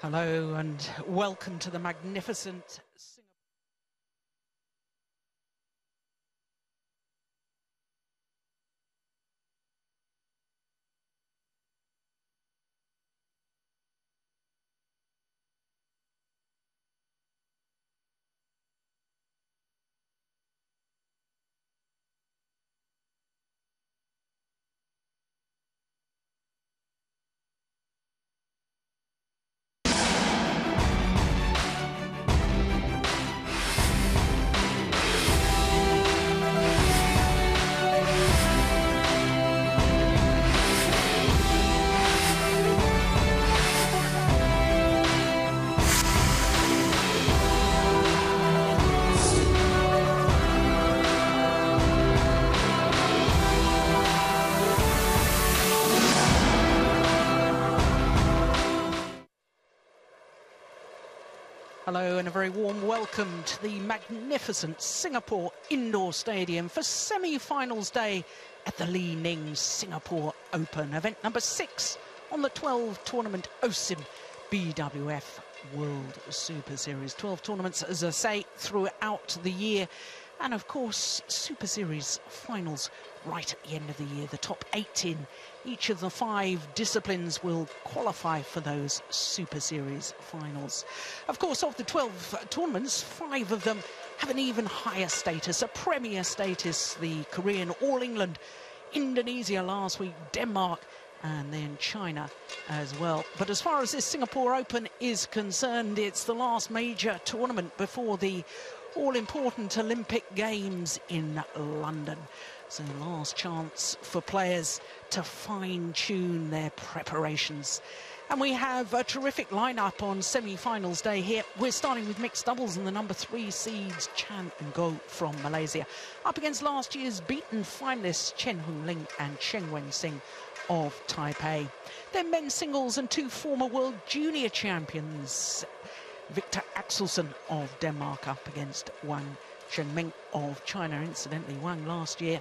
Hello and welcome to the magnificent Hello and a very warm welcome to the magnificent Singapore Indoor Stadium for semi-finals day at the Li-Ning Singapore Open, event number 6 on the 12 tournament OSIM BWF World Superseries. 12 tournaments, as I say, throughout the year, and of course Super Series finals right at the end of the year. The top 8 in each of the 5 disciplines will qualify for those Super Series finals. Of course, of the 12 tournaments, 5 of them have an even higher status, a premier status. The Korean All England, Indonesia last week, Denmark, and then China as well. But as far as this Singapore Open is concerned, it's the last major tournament before the all-important Olympic Games in London. So last chance for players to fine-tune their preparations. And we have a terrific lineup on semi-finals day here. We're starting with mixed doubles and the number 3 seeds Chan and Go from Malaysia, up against last year's beaten finalists Chen Hong-ling and Cheng Wen-sing of Taipei. Then men's singles and 2 former world junior champions, Victor Axelsen of Denmark up against Wang Zhengming of China. Incidentally, Wang last year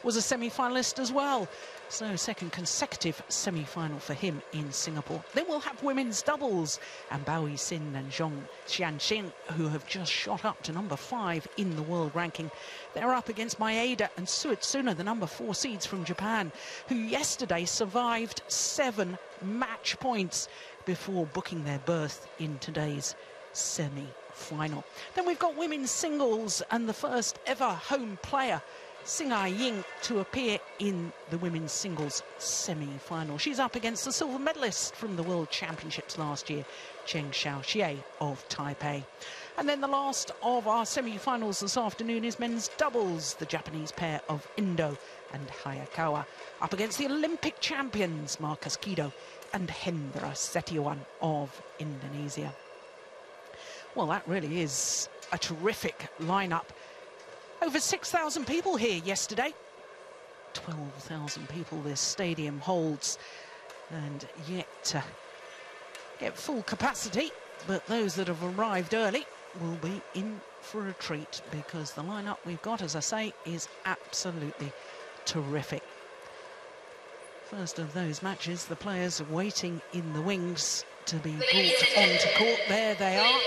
was a semi-finalist as well, so second consecutive semi-final for him in Singapore. Then we'll have women's doubles, and Bao Yixin and Zhong Xianxin, who have just shot up to number 5 in the world ranking. They're up against Maeda and Suetsuna, the number 4 seeds from Japan, who yesterday survived 7 match points before booking their berth in today's semi-final. Then we've got women's singles and the first ever home player, Singai Ying, to appear in the women's singles semi-final. She's up against the silver medalist from the World Championships last year, Cheng Xiaoxie of Taipei. And then the last of our semi-finals this afternoon is men's doubles, the Japanese pair of Indo and Hayakawa, up against the Olympic champions Marcus Kido and Hendra Setiawan of Indonesia. Well, that really is a terrific lineup. Over 6,000 people here yesterday. 12,000 people this stadium holds, and yet to get full capacity. But those that have arrived early will be in for a treat, because the lineup we've got, as I say, is absolutely terrific. First of those matches, the players waiting in the wings to be brought onto court. There they are.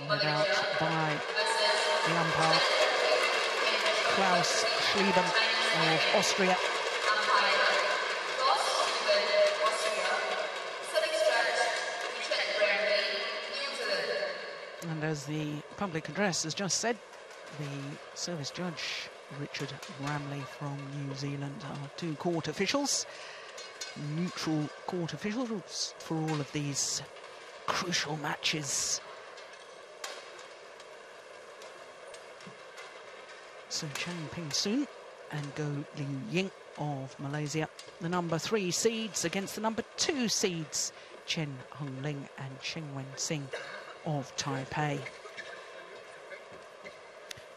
Led out by the umpire, Klaus Schlieben of Austria. And as the public address has just said, the service judge, Richard Ramley from New Zealand, are 2 court officials, neutral court officials for all of these crucial matches. So Chang Ping Soon and Go Ling Ying of Malaysia, the number 3 seeds against the number 2 seeds Chen Hong-ling and Cheng Wen-sing of Taipei.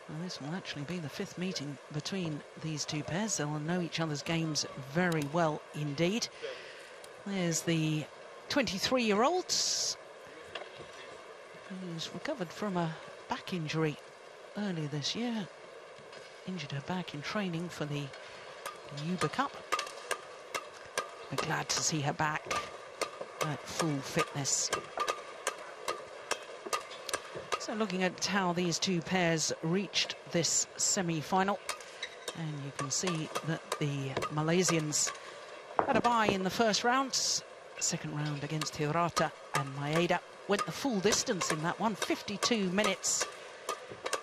Well, this will actually be the 5th meeting between these 2 pairs. They'll know each other's games very well indeed. There's the 23-year-old who's recovered from a back injury earlier this year injured her back in training for the Uber Cup. We're glad to see her back at full fitness. So looking at how these two pairs reached this semi-final, and you can see that the Malaysians had a bye in the first round. Second round against Hirata and Maeda went the full distance in that one, 52 minutes.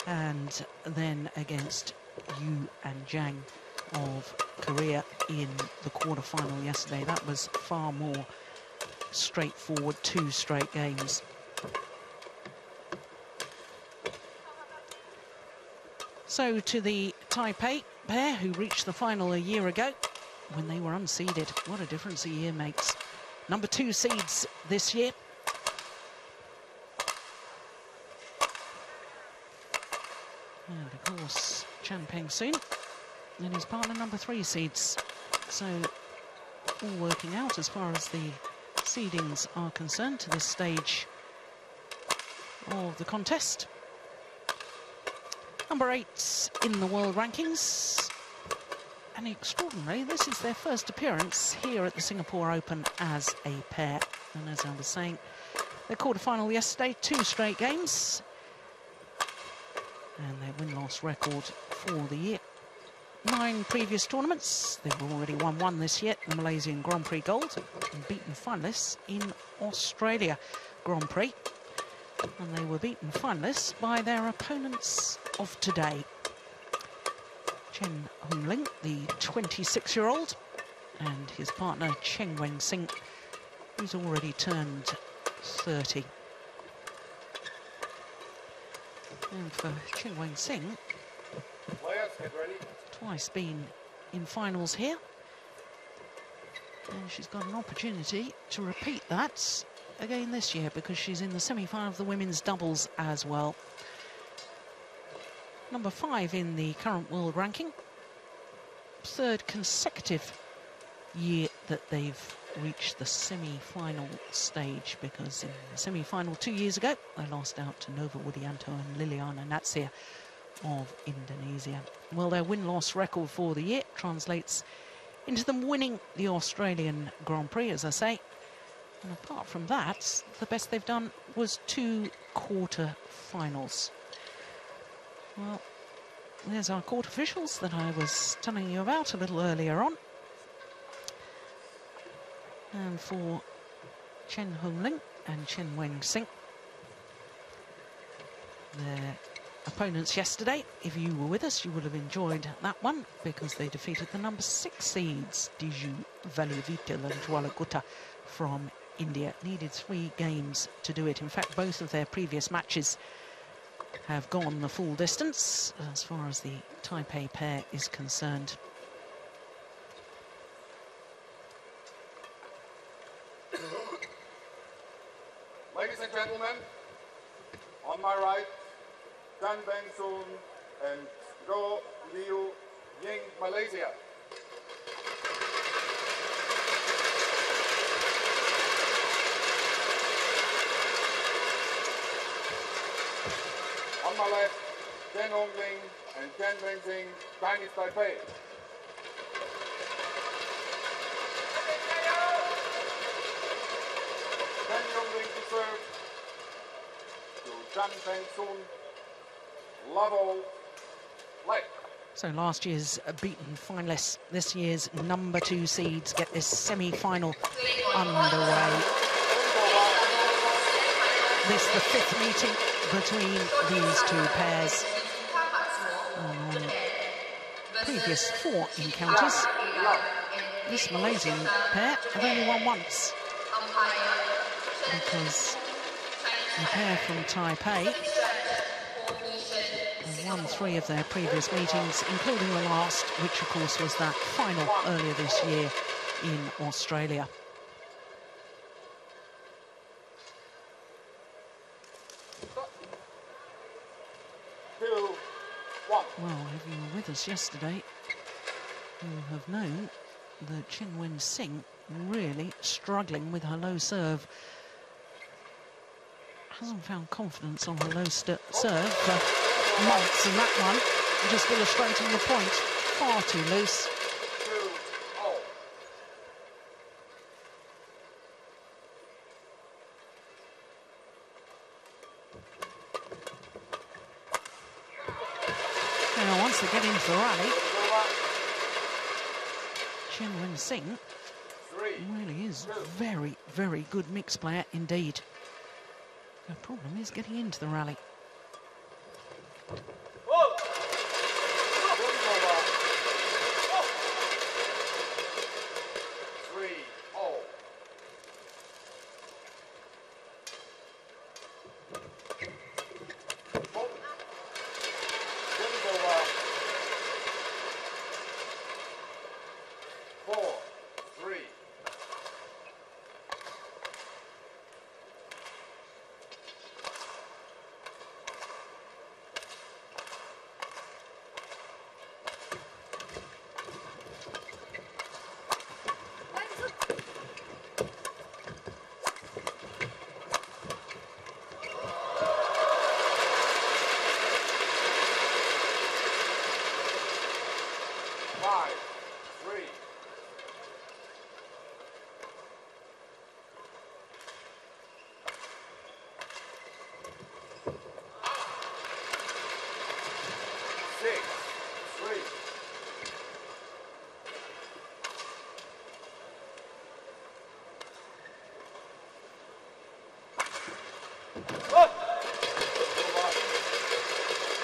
And then against Yu and Jang of Korea in the quarterfinal yesterday. That was far more straightforward, 2 straight games. So to the Taipei pair who reached the final a year ago when they were unseeded. What a difference a year makes. Number 2 seeds this year. And of course, Chan Peng-soon and his partner, number 3 seeds. So all working out as far as the seedings are concerned to this stage of the contest. Number 8 in the world rankings. And extraordinary, this is their first appearance here at the Singapore Open as a pair. And as I was saying, their quarterfinal yesterday, 2 straight games. And their win-loss record for the year. 9 previous tournaments. They've already won 1 this year, the Malaysian Grand Prix Gold, and beaten finalists in Australia Grand Prix. And they were beaten finalists by their opponents of today. Chen Hongling, the 26-year-old, and his partner Cheng Wen-sing, who's already turned 30. And for Cheng Wen-sing, twice been in finals here. And she's got an opportunity to repeat that again this year because she's in the semi-final of the women's doubles as well. Number 5 in the current world ranking. 3rd consecutive year that they've reached the semi-final stage, because in the semi-final 2 years ago they lost out to Nova Widianto and Liliana Natsir of Indonesia. Well, their win-loss record for the year translates into them winning the Australian Grand Prix, as I say. And apart from that, the best they've done was 2 quarter-finals. Well, there's our court officials that I was telling you about a little earlier on. And for Chen Hongling and Chen Wen-sing, their opponents yesterday, if you were with us, you would have enjoyed that one because they defeated the number 6 seeds, Diju Valivitil and Jwalagutta from India. Needed 3 games to do it. In fact, both of their previous matches have gone the full distance as far as the Taipei pair is concerned. Ladies and gentlemen, on my right, Chan Peng-soon and Go Liu-Ying, Malaysia. On my left, Chen Hongling and Chen Wen-sing, Chinese Taipei. Chen Hongling to serve to Chan Peng-soon, level, leg. So last year's beaten finalists, this year's number 2 seeds get this semi-final underway. This is the 5th meeting between these 2 pairs. And on previous 4 encounters, this Malaysian pair have only won once, because the pair from Taipei have won 3 of their previous meetings, including the last, which of course was that final earlier this year in Australia. Well, if you were with us yesterday, you have known that Chen Wen-sing really struggling with her low serve. Hasn't found confidence on her low serve for months, and that one Just illustrating the point, far too loose. 2-0. Now, once they get into the rally, Chen Sing really is very, very good mixed player indeed. The problem is getting into the rally.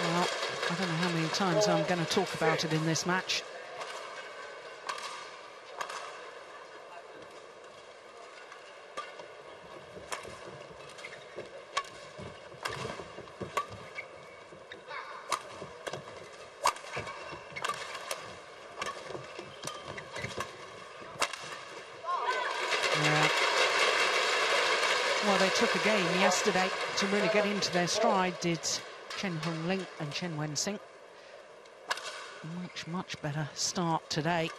Well, I don't know how many times I'm going to talk about it in this match. Yeah. Well, they took a game yesterday to really get into their stride, did Chen Hongling and Chen Wen-Sing. Much, much better start today.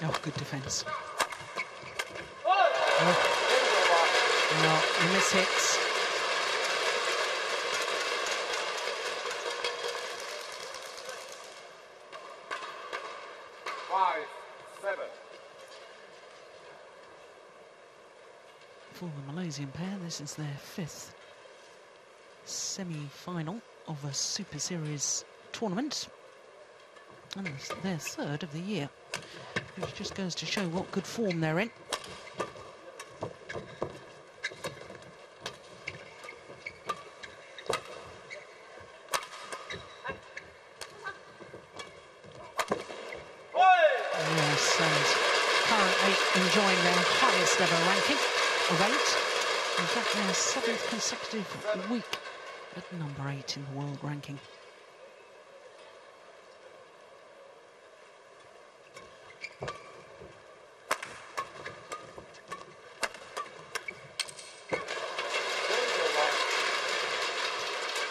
Oh, good defence. Oh, the miss hits. For the Malaysian pair, this is their 5th semi-final of a Super Series tournament, and it's their 3rd of the year, which just goes to show what good form they're in. Yes, and currently enjoying their highest ever ranking of 8. In fact, their 7th consecutive week at number 8 in the world ranking.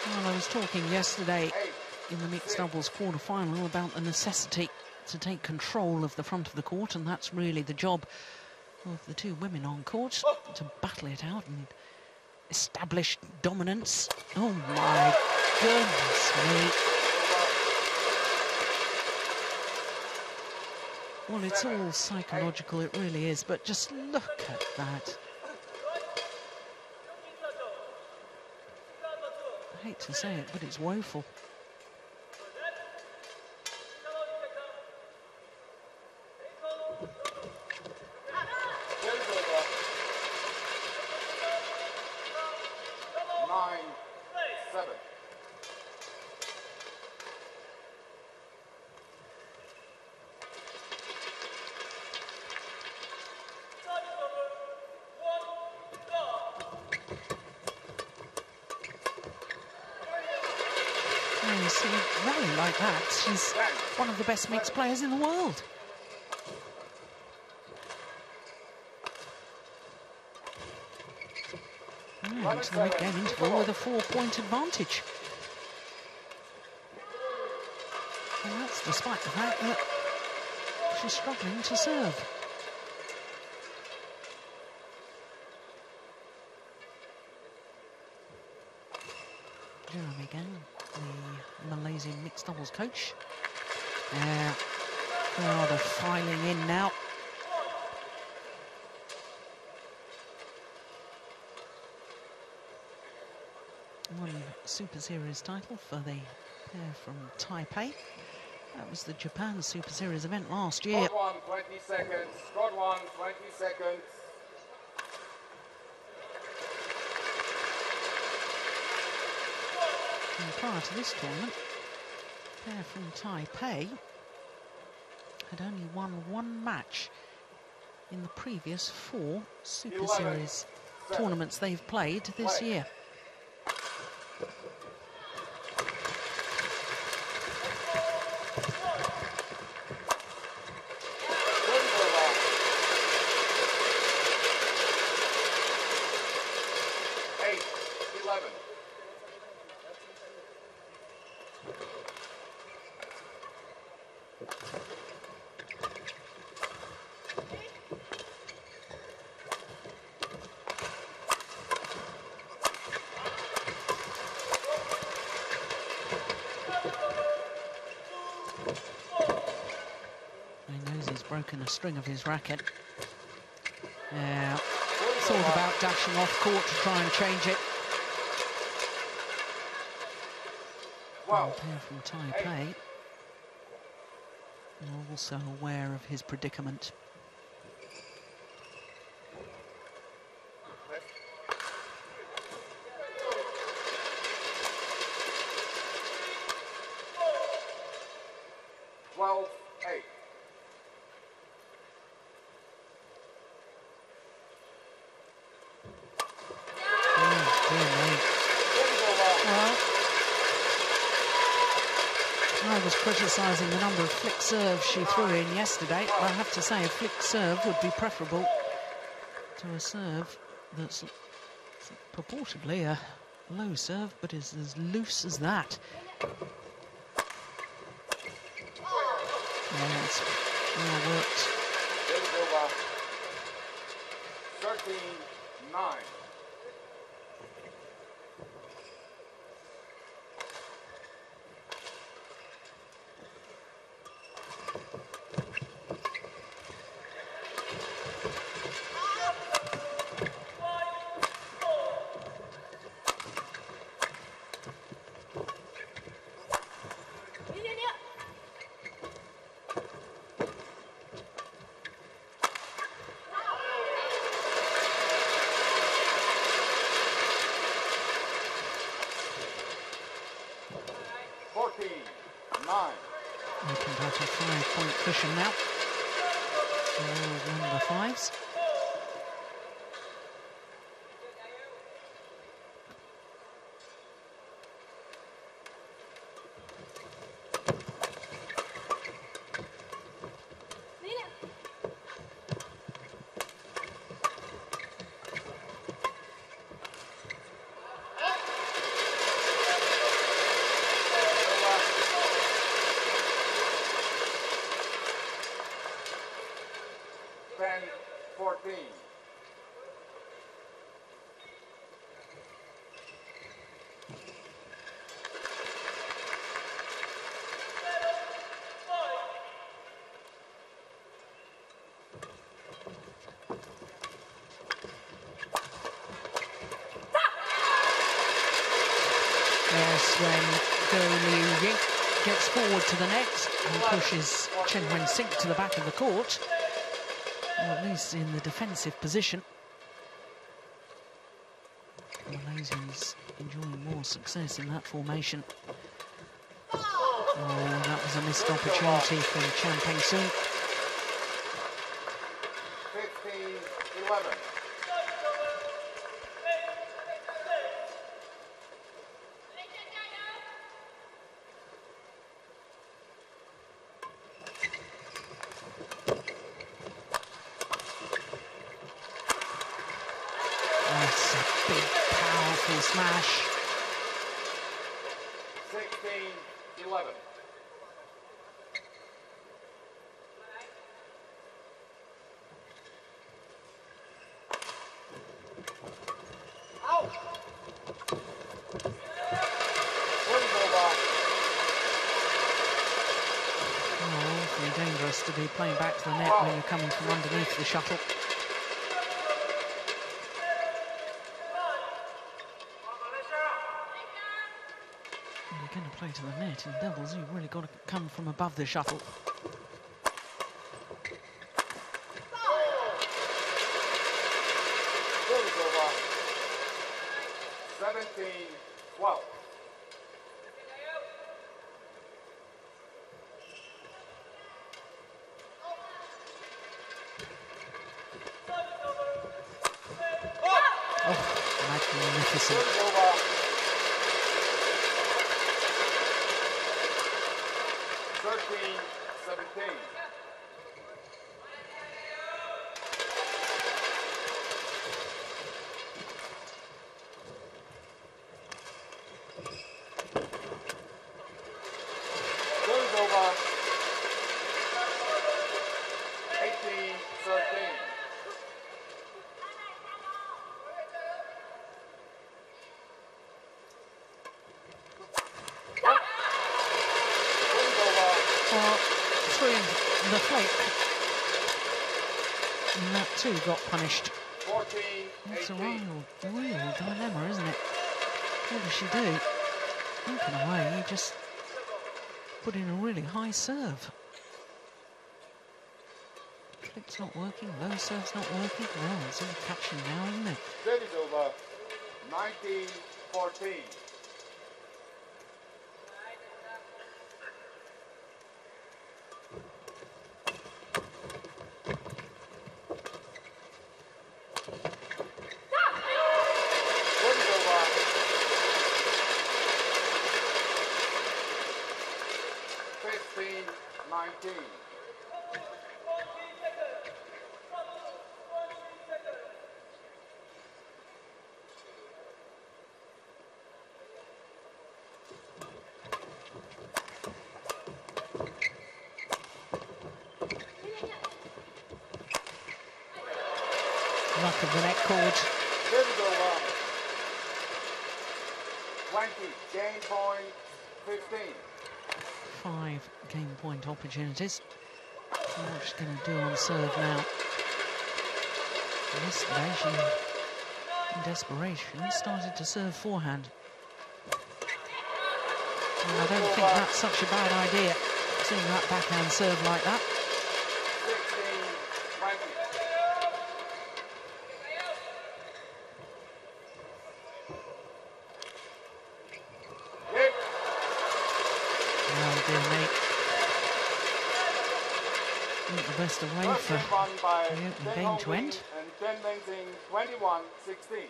Well, I was talking yesterday in the mixed doubles quarter-final about the necessity to take control of the front of the court, and that's really the job of the two women on court, to battle it out and establish dominance. Oh my goodness me. Well, it's all psychological, it really is, but just look at that. I hate to say it, but it's woeful. You see, rally like that, she's one of the best mixed players in the world. Into the mid-game interval with a 4-point advantage. And that's despite the fact that she's struggling to serve. Jeremy again, the Malaysian mixed doubles coach. Crowd are filing in now. One Super Series title for the pair from Taipei. That was the Japan Super Series event last year. Squad 1, 20 seconds. Squad 1, 20 seconds. And prior to this tournament, the pair from Taipei had only won one match in the previous 4 Super Series tournaments they've played this year. Broken a string of his racket. Yeah, thought about dashing off court to try and change it. Wow. The pair from Taipei are also aware of his predicament. Criticising the number of flick serves she threw in yesterday. I have to say a flick serve would be preferable to a serve that's purportedly a low serve, but is as loose as that. Yeah, it's well worked. 13-9. Opened out a 5-point cushion now. Number 5s. When Li-Ning gets forward to the net and pushes Chen Wen-Sing to the back of the court, or at least in the defensive position. The Malaysians enjoying more success in that formation. Oh, that was a missed opportunity from Chan Peng-Soon. 15-11. Smash. 16-11. particularly dangerous to be playing back to the net when you're coming from underneath the shuttle. When you're going to play to the net in doubles, you've really got to come from above the shuttle. Service over. 17-12. Oh, magnificent. Service over. 13-17. Service over. 18-13. Well, through the flick. And that too got punished. 14-18. It's a real dilemma, isn't it? What does she do? Thinking away, you just put in a really high serve. Flick's not working, low serve's not working. Well, it's all catching now, isn't it? Service over. 19-14. Service over. 15-19. Luck of the net cord. Service over. 20. Game point. 15. 5 game point opportunities. What she's going to do on serve now. Yesterday she, in desperation, started to serve forehand. And I don't think that's such a bad idea, seeing that backhand serve like that. 16-20. Hit. Oh dear me. Not the best of way First for game won by the opening Deng game Hong to Ling end. and Chen Mengxing, 21-16.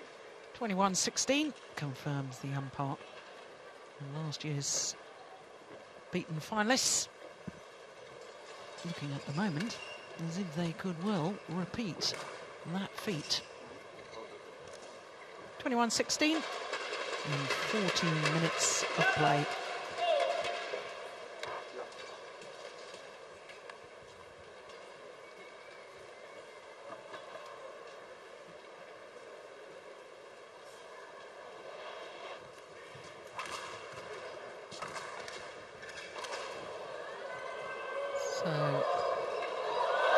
21-16 confirms the umpire. And last year's beaten finalists looking at the moment as if they could well repeat that feat. 21-16 in 14 minutes of play. So,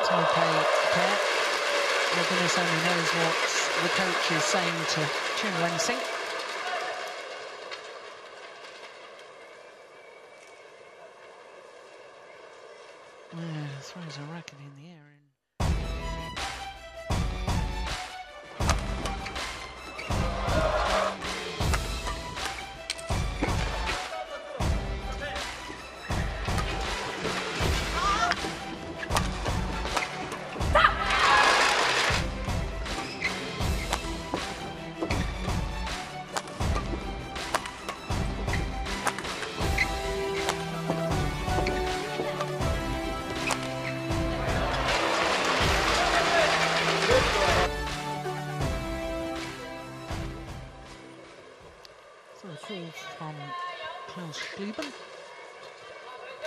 Taipei pair. Well, goodness only knows what the coach is saying to Chen Wen-Sing. Yeah, throws a racket in the air.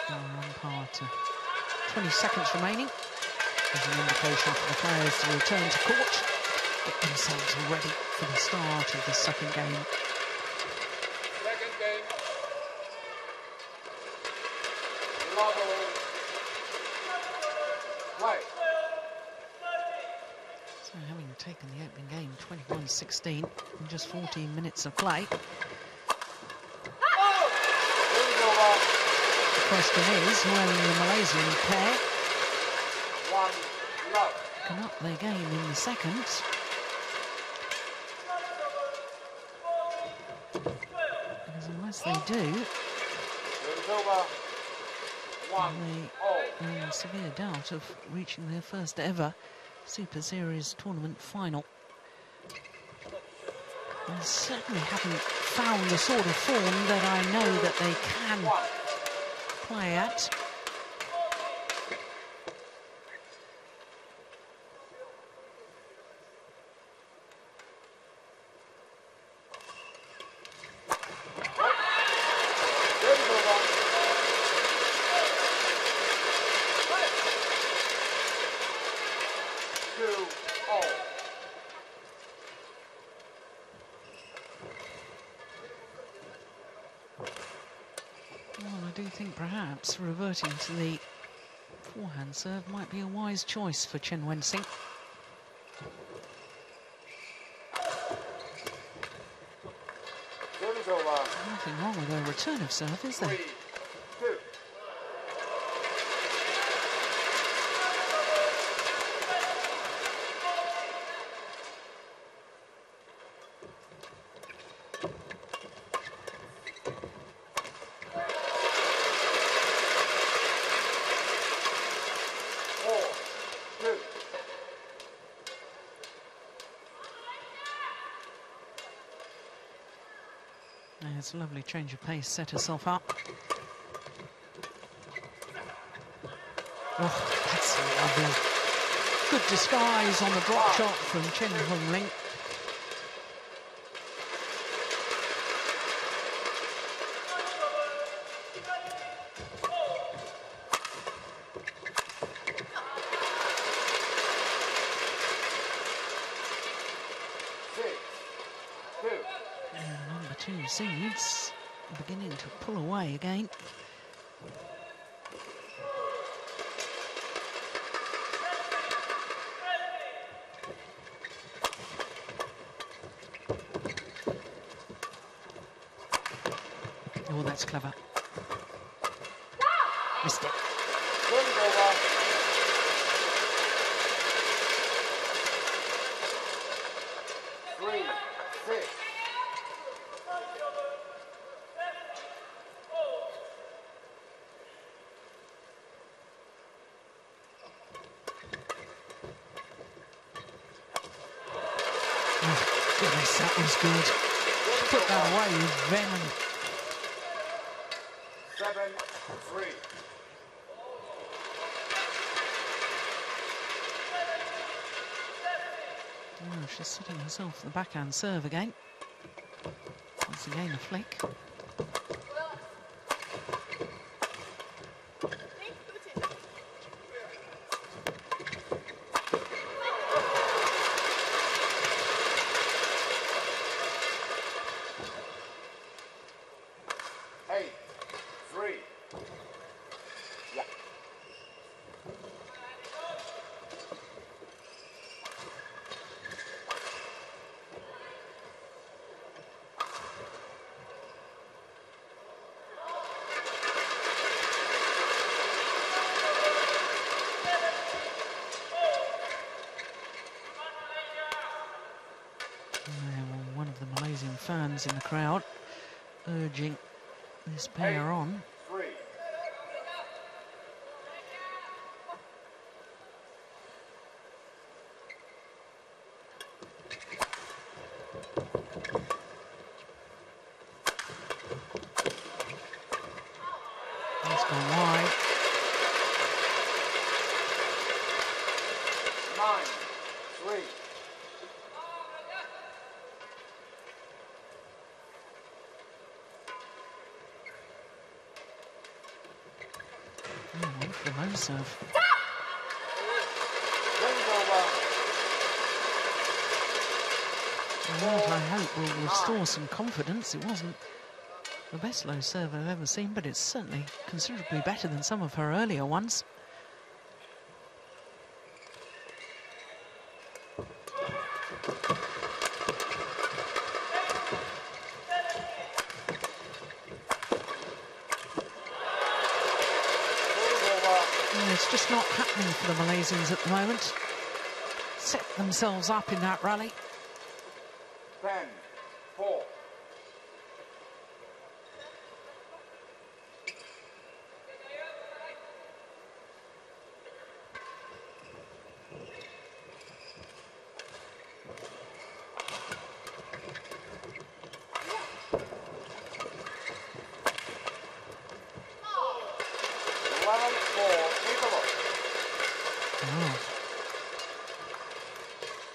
Umpire to 20 seconds remaining. There's an indication for the players to return to court, get themselves ready for the start of the second game. Second game. Level Play. So having taken the opening game 21-16 in just 14 minutes of play. The question is whether the Malaysian pair can up their game in the second. Because unless they do, they are in severe doubt of reaching their first ever Super Series tournament final. They certainly haven't found the sort of form that I know that they can play at. Perhaps reverting to the forehand serve might be a wise choice for Chen Wen-Sing. Nothing wrong with a return of serve, is there? 3-2. It's a lovely change of pace, set herself up. Oh, that's lovely. Good disguise on the drop shot from Chen Hongling. Seeds beginning to pull away again. Oh, that's clever. Missed it. 3-6. Goodness, that was good. Put that away with venom. 7-3. Oh, she's setting herself the backhand serve again. Once again, a flick. Fans in the crowd urging this pair on. 3. That's gone wide. 9-3. The low serve. Well, I hope will restore some confidence. It wasn't the best low serve I've ever seen, but it's certainly considerably better than some of her earlier ones. it's just not happening for the Malaysians at the moment. Set themselves up in that rally. 10-4. Oh.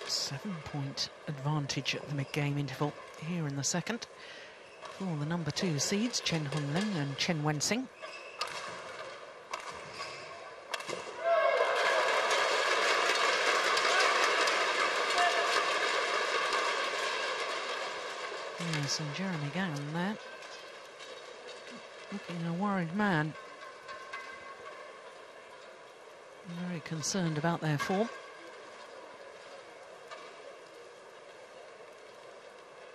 7-point advantage at the mid-game interval here in the second for the number 2 seeds, Chen Hunling and Chen Wensing. Yes, and Jeremy Gannon there, looking a worried man. Very concerned about their form.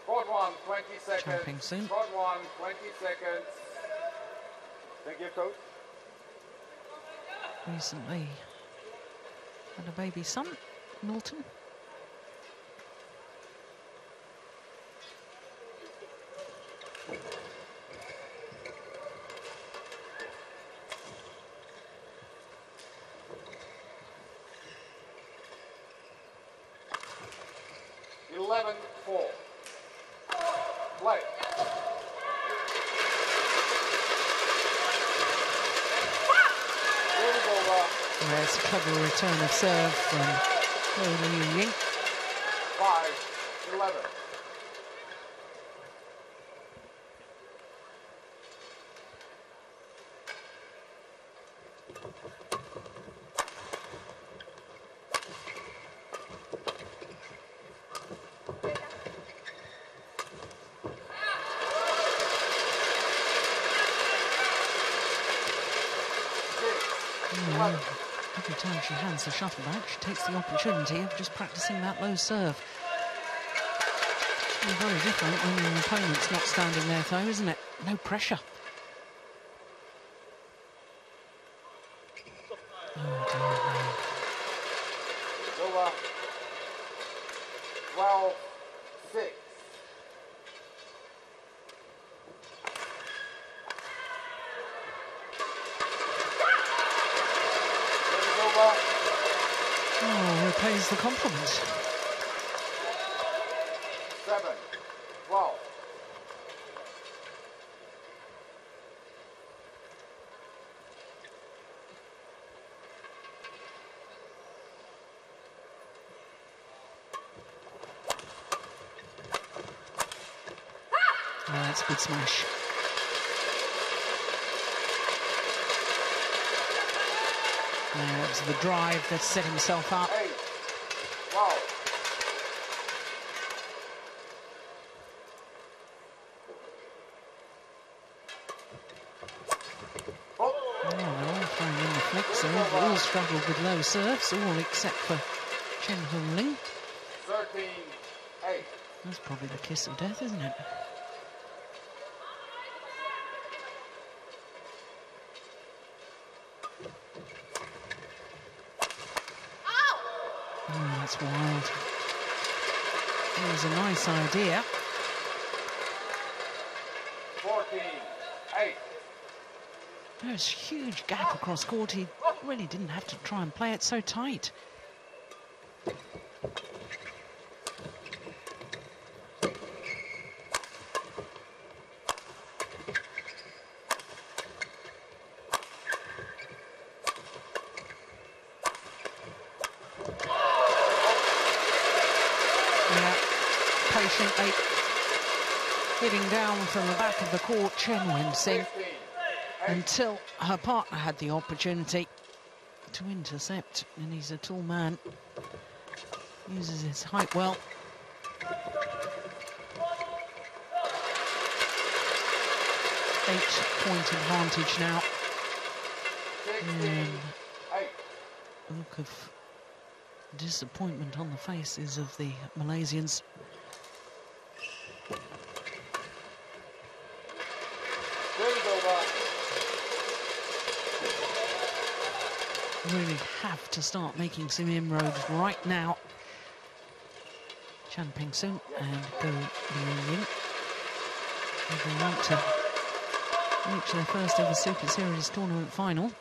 Court 1, 20 seconds. Champing soon. Court 1, 20 seconds. Thank you, coach. Recently had a baby son, Milton. Play. There's a clever return of serve from Li-Ning. 5-11. Every time she hands the shuttle back, she takes the opportunity of just practicing that low serve. It's very different when your opponent's not standing there, though, isn't it? No pressure. Oh, dear me. Over. 12-6. Oh, repays the compliment. 7-12. Oh, that's a good smash. There's the drive that set himself up. 8-12. Oh, they're all throwing in the flicks. They've all struggled with low serves, all except for Chen Hunling. 13-8. That's probably the kiss of death, isn't it? Oh, that's wild. It was a nice idea. 14-8. There's a huge gap across court. He really didn't have to try and play it so tight. Patiently hitting down from the back of the court, Chen Wensing, until her partner had the opportunity to intercept, and he's a tall man, uses his height well. Eight-point advantage now. And a look of disappointment on the faces of the Malaysians. really have to start making some inroads right now. Chan Peng-sun and Go Li-Ning. They want to reach their first ever Super Series tournament final.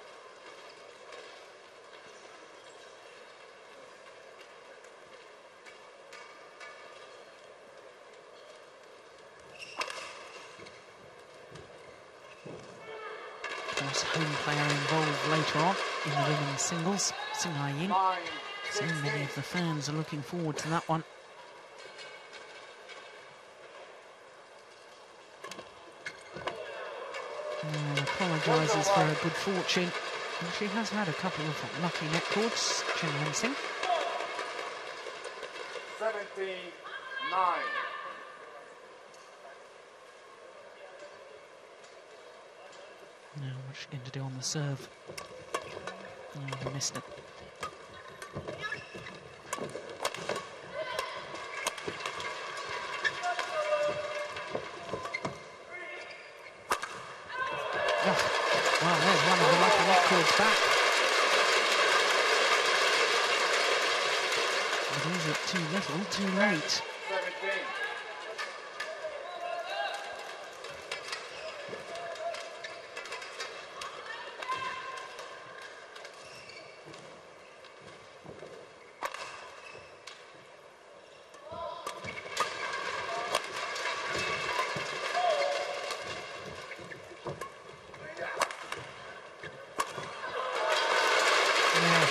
Of course, home player involved later on in the women's singles, Sing Hai-yin. So many of the fans are looking forward to that one. Apologises for her good fortune. And she has had a couple of lucky net cords, Chen Wen-sing. 79. Now, what's she going to do on the serve? Oh, missed it. Well, there's one of the lucky net cords back. But is it too little, too late? 17.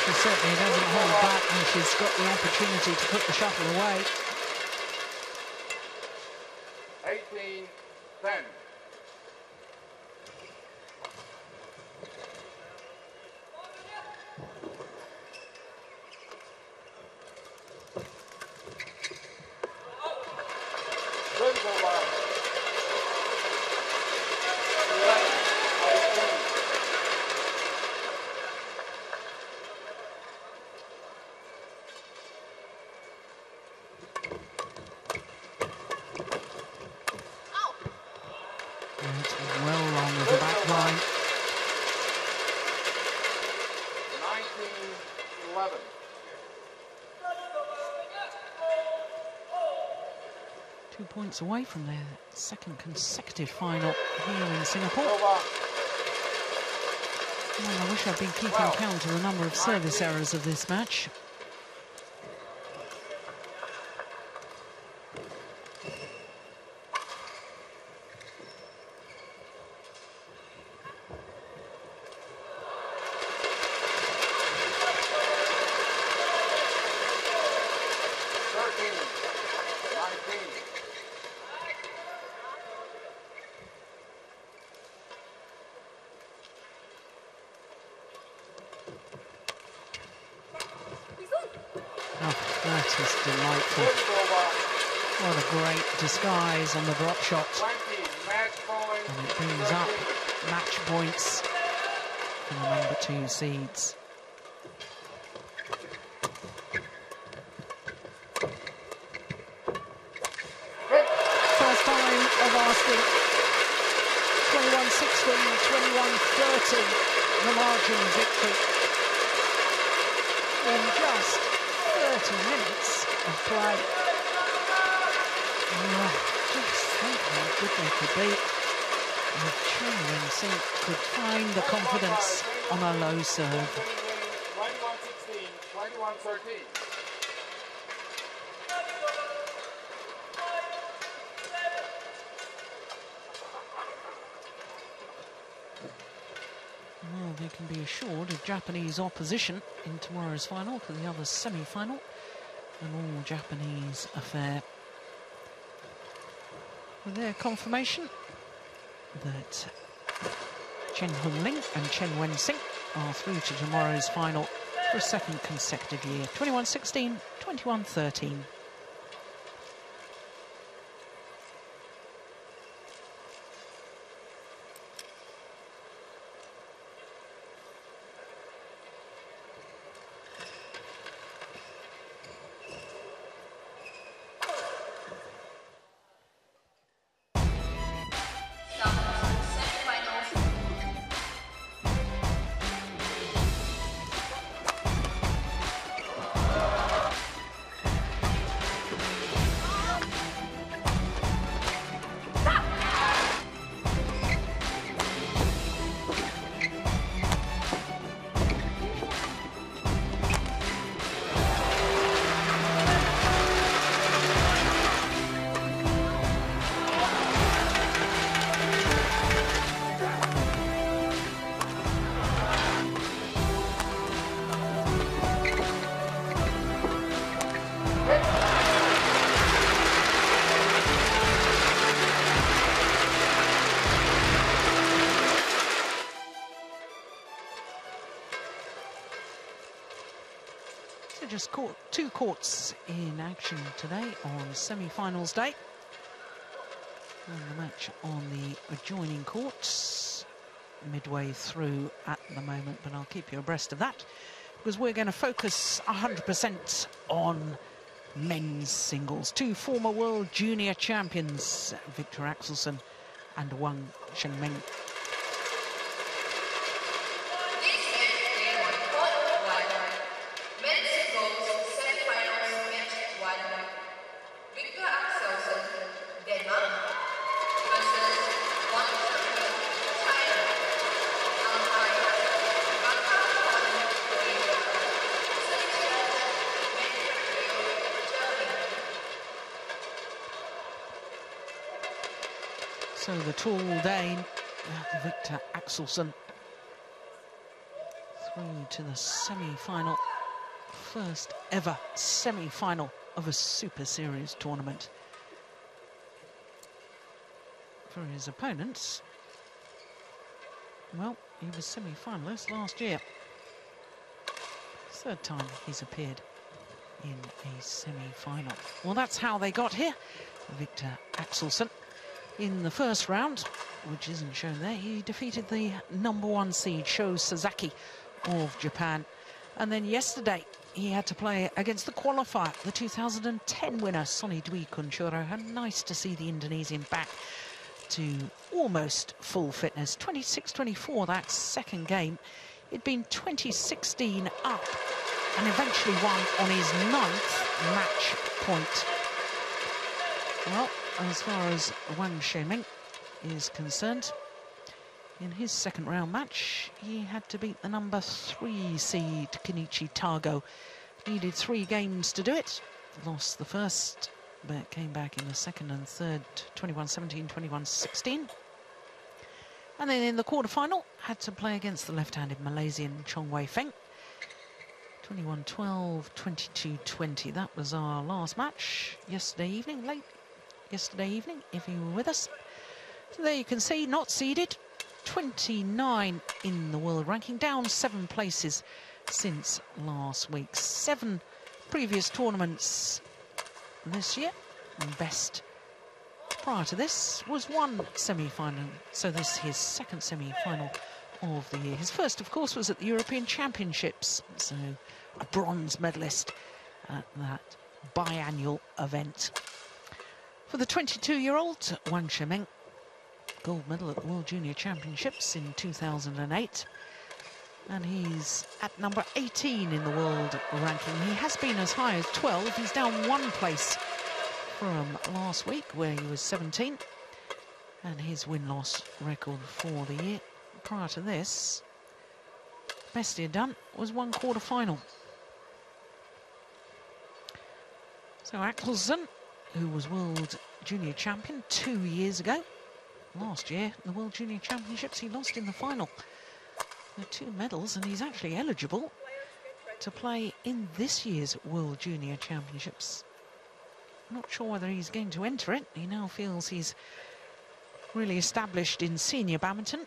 She certainly doesn't hold back, and she's got the opportunity to put the shuttle away. 18-10. Good over. 19-11. Two points away from their second consecutive final here in Singapore. Over. Well, I wish I'd been keeping count of the number of service errors of this match. That is delightful. What a great disguise on the drop shot. And it brings up match points for the number 2 seeds. First time of asking. 21-16, 21-30, the margin victory. In just 30 minutes of play. Just think how good they could be if Chen Wen-sing could find the confidence on a low serve. 21-16, 21-13. Well, they can be assured of Japanese opposition in tomorrow's final, for the other semi-final, an all-Japanese affair. With their confirmation that Chen Hun-ling and Chen Wen-sing are through to tomorrow's final for a second consecutive year. 21-16, 21-13. So just two courts in action today on semi-finals day. And the match on the adjoining courts midway through at the moment, but I'll keep you abreast of that because we're going to focus 100% on men's singles. Two former world junior champions, Viktor Axelsen and Wang Zhengming. So the tall Dane, Viktor Axelsen, through to the semi-final, first ever semi-final of a Super Series tournament. For his opponents, well, he was semi-finalist last year. Third time he's appeared in a semi-final. Well, that's how they got here. Viktor Axelsen, in the first round, which isn't shown there, he defeated the #1 seed Sho Sasaki of Japan. And then yesterday, he had to play against the qualifier, the 2010 winner, Sonny Dwi Kunchoro. And nice to see the Indonesian back to almost full fitness. 26-24, that second game. He'd been 20-16 up and eventually won on his 9th match point. Well, as far as Wang Zhengming is concerned, in his second round match, he had to beat the #3 seed Kenichi Tago. Needed 3 games to do it. Lost the first, but came back in the second and third, 21-17, 21-16. And then in the quarterfinal, had to play against the left-handed Malaysian Chong Wei Feng. 21-12, 22-20. That was our last match yesterday evening, late yesterday evening, if you were with us. So there you can see, not seeded, 29 in the world ranking, down 7 places since last week. 7 previous tournaments this year, and best prior to this was 1 semi-final, so this is his second semi-final of the year. His first, of course, was at the European Championships, so a bronze medalist at that biannual event. For the 22-year-old, Wang Zhengming, gold medal at the World Junior Championships in 2008. And he's at number 18 in the world ranking. He has been as high as 12. He's down 1 place from last week, where he was 17. And his win-loss record for the year prior to this, best he had done was 1 quarter-final. So Axelsen, who was World Junior Champion 2 years ago. Last year, the World Junior Championships, he lost in the final. There are 2 medals, and he's actually eligible to play in this year's World Junior Championships. Not sure whether he's going to enter it. He now feels he's really established in senior badminton.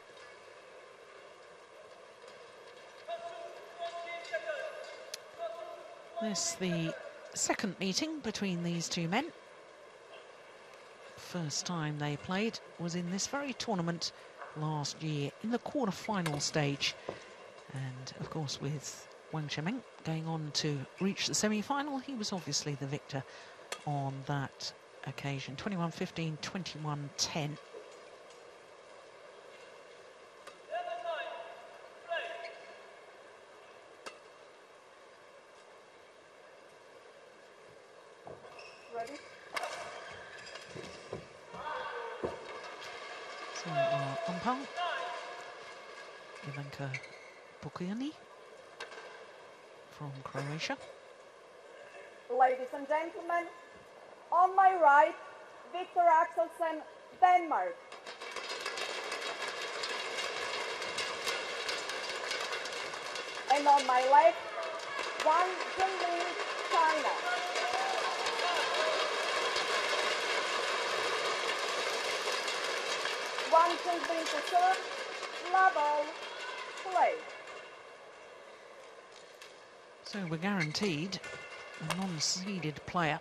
This the second meeting between these 2 men. First time they played was in this very tournament last year in the quarter-final stage. And, of course, with Wang Zhengming going on to reach the semi-final, he was obviously the victor on that occasion. 21-15, 21-10. From Croatia. Ladies and gentlemen, on my right, Viktor Axelsen, Denmark. And on my left, Wang Zhengming, China. Wang Zhengming to serve, level, play. So So we're guaranteed a non-seeded player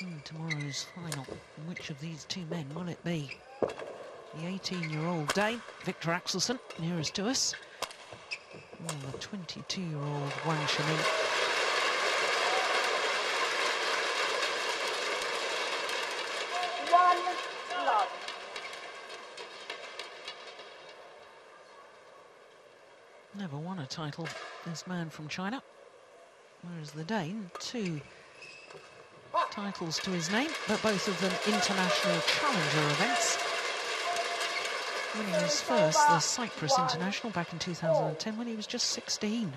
in tomorrow's final. And which of these two men will it be? The 18-year-old Dane, Victor Axelsen, nearest to us, or the 22-year-old Wang Shimin. Love. Never won a title, this man from China. Whereas the Dane, 2 titles to his name, but both of them international challenger events. Winning his first, the Cyprus International, back in 2010 when he was just 16.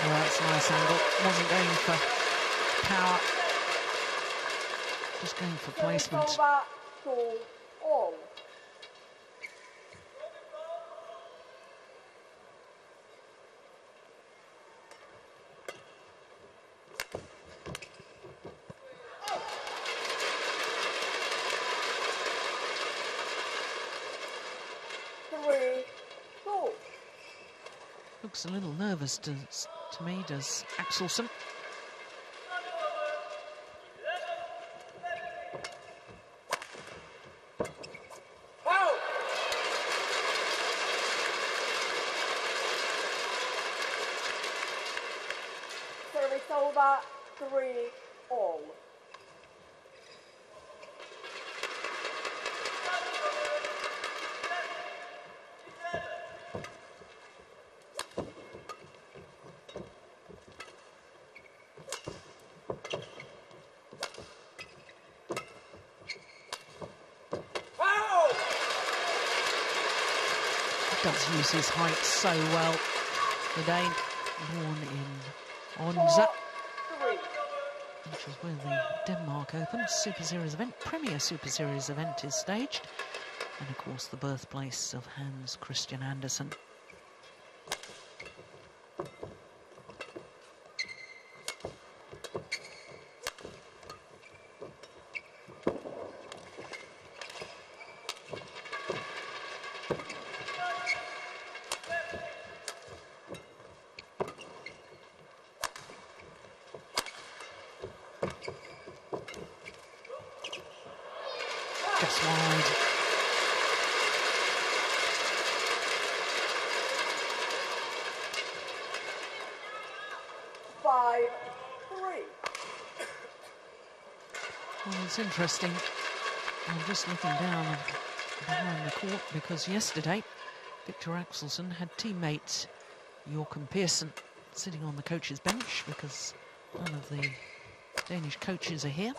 Well, that's a nice angle. Wasn't going for power, just going for placement. Over to all. Looks a little nervous to me, does Axelsen. Service over, 3-all. Does use his height so well. The Dane, born in Onza, which is where the Denmark Open Super Series event, Premier Super Series event, is staged. And of course the birthplace of Hans Christian Andersen. Just wide. Well, it's interesting. I'm just looking down behind the court because yesterday Victor Axelsen had teammate Joachim Pearson sitting on the coach's bench because none of the Danish coaches are here.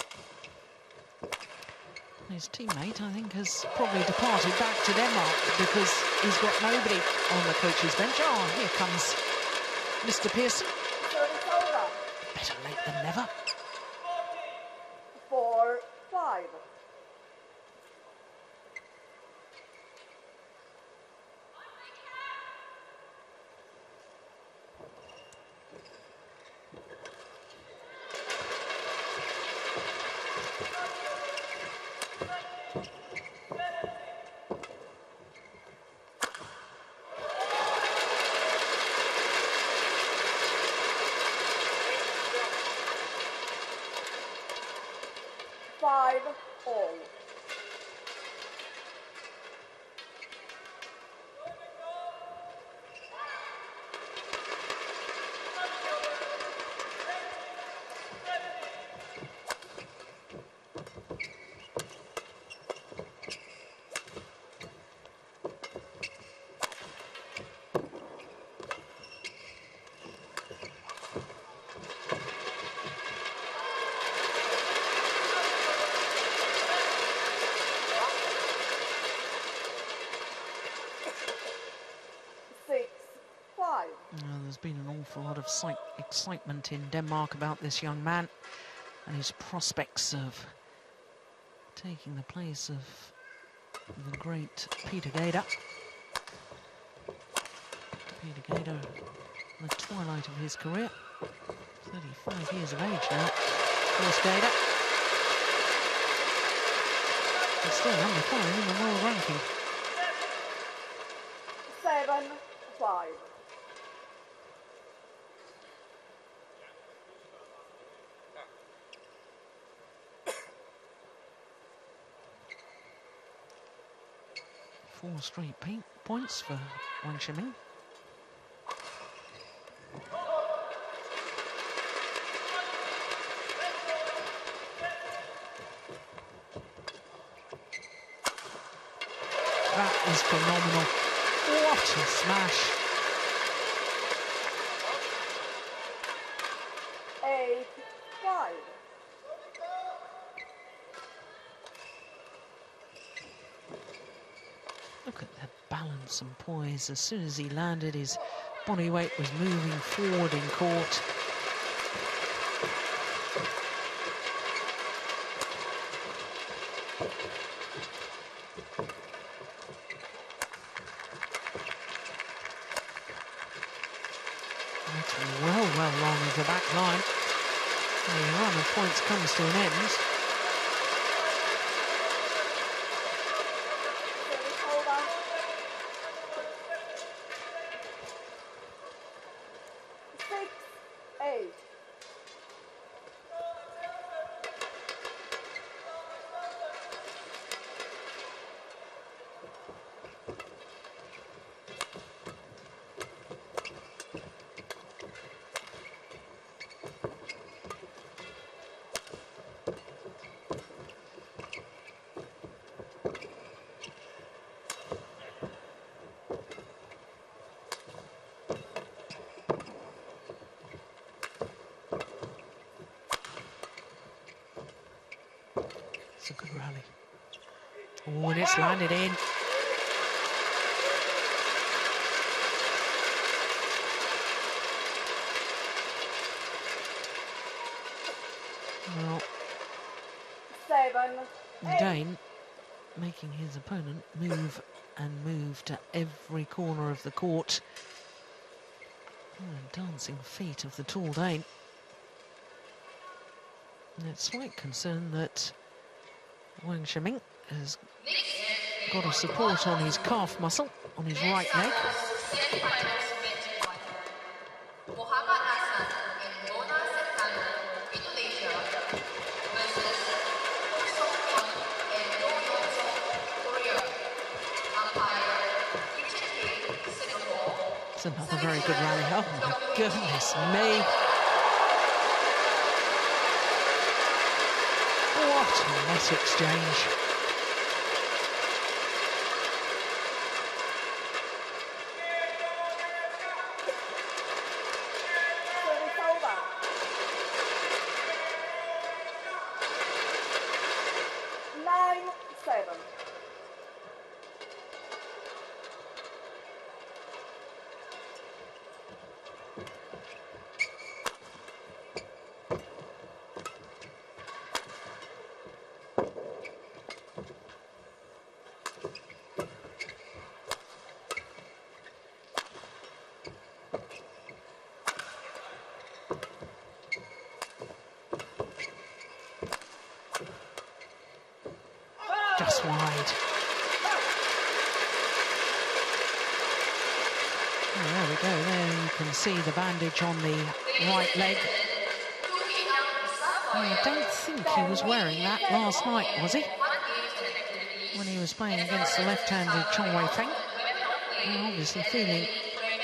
His teammate, I think, has probably departed back to Denmark because he's got nobody on the coach's bench. Oh, here comes Mr. Pearson. Better late than never. 4-5. There's been an awful lot of excitement in Denmark about this young man and his prospects of taking the place of the great Peter Gader. Peter Gader, in the twilight of his career, 35 years of age now. Of course, Gader is still number 5 in the world ranking. 7-5. Four straight points for Wang Shiming. That is phenomenal. What a smash. 8-5. Look at the balance and poise. As soon as he landed, his body weight was moving forward in court. That's well along the back line. The run of points comes to an end. It's a good rally. Oh, and it's landed in. Well, 7-8. Dane making his opponent move and move to every corner of the court. Oh, dancing feet of the tall Dane. And it's slight concern that Wang Shiming has got a support on his calf muscle, on his right leg. It's another very good rally. Oh my goodness me. What a net exchange. Service over. 9-7. Just wide. Oh, there we go. There you can see the bandage on the right leg. I don't think he was wearing that last night, was he? When he was playing against the left-handed Chong Wei Feng. Obviously feeling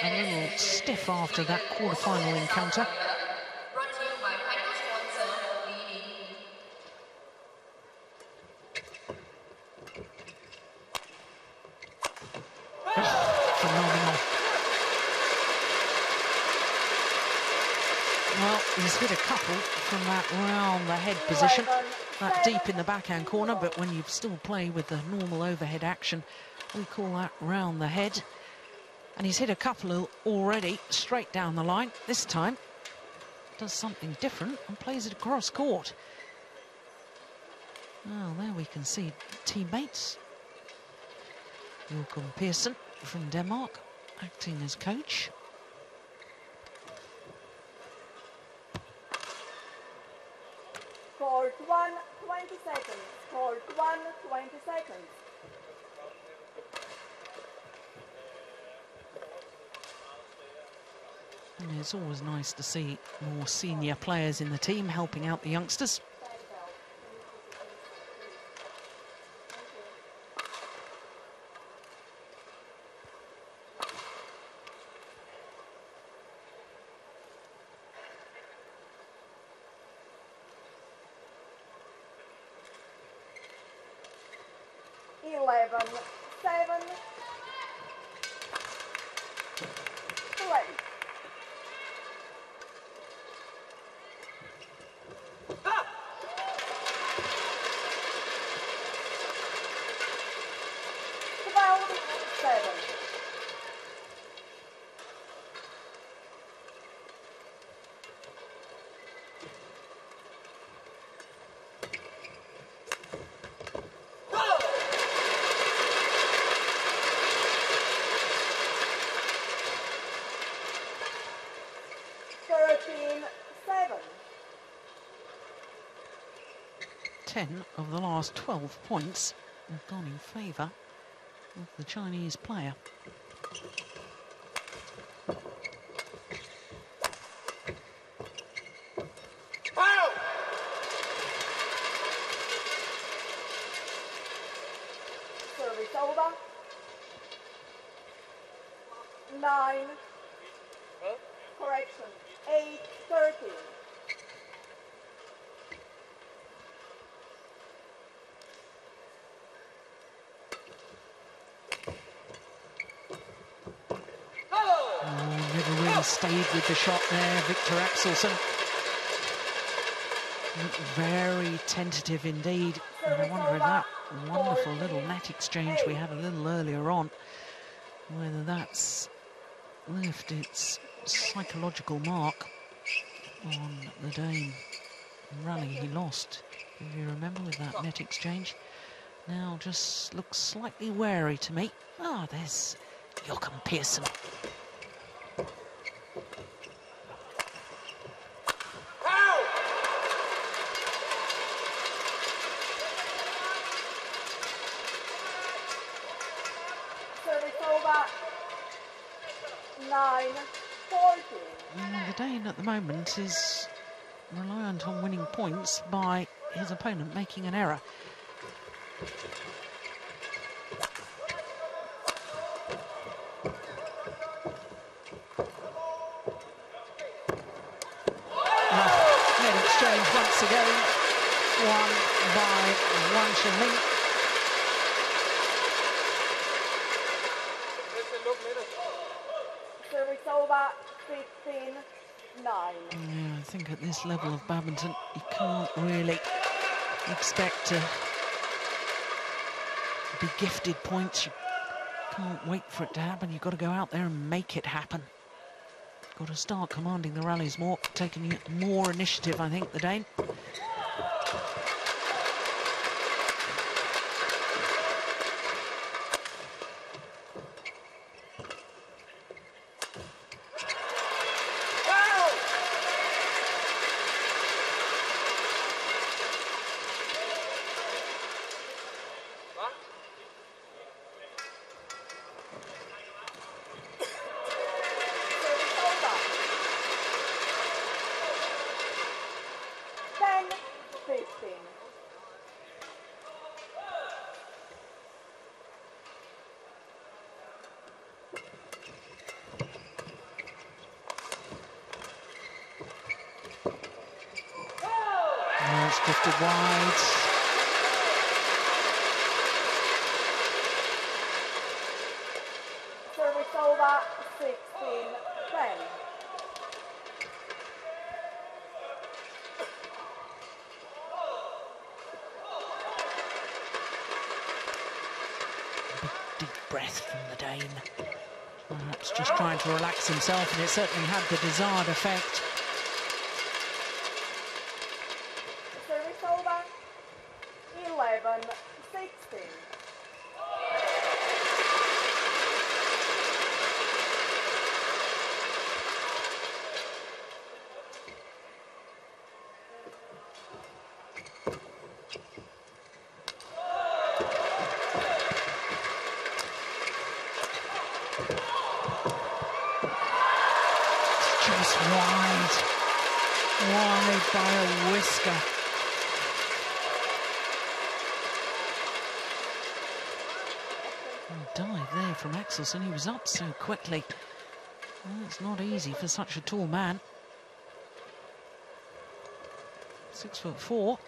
a little stiff after that quarter-final encounter. Phenomenal. Well, he's hit a couple from that round the head position, that deep in the backhand corner, but when you still play with the normal overhead action, we call that round the head. And he's hit a couple already straight down the line. This time does something different and plays it across court. Well, there we can see teammates. Joachim Pearson from Denmark acting as coach. Court 1, 20 seconds. Court 1, 20 seconds. And it's always nice to see more senior players in the team helping out the youngsters. Of the last 12 points have gone in favour of the Chinese player. Service over. 9. Correction. 8-13. Stayed with the shot there, Victor Axelsen. Very tentative indeed. And I wonder if that wonderful little net exchange we had a little earlier on, whether that's left its psychological mark on the Dane rally he lost, if you remember, with that net exchange. Now just looks slightly wary to me. Ah, there's Joachim Pearson. The Dane at the moment is reliant on winning points by his opponent making an error. Net exchange once again, won by Wang Shenling. Service over, 15-9. Yeah, I think at this level of badminton, you can't really expect to be gifted points. You can't wait for it to happen. You've got to go out there and make it happen. Got to start commanding the rallies more, taking more initiative, I think, the Dane. It's drifted wide. Service over, 16-10. Big deep breath from the Dane. Perhaps just trying to relax himself, and it certainly had the desired effect. Service over. 11-16. Just wide by a whisker. Dive there from Axelsen. He was up so quickly. Well, it's not easy for such a tall man. 6'4".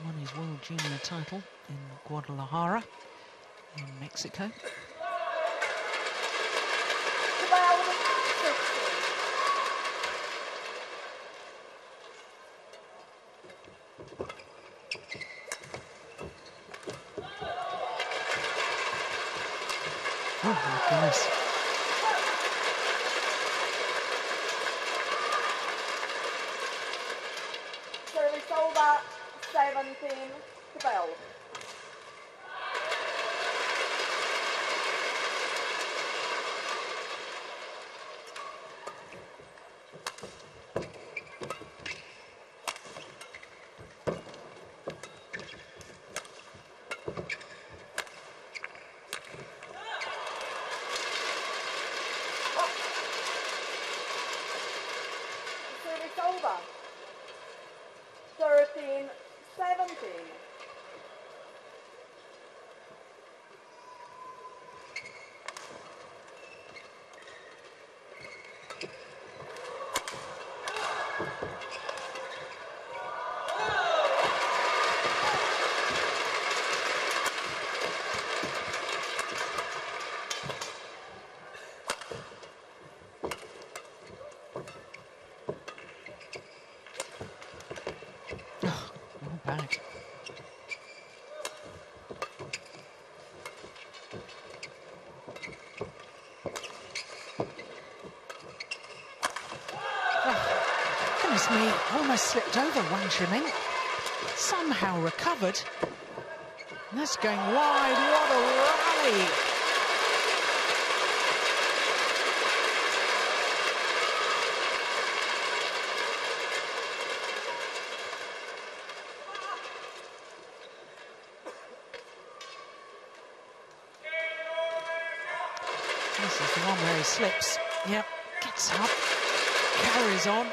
Won his World Junior title in Guadalajara, in Mexico. 12-16. Oh my goodness. Service over. 17-12. Service over. 13-17. Not bad. Oh, goodness me, almost slipped over Wang Shimin. Somehow recovered. And that's going wide. What a rally! This is the one where he slips. Yep, gets up, carries on.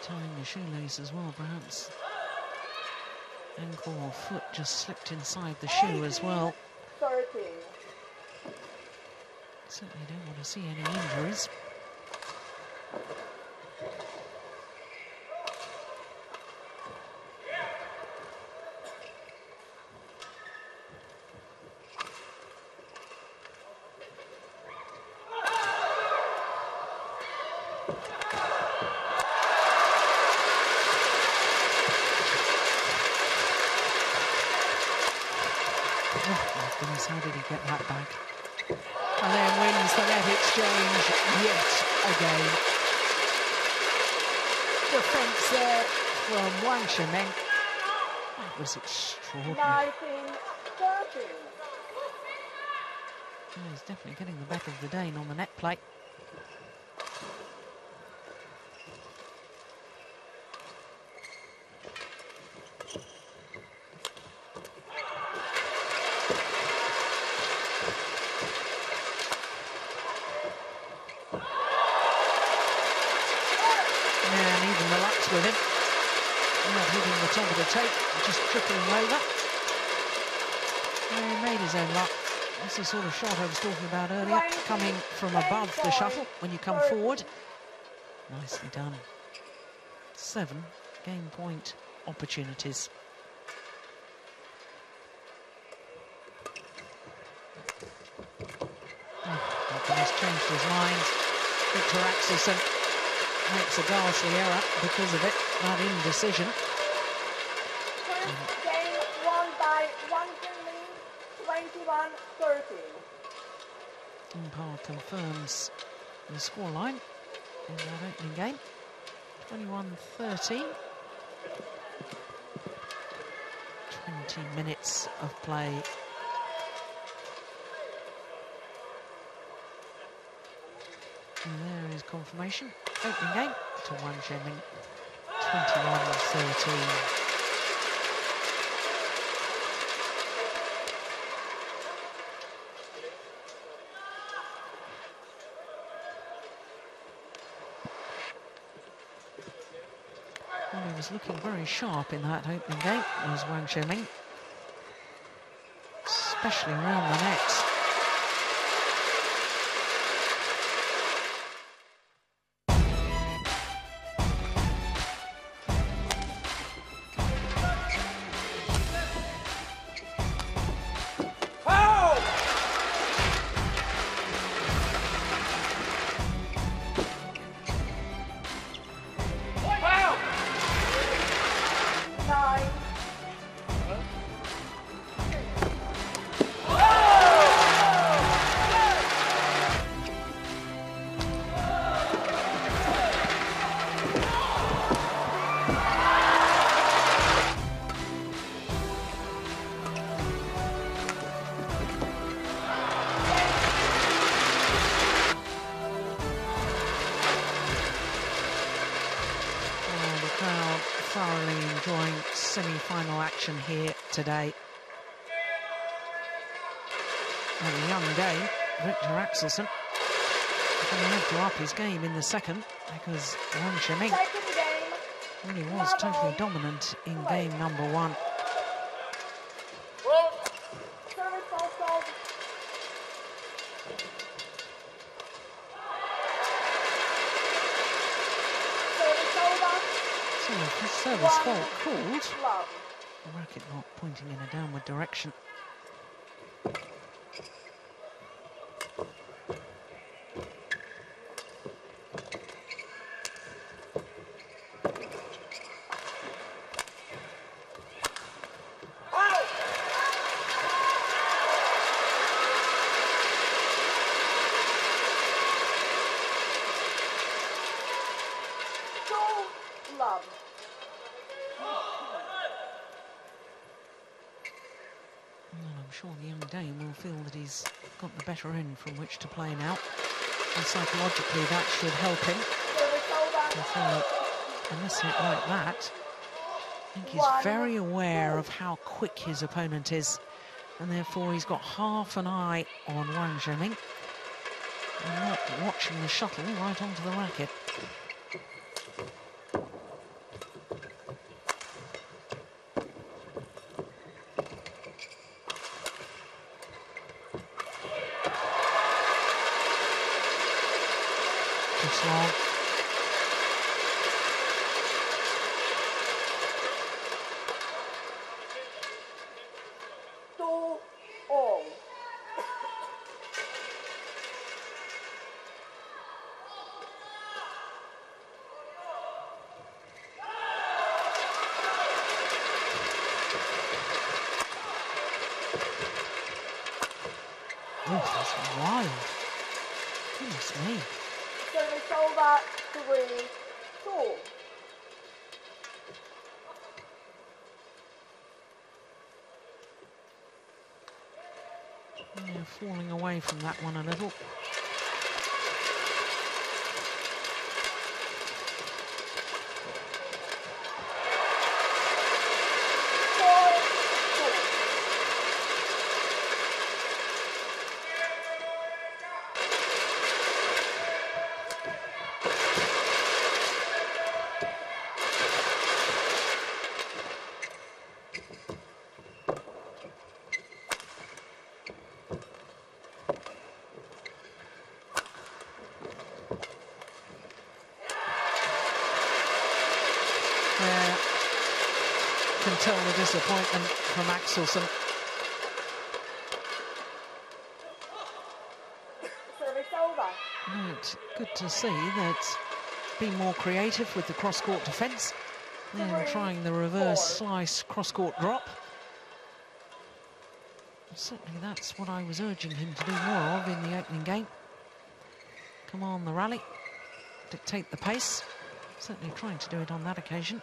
Retying the shoelace as well, perhaps. Ankle or foot just slipped inside the shoe as well. 13. Certainly don't want to see any injuries. How did he get that back? And then wins the net exchange yet again. Defence there from Wang Shimin. That was extraordinary. 19-13. Yeah, he's definitely getting the better of the Dane on the net play. the lucks with him. Not hitting the top of the tape, just tripping over. And he made his own luck. That's the sort of shot I was talking about earlier, coming from above the shuttle when you come forward. Nicely done. 7 game point opportunities. He's changed his mind. Victor Axelsen makes a ghastly error because of it, that indecision. First game won by Wang Zhenming, 21-30. Umpire confirms the scoreline in that opening game. 21-30. 20 minutes of play. And there is confirmation. Opening game to Wang Zhenming. 21-13. Well, he was looking very sharp in that opening game, was Wang Zhenming, especially around the nets. Thoroughly enjoying semi-final action here today. At a young game, Victor Axelsen going to have to up his game in the second, because Wang Zhenming really was totally dominant in game number 1. His service fault called. The racket not pointing in a downward direction. Sure, the young Dane will feel that he's got the better end from which to play now, and psychologically that should help him. A miss hit like that, I think he's very aware of how quick his opponent is, and therefore he's got half an eye on Wang Zhenming and not watching the shuttle right onto the racket. Long. Oh, that's wild. Goodness me. Service over, 3-2. Yeah, falling away from that one a little. can tell the disappointment from Axelsen. Service over. It's good to see that being more creative with the cross-court defence and trying the reverse slice cross-court drop. Certainly that's what I was urging him to do more of in the opening game. Command the rally, dictate the pace. Certainly trying to do it on that occasion.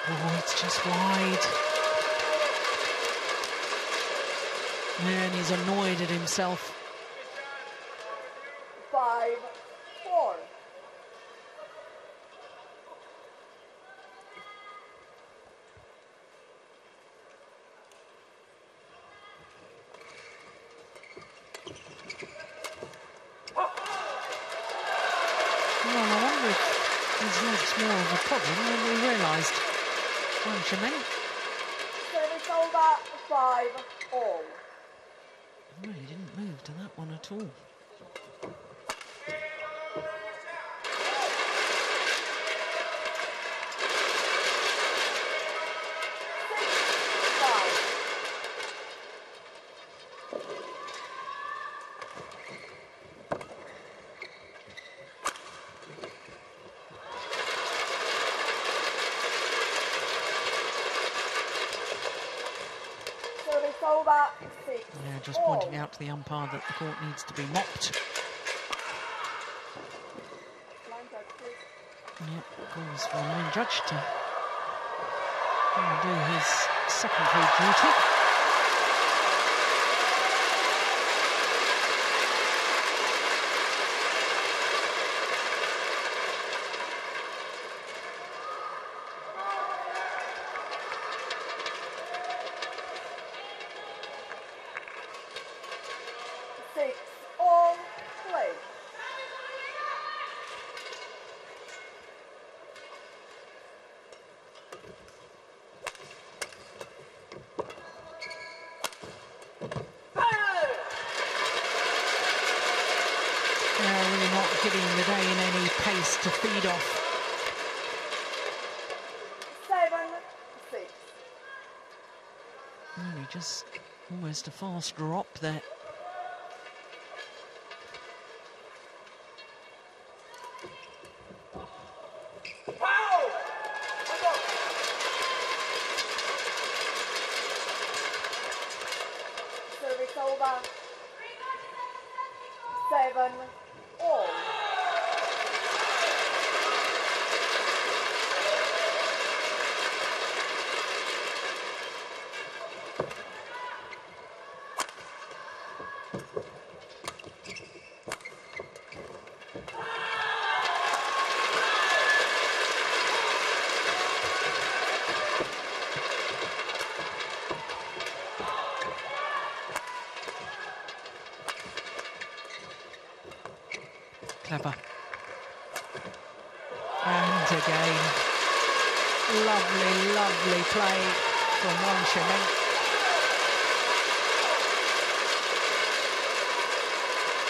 Oh, it's just wide. And he's annoyed at himself. 5-4. Well, I wonder if his leg's more of a problem than we realised. Shimeng. Service over, 5-all. Really didn't move to that one at all. Over, 6. Yeah, just pointing out to the umpire that the court needs to be mopped. Yep, calls for the line judge to do his secondary duty. Giving the day in any pace to feed off. 7-6. Really just almost a fast drop there. Service over. 7-all. Clever. And again, lovely, lovely play from Wang Shimeng.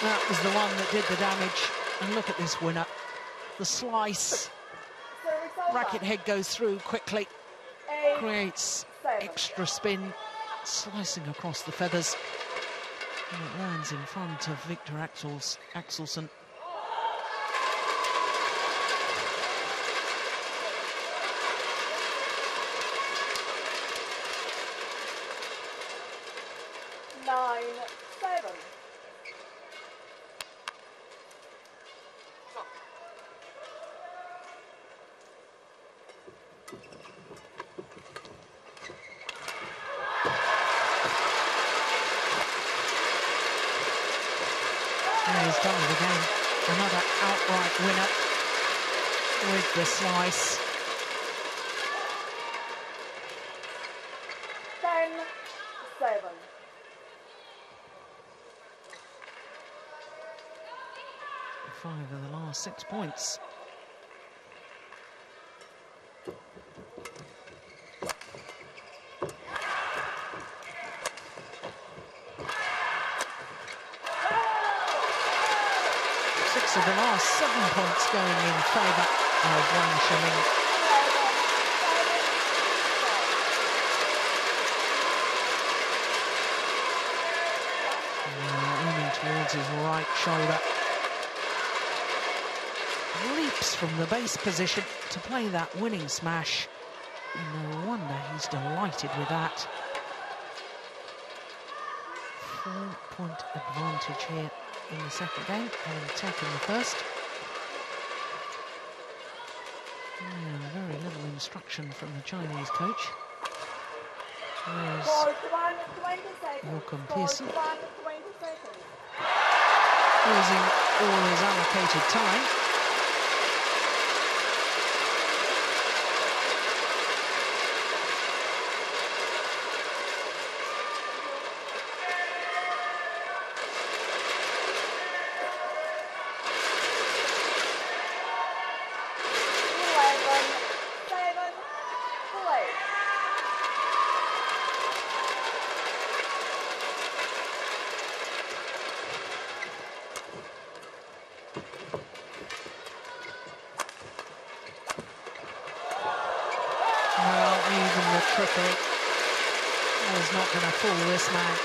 That was the one that did the damage. And look at this winner. The slice. Racket head goes through quickly. Creates extra spin, slicing across the feathers. And it lands in front of Victor Axelsen. dive again. Another outright winner with the slice. 10-7. Five of the last 6 points. Six of the last 7 points going in favour of Wang Shiming. Aiming towards his right shoulder. Leaps from the base position to play that winning smash. No wonder he's delighted with that. 4-point advantage here in the second game, having taken the first. Yeah, very little instruction from the Chinese coach. There's Joachim Pearson using all his allocated time. Triple is not going to fool this man.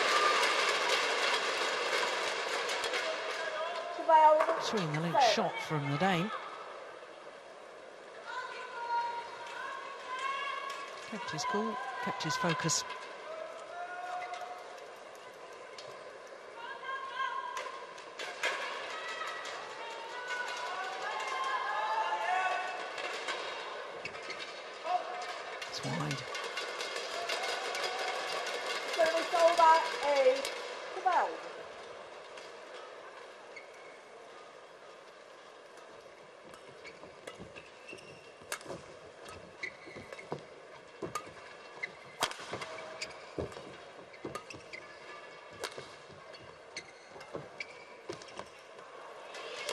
12-7. Between the link shot from the Dane. Kept his cool, kept his focus. It's wide. Service over 8-12.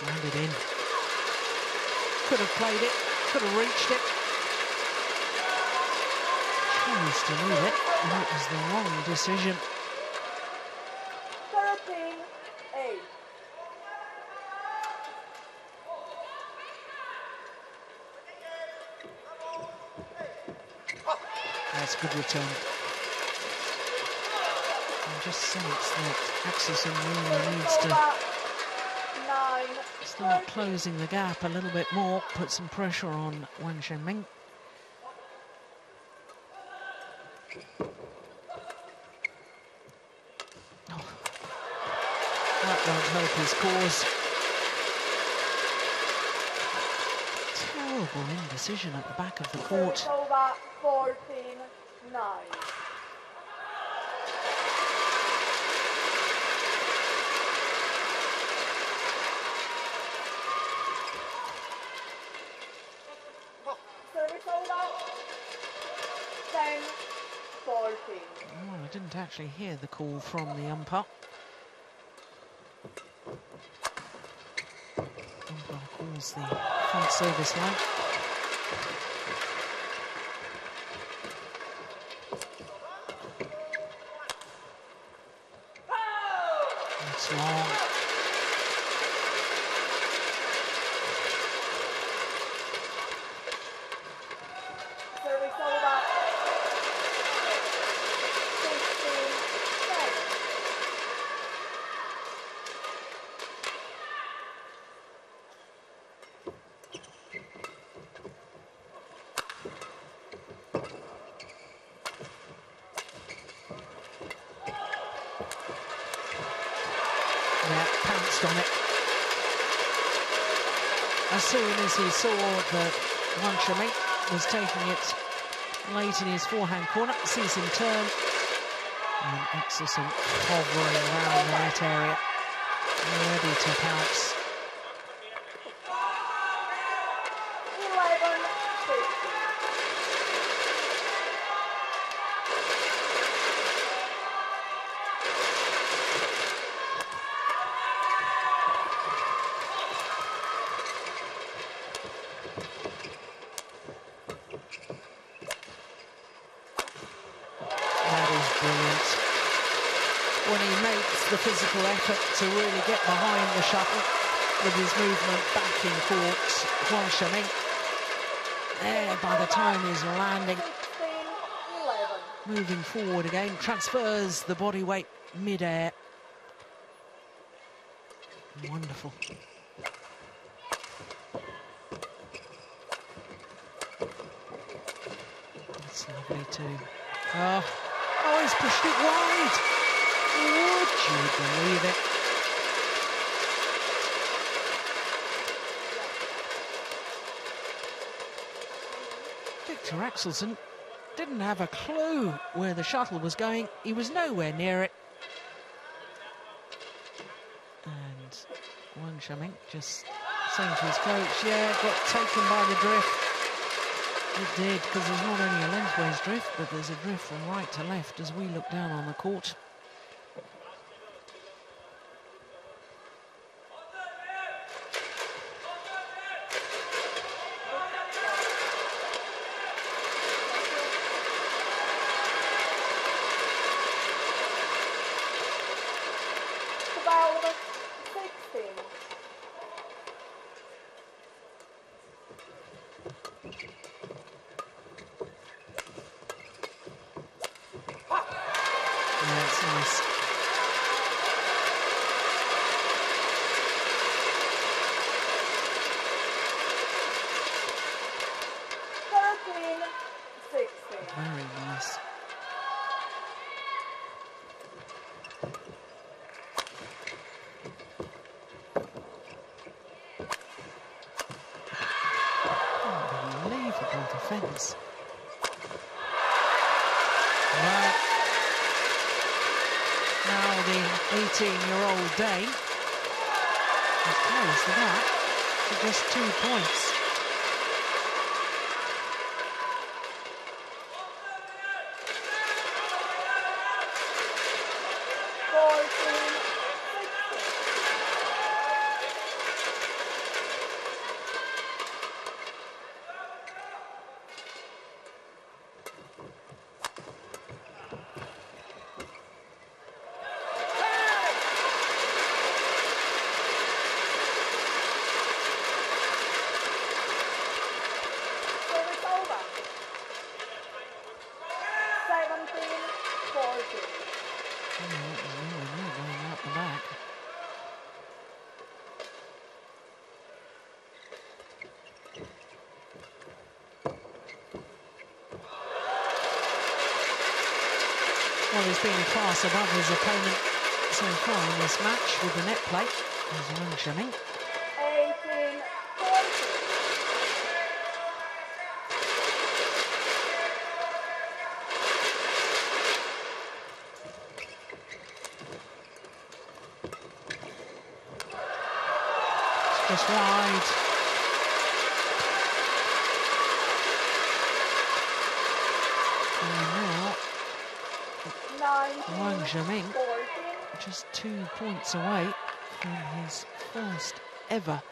Landed in. Could have played it, could have reached it. Chose to leave it, and that was the wrong decision. 13-8. That's a good return. I just sense that Axelsen really needs to start closing the gap a little bit more, put some pressure on Wang Shiming. Oh, that won't help his cause. Terrible indecision at the back of the court. Service over 14-9. Service over 10-14. Oh, I didn't actually hear the call from the umpire. Umpire calls the front service line. That's long. Service over 16-7. Yeah, pounced on it. As soon as he saw that Wang Shiming was taking it late in his forehand corner, sees him turn, and Axelsen hovering around the net area. Ready to pounce. 11-15. That is brilliant. When he makes the physical effort to really get behind the shuttle with his movement back in court, Wang Shiming, there by the time he's landing, 16-11. moving forward again, transfers the body weight mid-air. Wonderful. That's lovely too. Oh, he's pushed it wide. Would you believe it? Victor Axelsen didn't have a clue where the shuttle was going. He was nowhere near it. And Wang Shiming just saying to his coach, yeah, got taken by the drift. It did, because there's not only a lengthways drift, but there's a drift from right to left as we look down on the court. About 16. Yeah, it's nice. Very nice. Unbelievable defence. Well, now the 18-year-old Dane is close to that for just 2 points. Well, he's been class above his opponent so far in this match with the net play. There's Wang Shiming. 18-14. Just wide. And now Wang Shiming just 2 points away from his first ever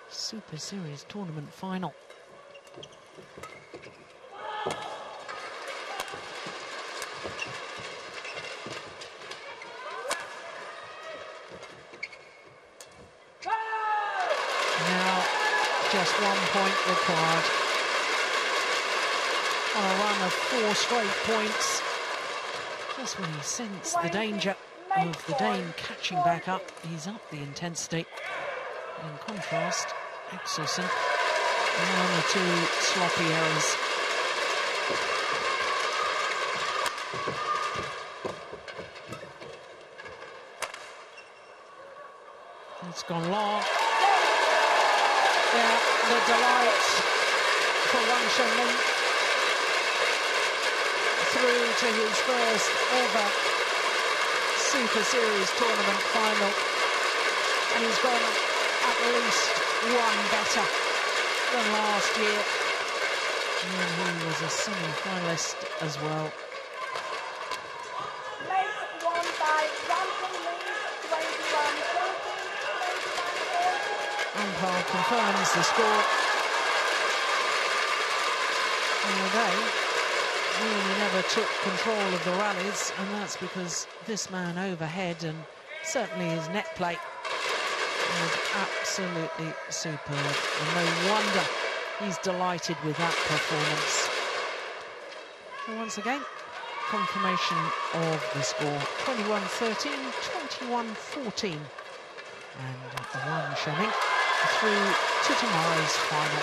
Super Series tournament final. Now, just 1 point required. On a run of 4 straight points. Just when he sensed the danger of the Dane catching back up, he's upped the intensity. In contrast, Axelsen, 1 or 2 sloppy errors. It's gone long. Yeah, the delight for Wang Shiming through to his first ever Super Series tournament final. and he's gone at least one better than last year. And he was a semi-finalist as well. Match won by Badminton World 21-14, 21-14. Umpire confirms the score. And they really never took control of the rallies, and that's because this man overhead and certainly his net play was absolutely superb. And no wonder he's delighted with that performance. So once again, confirmation of the score, 21-13, 21-14. And one Shenning through to tomorrow's final.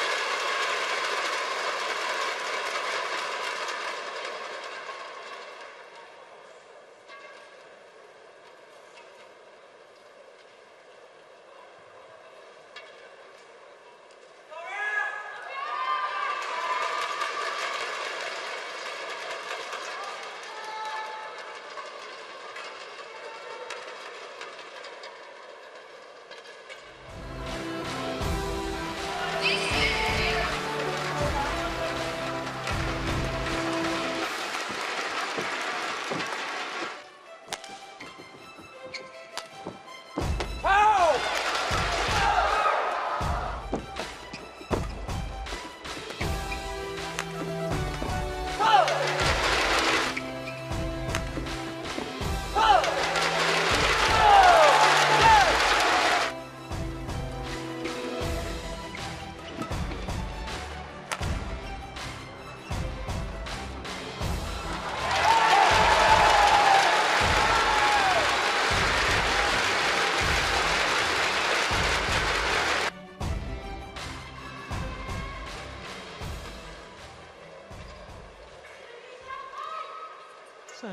So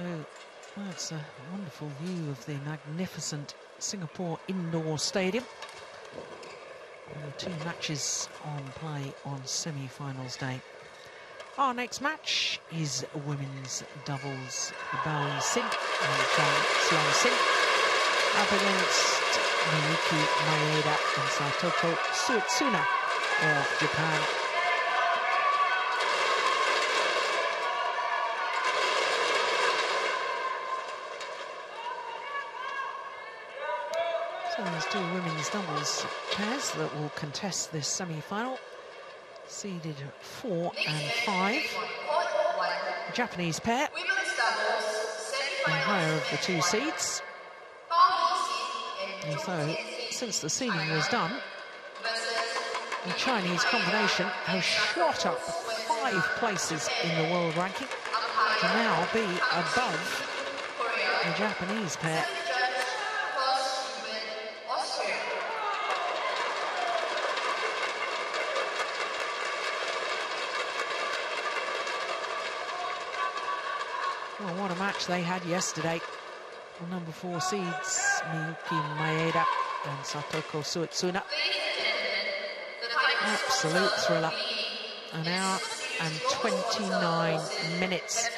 that's a wonderful view of the magnificent Singapore Indoor Stadium. And the two matches on play on semi-finals day. Our next match is women's doubles. Li-Ning Singapore Open up against Naoki Maeda and Satoko Suetsuna of Japan. So there's two women's doubles pairs that will contest this semi-final, seeded 4 and 5. The Japanese pair, the higher of the two seeds. And so, since the seeding was done, the Chinese combination has shot up 5 places in the world ranking to now be above the Japanese pair. Well, what a match they had yesterday. The number 4 seeds, Naoki Maeda and Satoko Suetsuna. Absolute thriller. An hour and 29 minutes.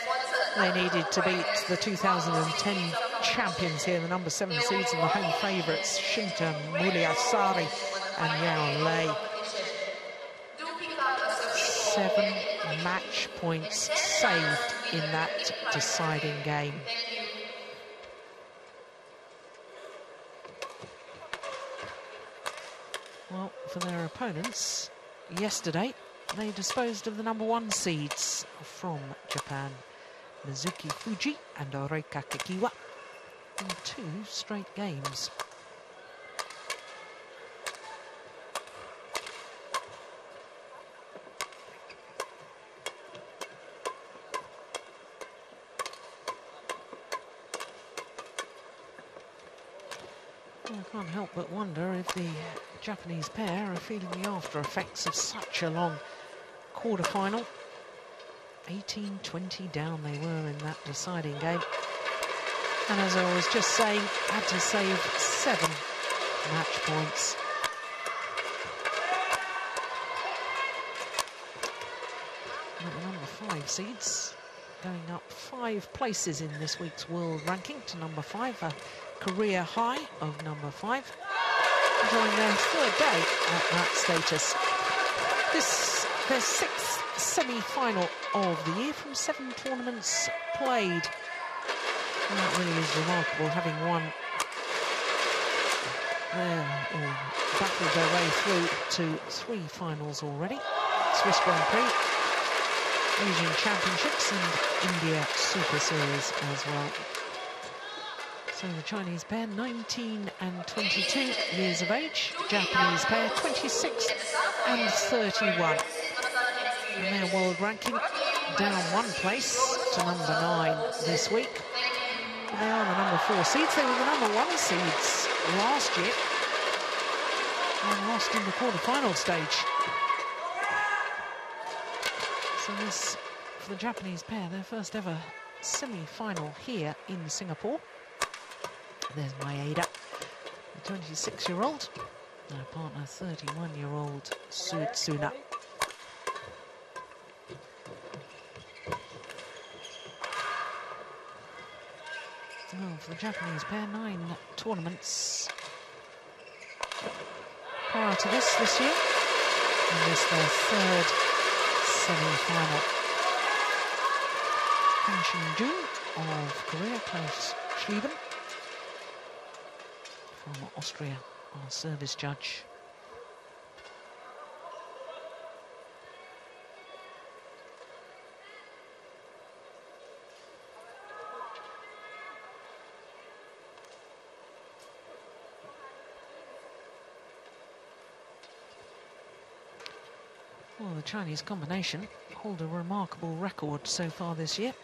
They needed to beat the 2010 champions here, the number 7 seeds and the home favourites, Shinta Muliasari and Yao Lei. 7 match points saved in that deciding game. Well, for their opponents, yesterday, they disposed of the number 1 seeds from Japan, Mizuki Fuji and Oreika Kikiwa, in 2 straight games. I can't help but wonder if the Japanese pair are feeling the after effects of such a long quarter-final. 18-20 down they were in that deciding game. And as I was just saying, had to save 7 match points. And the number 5 seeds going up 5 places in this week's world ranking to number 5, a career high of number 5. enjoying their third day at that status. This their 6th semi-final of the year from 7 tournaments played. And that really is remarkable, having won or battled their way through to 3 finals already. Swiss Grand Prix, Asian Championships and India Super Series as well. So the Chinese pair, 19 and 22 years of age. Japanese pair, 26 and 31. And their world ranking down 1 place to number 9 this week. But they are the number 4 seeds. They were the number 1 seeds last year and lost in the quarter-final stage. So this, for the Japanese pair, their first ever semi-final here in Singapore. There's Maeda, the 26-year-old, and her partner, 31-year-old Suetsuna. Well, for the Japanese pair, 9 tournaments prior to this year, and this their 3rd semi-final. Han Shin-jun of Korea, Klaus Schlieben from Austria, our service judge. Well, the Chinese combination hold a remarkable record so far this year.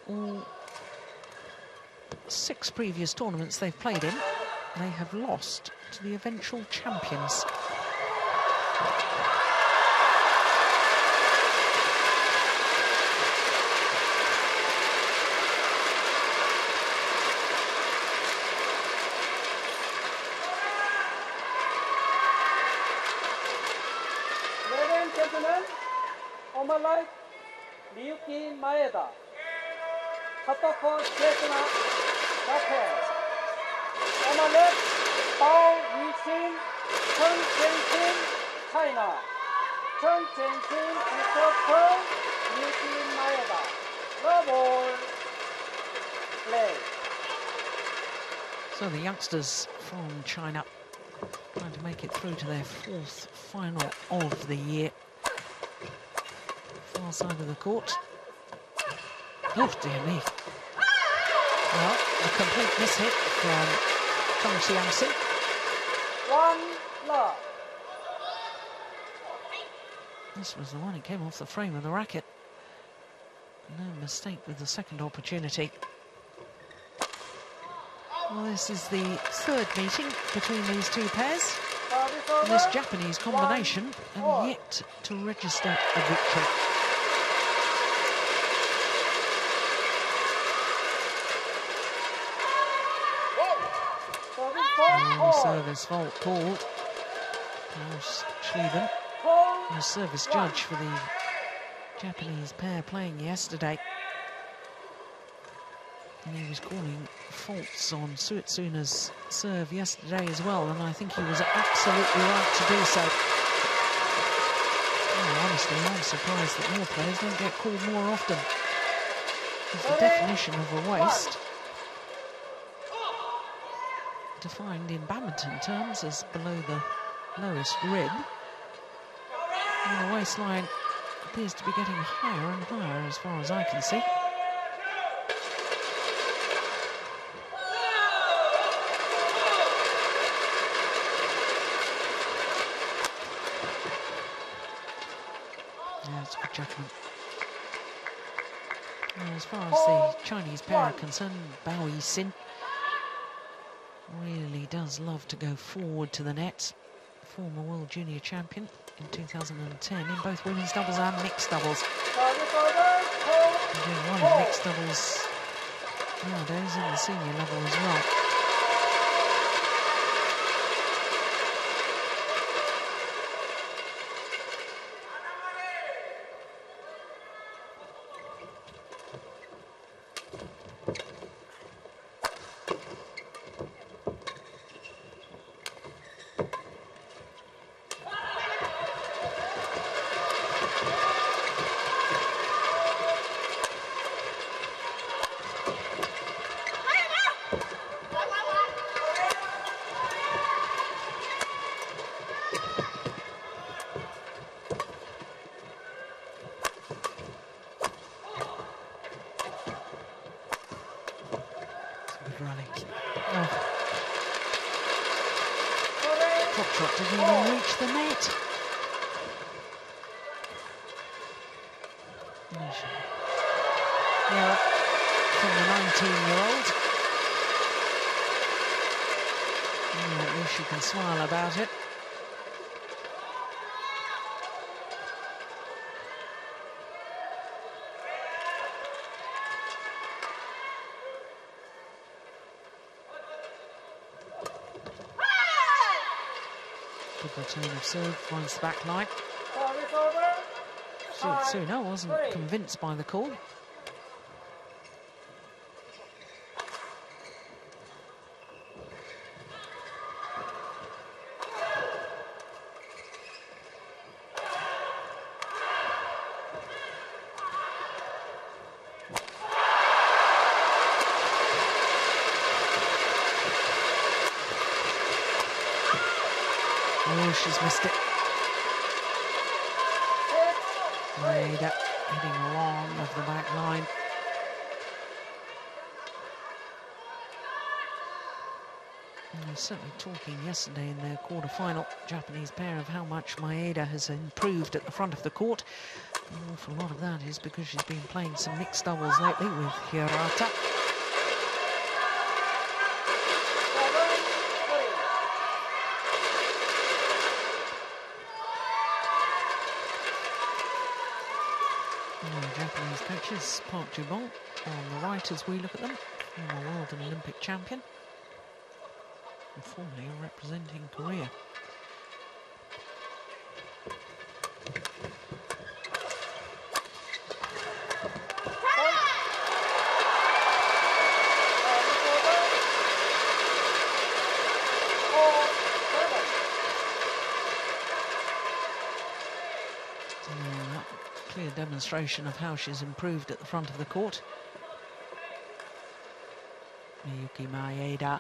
All 6 previous tournaments they've played in, they have lost to the eventual champions. Ladies and gentlemen, on my right, Li-Ning Maeda, Katoko Suetsuna, Japan. On my left, Bao Yixin, Chen Chenqing, China. Chen Chenqing is the third, Li-Ning Maeda. The ball, play. So the youngsters from China trying to make it through to their 4th final of the year. Far side of the court. Oh, dear me. Well, a complete mishit from Kong Xiangsi. 1 love. This was the one that came off the frame of the racket. No mistake with the second opportunity. Well, this is the 3rd meeting between these 2 pairs. And this Japanese combination have yet to register a victory. Service fault called. Klaus Schlieben, the service judge for the Japanese pair playing yesterday. And he was calling faults on Suetsuna's serve yesterday as well, and I think he was absolutely right to do so. Oh, honestly, I'm surprised that more players don't get called more often. It's the definition of a waist, defined in badminton terms as below the lowest rib. And the waistline appears to be getting higher and higher as far as I can see. Yeah, it's good judgment. Well, as far as the Chinese pair are concerned, Bao Yixin really does love to go forward to the net. Former world junior champion in 2010 in both women's doubles and mixed doubles. And doing well in mixed doubles nowadays in the senior level as well. Good rally. Oh. Drop shot didn't even reach the net. Yeah, from the 19-year-old. At least she can smile about it. Good return of serve, finds the back line. Suno wasn't convinced by the call. Oh, she's missed it. Maeda heading along of the back line. And they were certainly talking yesterday in their quarter-final Japanese pair of how much Maeda has improved at the front of the court. An awful lot of that is because she's been playing some mixed doubles lately with Hirata. Japanese coaches, Park Jubong on the right as we look at them, former world and Olympic champion, and formerly representing Korea. Clear demonstration of how she's improved at the front of the court. Miyuki Maeda.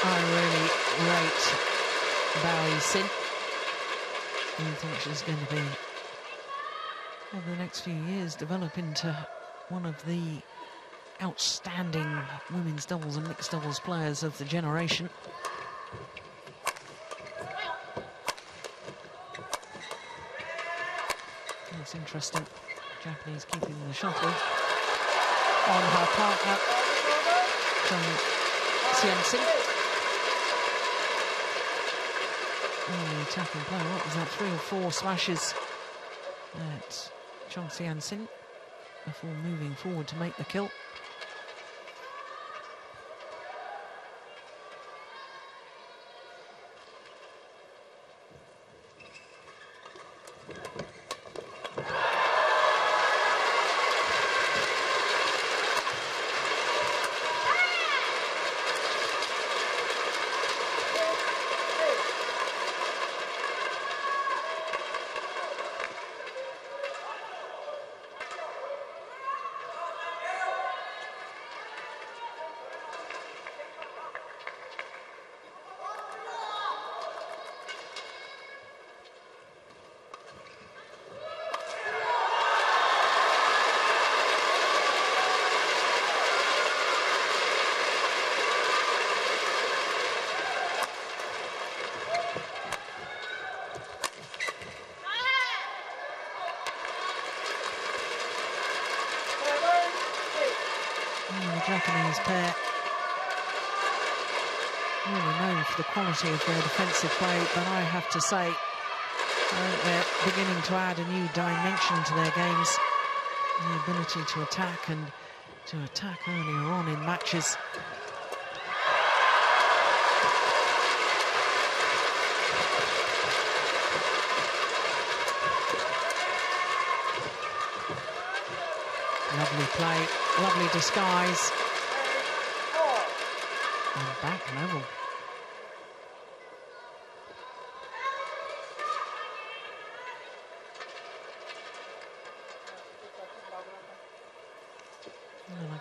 I really rate Li-Ning. I think she's going to be, over the next few years, develop into one of the outstanding women's doubles and mixed doubles players of the generation. It's interesting, Japanese keeping the shuttle on her partner, Xianxin. Oh, attacking play, what was that, 3 or 4 smashes at Chong Xianxin before moving forward to make the kill. Japanese pair really known for the quality of their defensive play, but I have to say they're beginning to add a new dimension to their games, the ability to attack and to attack earlier on in matches. Lovely play, lovely disguise. And back level.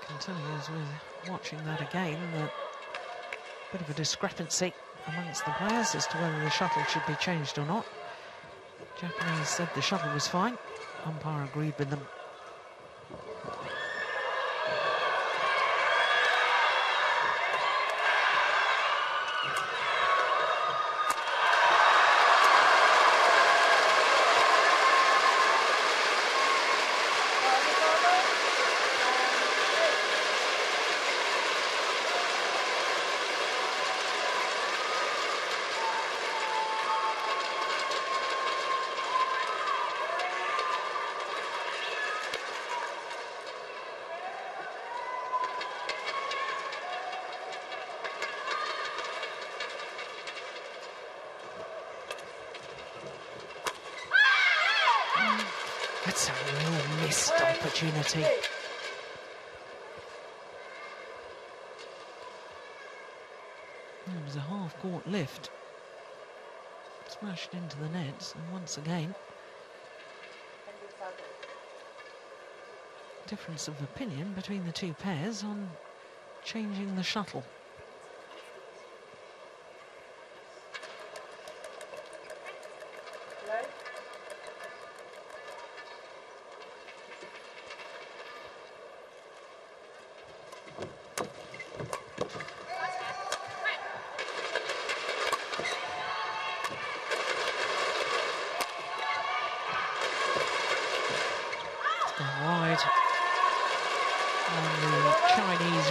can tell you as we're watching that again that a bit of a discrepancy amongst the players as to whether the shuttle should be changed or not. Japanese said the shuttle was fine. Umpire agreed with them. That's a real missed opportunity. It was a half-court lift. Smashed into the nets, and once again, difference of opinion between the two pairs on changing the shuttle.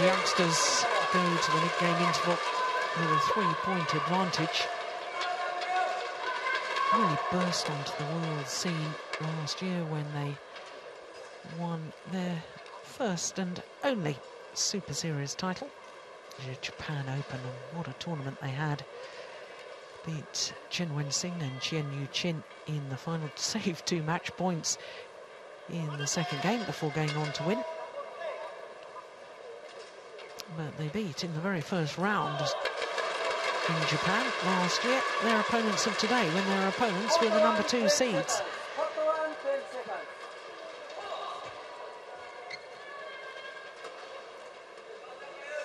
Youngsters go to the mid-game interval with a 3-point advantage. Really burst onto the world scene last year when they won their first and only Super Series title, the Japan Open, and what a tournament they had. Beat Chen Wen-Sing and Chen Yu-Chin in the final to save 2 match points in the second game before going on to win. But they beat in the very first round in Japan last year their opponents of today, when their opponents were the number 2 seeds.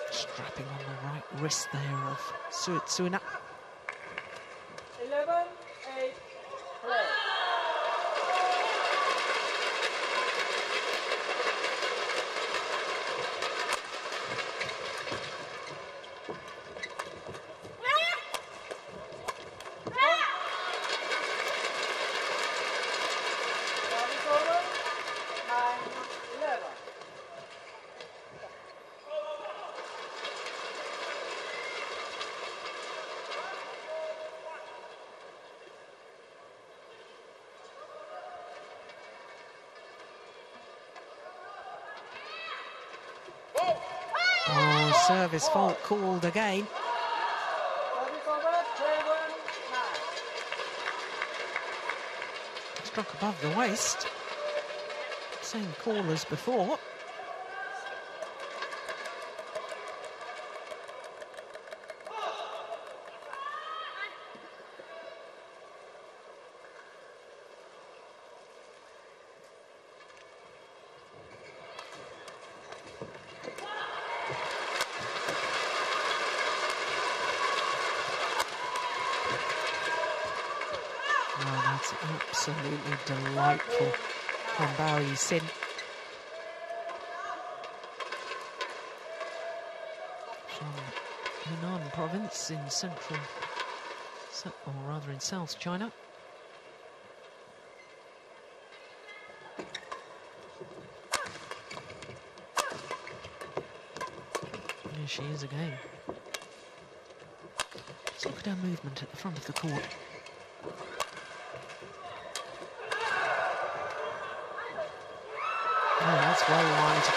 Strapping on the right wrist there of Suina. 11-8, play. Oh, service fault called again. Struck above the waist. Same call as before. Absolutely delightful from Bao Yi-Sin. From Hunan province in central, or rather in South China. Here she is again. Let's look at her movement at the front of the court. Oh, that's well wide.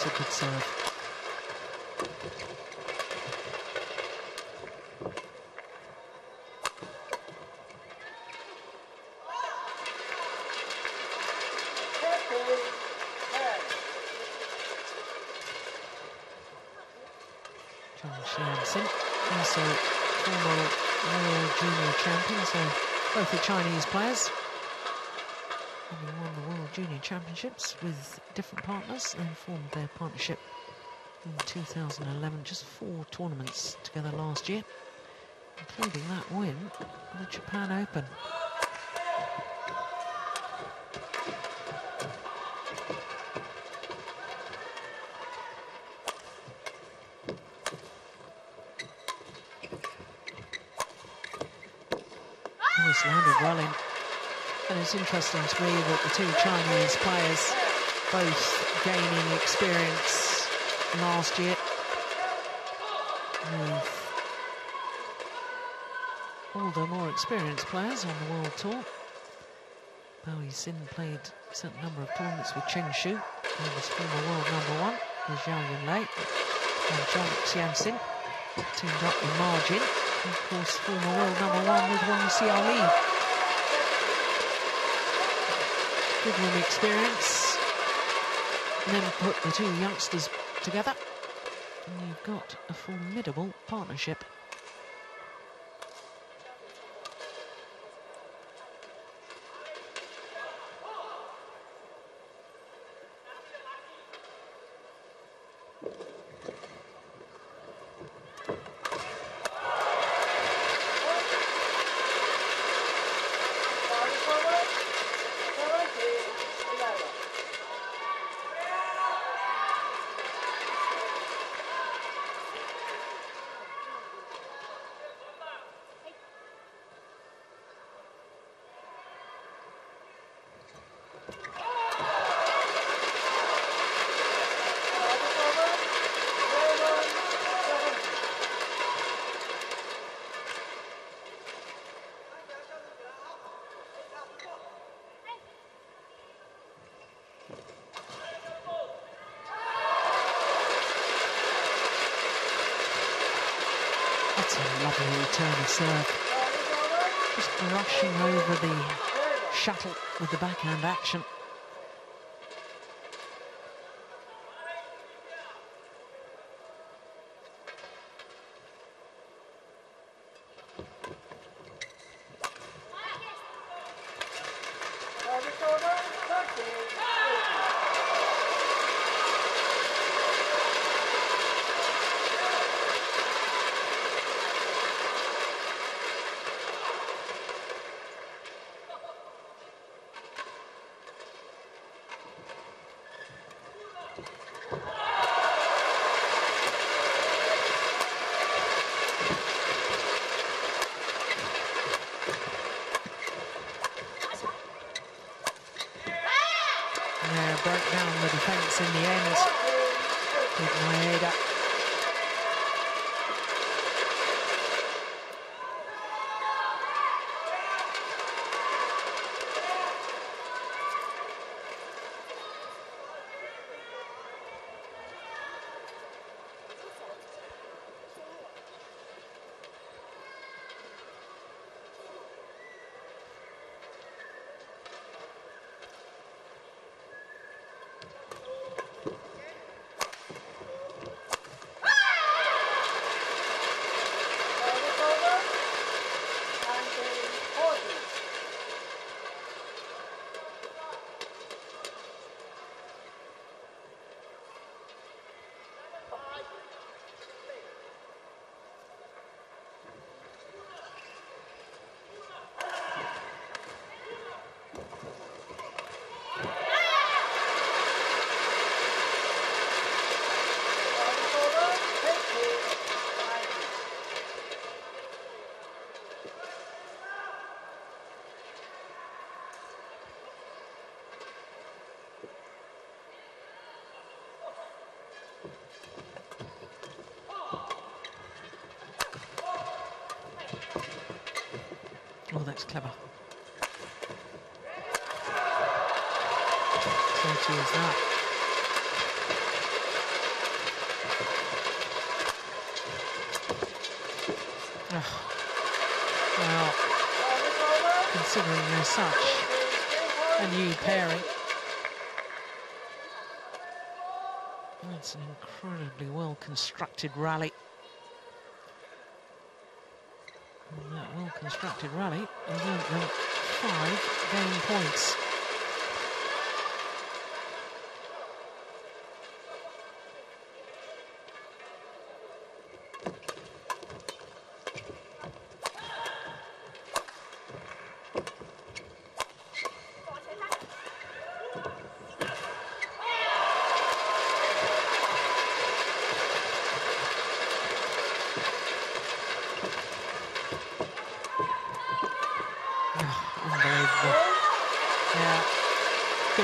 That's a good serve. Also former World Junior champion, so both are Chinese players. Having won the World Junior Championships with different partners and formed their partnership in 2011, just 4 tournaments together last year, including that win at the Japan Open. It's landed well in, and it's interesting to me that the 2 Chinese players both gaining experience last year with older, more experienced players on the World Tour. Bao-Yi-Sin played a certain number of tournaments with Chen Xu, who was former world #1 with Zhao Yunlei, and Zhang Xianxin teamed up with Ma Jin. Of course, former world #1 with Wang Xiaoli. Give them experience, and then put the 2 youngsters together, and you've got a formidable partnership. That's a lovely return of serve. Just brushing over the shuttle with the backhand action. Broke down the defence in the end with Maeda. Oh, that's clever. So to is that. considering they're such a new pairing. That's an incredibly well-constructed rally. And that well-constructed rally has earned them 5 game points.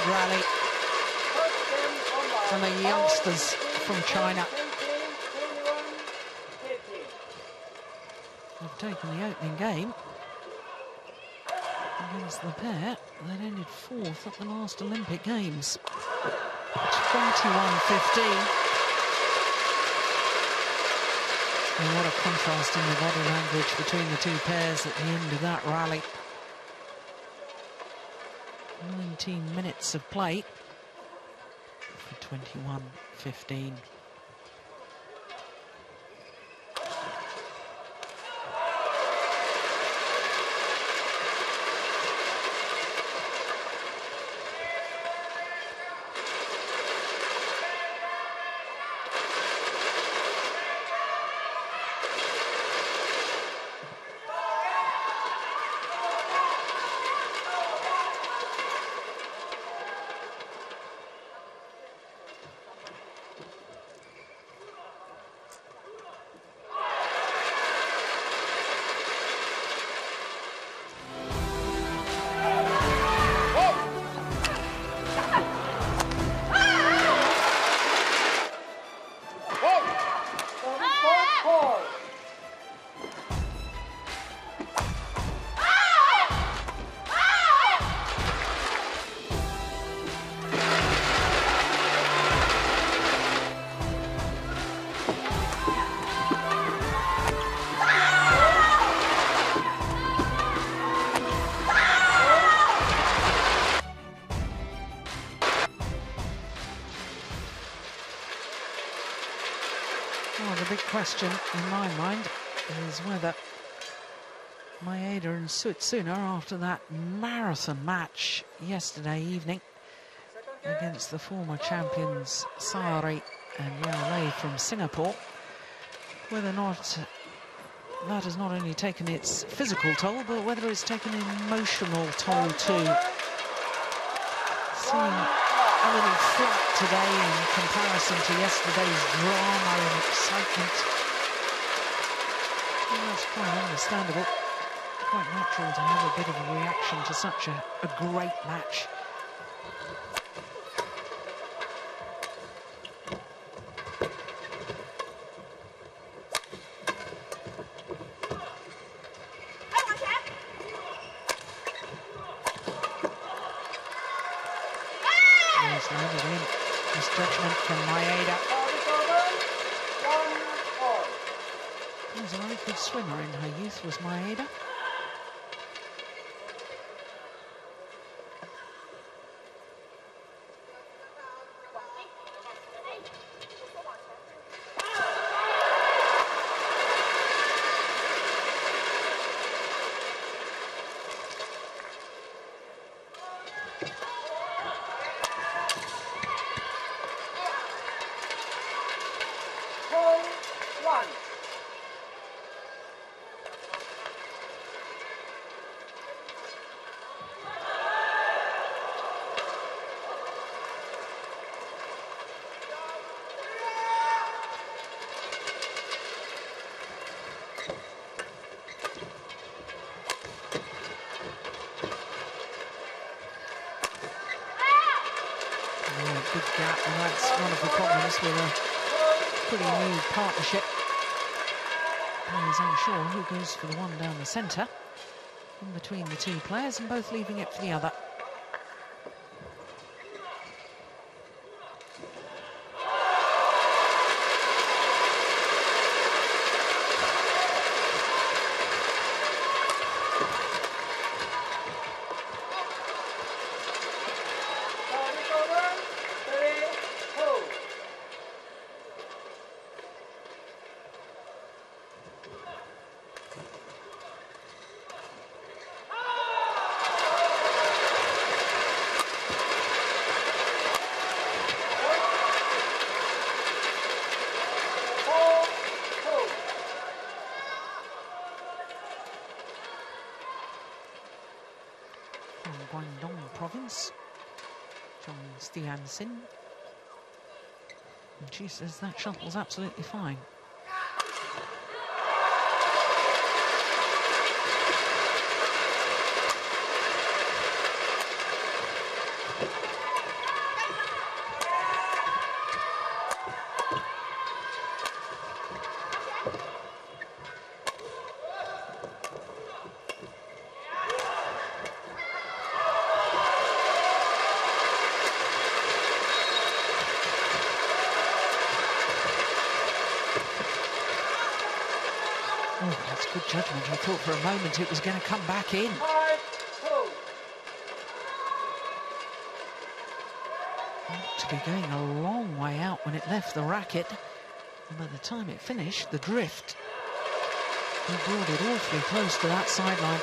Rally and the youngsters from China have taken the opening game against the pair that ended 4th at the last Olympic Games. 21-15. And what a contrast in the body language between the two pairs at the end of that rally. 19 minutes of play for 21-15. Question in my mind is whether Maeda and Suetsuna, after that marathon match yesterday evening against the former champions Saari and Yao Lei from Singapore, whether or not that has not only taken its physical toll, but whether it's taken an emotional toll too. Seeing a little flat today in comparison to yesterday's drama and excitement. And that's quite understandable. Quite natural to have a bit of a reaction to such a great match. Misjudgment from Maeda. He was a very good swimmer in her youth, was Maeda. Big gap, and that's one of the problems with a pretty new partnership. Players unsure who goes for the one down the centre in between the two players, and both leaving it for the other. from Guangdong province, Chong Stian-sin. And she says that shuttle's absolutely fine. Oh, that's good judgment. I thought for a moment it was going to come back in. 5-2. To be going a long way out when it left the racket. And by the time it finished, the drift, he brought it awfully close to that sideline.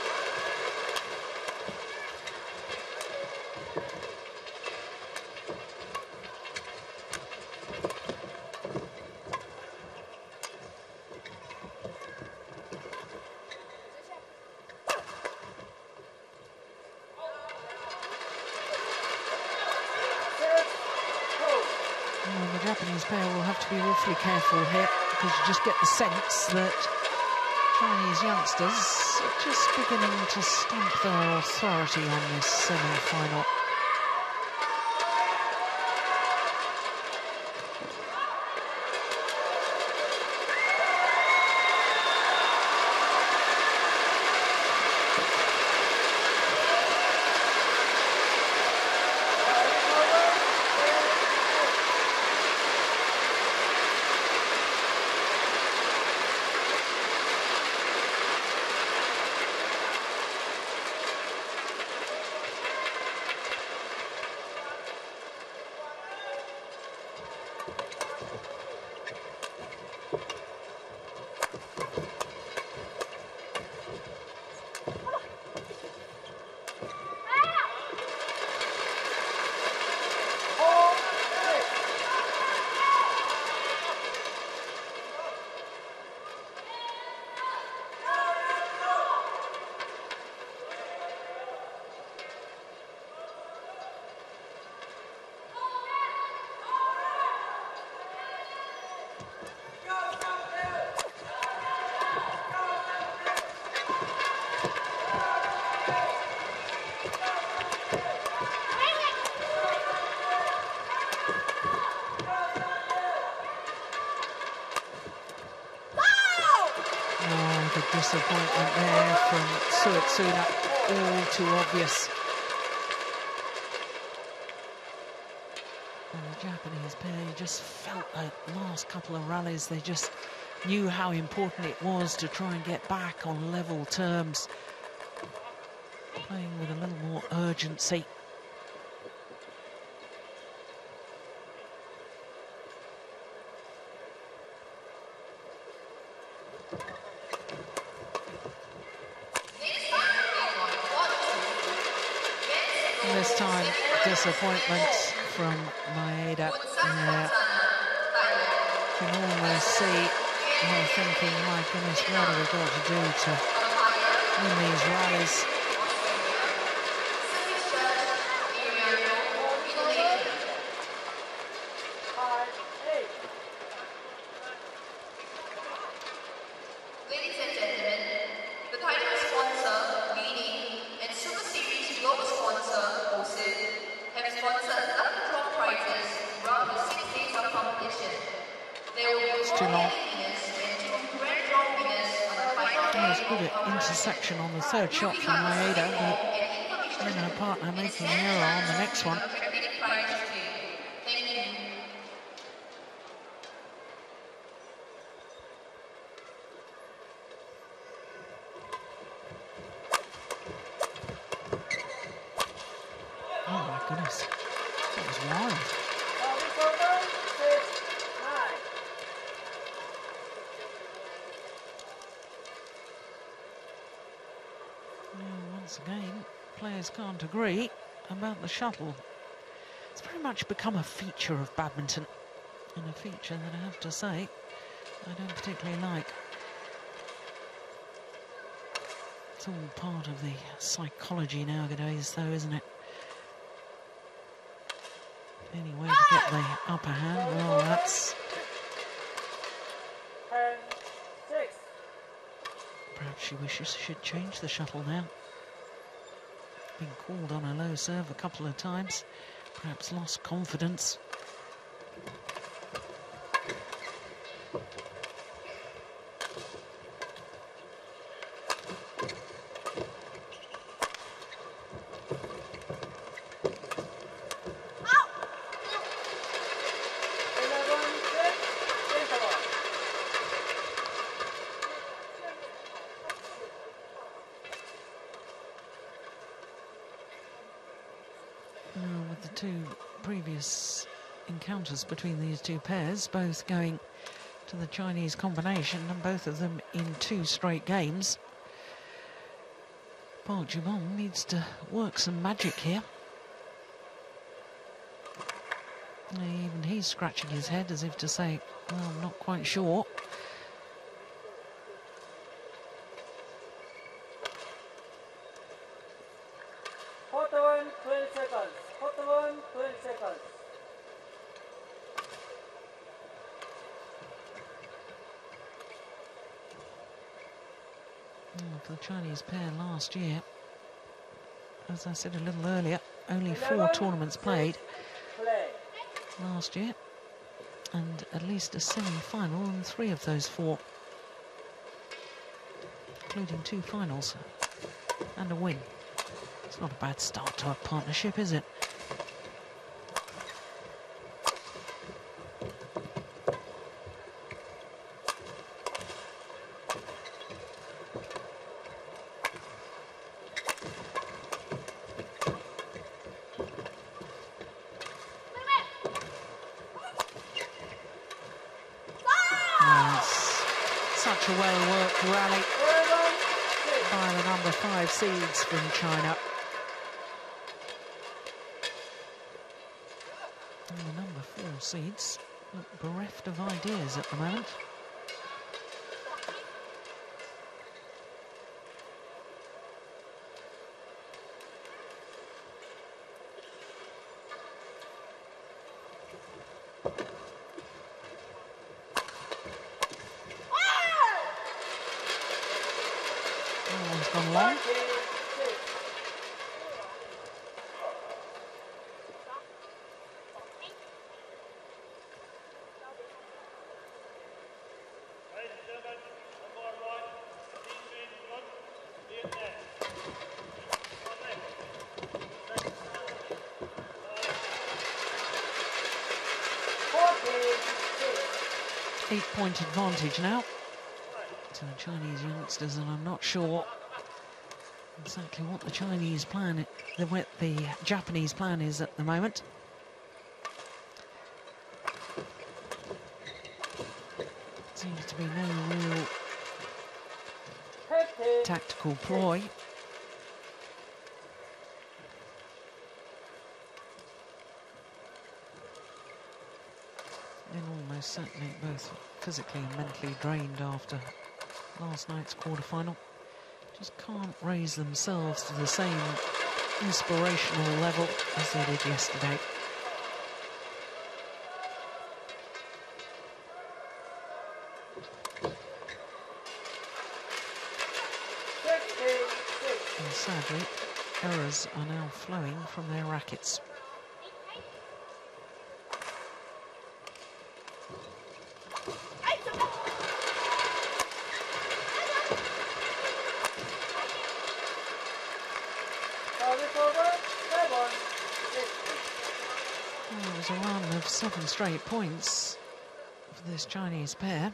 The Japanese pair will have to be awfully careful here, because you just get the sense that Chinese youngsters are just beginning to stamp their authority on this semi-final. The disappointment there from Suetsuna, all too obvious. And the Japanese pair just felt that last couple of rallies, they just knew how important it was to try and get back on level terms, playing with a little more urgency. This time, disappointment from Maeda. Yeah. You can almost see her thinking, my goodness, what have we got to do to win these rallies? Ladies and gentlemen, the title sponsor, Li-Ning, and Superseries global sponsor, OSIM, have sponsored lucky draw prizes throughout the 6 days of competition. There will be 4 winners and 2 grand draw winners on the final day. It's good at intersection on the third shot from Maeda, but then her partner making an error on the next one. Oh my goodness, that was wild. Once again, players can't agree about the shuttle. It's very much become a feature of badminton, and a feature that I have to say I don't particularly like. It's all part of the psychology nowadays, though, isn't it? Any way to get the upper hand, well, that's... Perhaps she wishes she should change the shuttle now. Been called on a low serve a couple of times. Perhaps lost confidence. With the two previous encounters between these two pairs, both going to the Chinese combination, and both of them in 2 straight games, Park Ji-won needs to work some magic here. Even he's scratching his head as if to say, well, I'm not quite sure. For the Chinese pair last year, as I said a little earlier, only 4 tournaments played last year, and at least a semi-final in 3 of those 4, including 2 finals and a win. It's not a bad start to a partnership, is it? Such a well-worked rally by the number 5 seeds from China. And the number 4 seeds look bereft of ideas at the moment. Gone long. Eight-point advantage now to the Chinese youngsters, and I'm not sure exactly what the Chinese plan, what the Japanese plan is at the moment. Seems to be no real tactical ploy. And almost certainly both physically and mentally drained after last night's quarter-final. Just can't raise themselves to the same inspirational level as they did yesterday. And sadly, errors are now flowing from their rackets. It was a run of 7 straight points for this Chinese pair.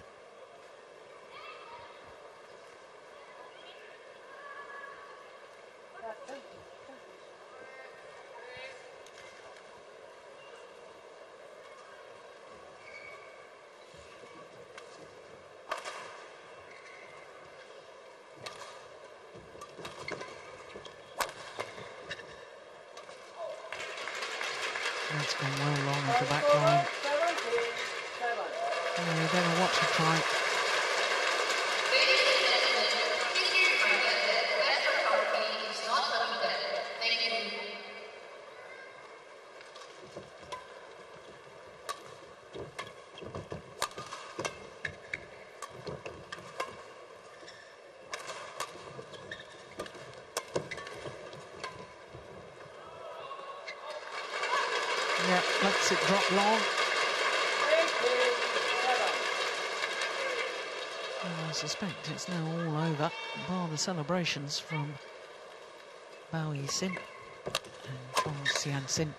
That's gone well long of the back line. Oh, you better watch it, try. Ladies and gentlemen, please be reminded that the best Yeah, lets it drop long. 18-7. And I suspect it's now all over, bar the celebrations from Bao Yi-sin and Chong Sian-sin.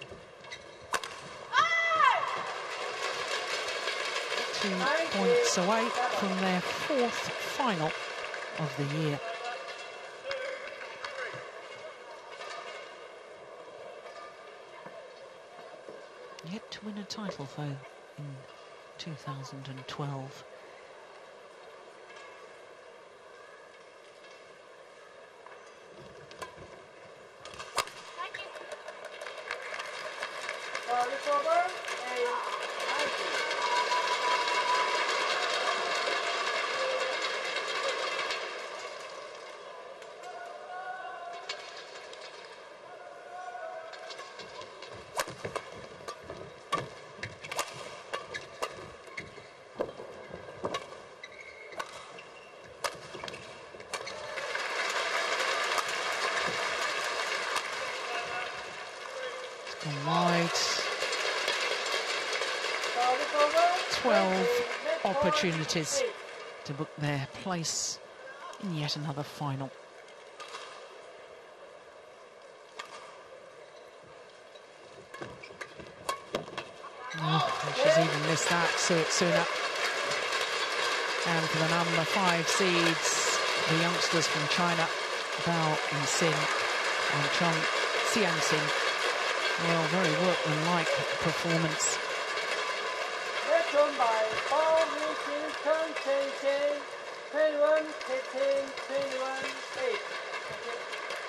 2 points away from their 4th final of the year. Yet to win a title, though, in 2012. Service over, 8-19. Wide. 12 opportunities to book their place in yet another final. Oh, she's even missed that, Suitsuna. And for the number 5 seeds, the youngsters from China, Bao Yi-sin and Chong Sian-sin. Well, very workmanlike performance. Next one by Bao Yi-sin, Chong Sian-sin, 21-15,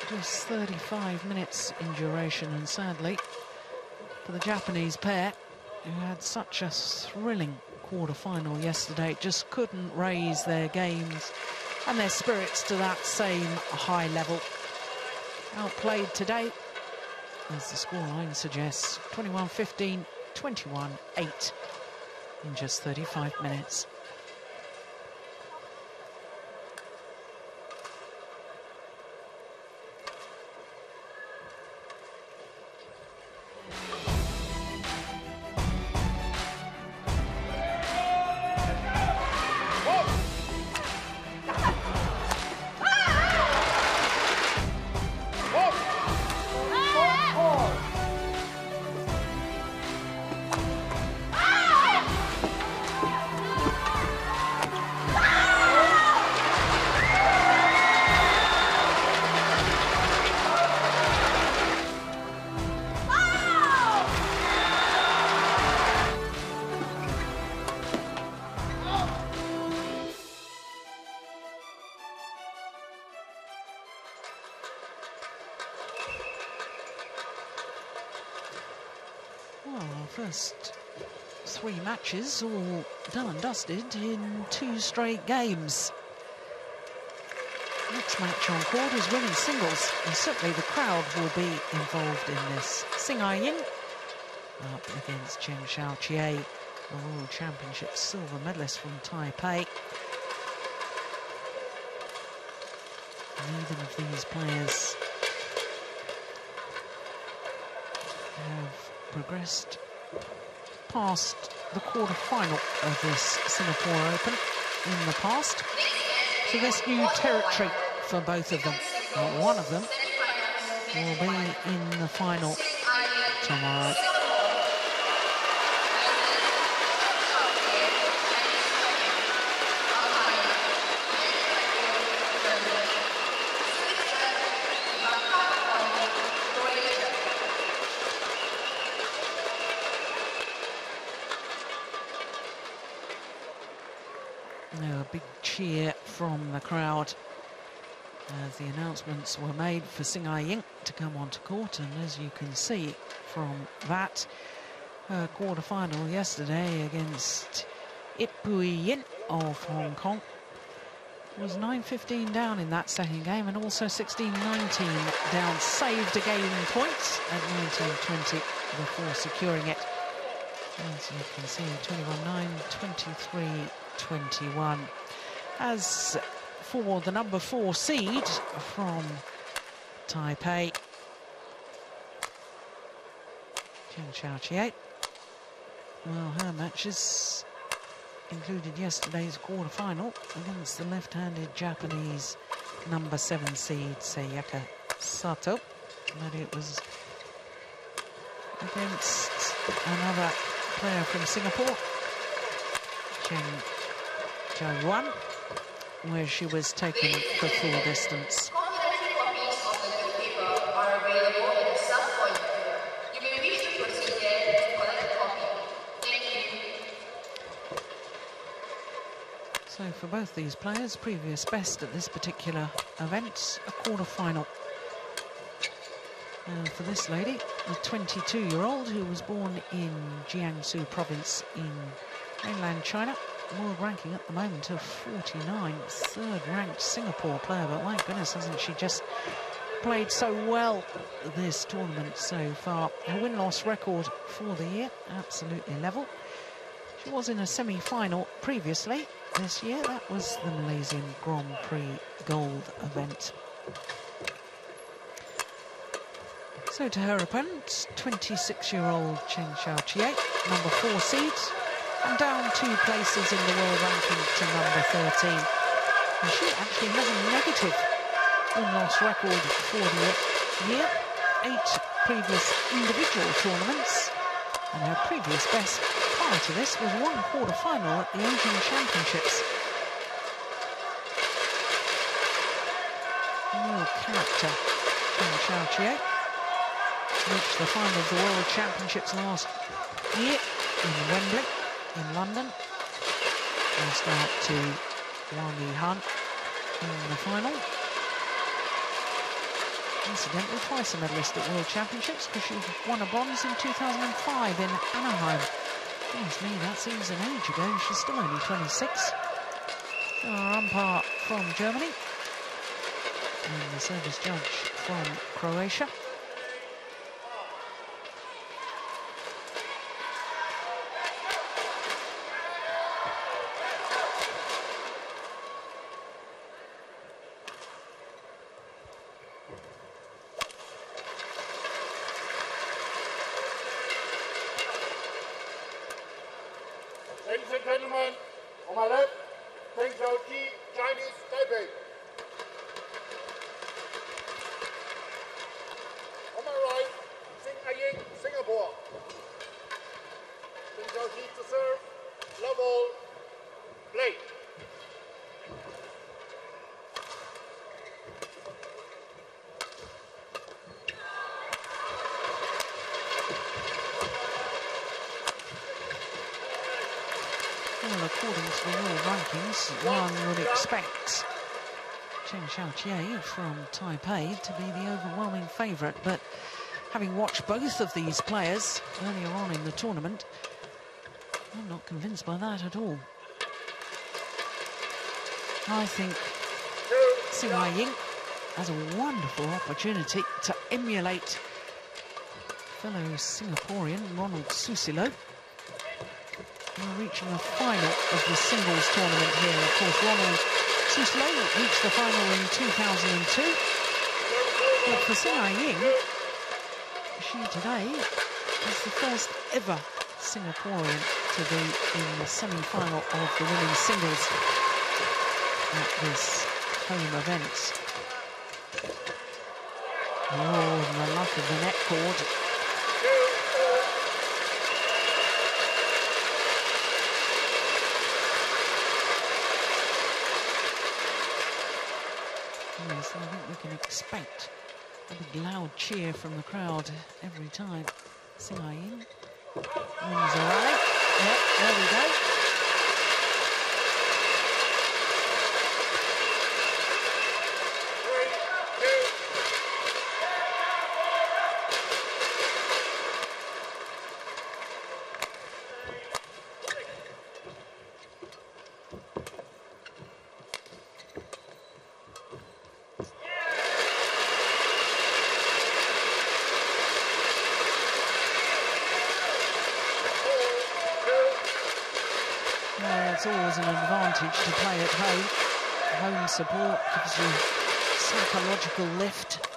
21-8. Just 35 minutes in duration, and sadly, for the Japanese pair, who had such a thrilling quarter-final yesterday, just couldn't raise their games and their spirits to that same high level. Outplayed today, as the scoreline suggests, 21-15, 21-8 in just 35 minutes. First 3 matches all done and dusted in 2 straight games. Next match on court is women's singles, and certainly the crowd will be involved in this. Sing Ai-ying up against Chen Xiaoqie, the World Championships silver medalist from Taipei. Neither of these players have progressed past the quarter-final of this Singapore Open in the past. So this new territory for both of them. One of them will be in the final tomorrow. A big cheer from the crowd as the announcements were made for Sing Ai-ying to come onto court, and as you can see from that, her quarter-final yesterday against Ip Pui-yin of Hong Kong was 9-15 down in that second game, and also 16-19 down, saved a game points at 19-20 before securing it. As you can see, 21-9, 23-21. As for the number 4 seed from Taipei, Chen Chen Xiaoqie. Well, her matches included yesterday's quarter-final against the left-handed Japanese number 7 seed Sayaka Sato, but it was against another player from Singapore, Chen Jiayuan, where she was taken the full distance. Complimentary copies of the newspaper are available at the South Point area. You may wish to proceed there to collect a copy. Thank you. So for both these players, previous best at this particular event, a quarter-final. And for this lady, the 22-year-old who was born in Jiangsu province in mainland China, world ranking at the moment of 49, third-ranked Singapore player, but my goodness, hasn't she just played so well this tournament so far. Her win-loss record for the year, absolutely level. She was in a semi-final previously this year. That was the Malaysian Grand Prix Gold event. So to her opponent, 26-year-old Chen Xiaoqie, number 4 seed, and down 2 places in the world ranking to number 13. And she actually has a negative win-loss record for the year. 8 previous individual tournaments, and her previous best prior to this was 1 quarter-final at the Asian Championships. Real character, Chen Xiaoqie. Reached the final of the World Championships last year in Wembley, in London. Lost out to Wang Yihan in the final. Incidentally, twice a medalist at World Championships, because she won a bronze in 2005 in Anaheim. Goodness me, that seems an age ago. She's still only 26. Our umpire from Germany, and the service judge from Croatia. Ladies and gentlemen, on my left, Chen Xiaoqie, Chinese Taipei. On my right, Li-Ning Singapore. Chen Xiaoqie to serve, level, play. Well, according to the world rankings, one would expect Chen Xiaoqie from Taipei to be the overwhelming favourite, but having watched both of these players earlier on in the tournament, I'm not convinced by that at all. I think Xing Ying has a wonderful opportunity to emulate fellow Singaporean Ronald Susilo. We're reaching the final of the singles tournament here. Of course, Ronald Susilo reached the final in 2002. But for Xing Ying, she today is the first ever Singaporean to be in the semi-final of the women's singles at this home event. Oh, and the luck of the net cord. Yes, I think we can expect a big loud cheer from the crowd every time Xing Ying wins a rally. Yep, there we go. It's always an advantage to play at home. Home support gives you psychological lift.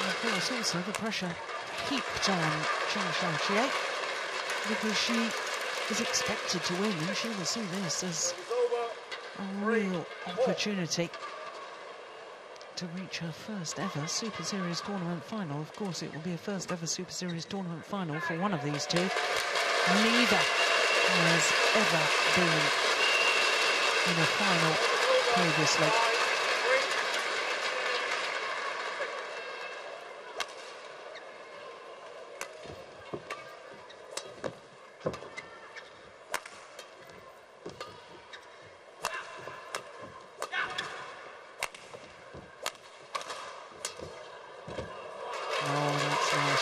And of course, also the pressure heaped on Chen Xiaoqie, because she is expected to win, and she will see this as a real opportunity to reach her first ever Super Series tournament final. Of course, it will be a first ever Super Series tournament final for one of these two. Neither has ever been in a final previously.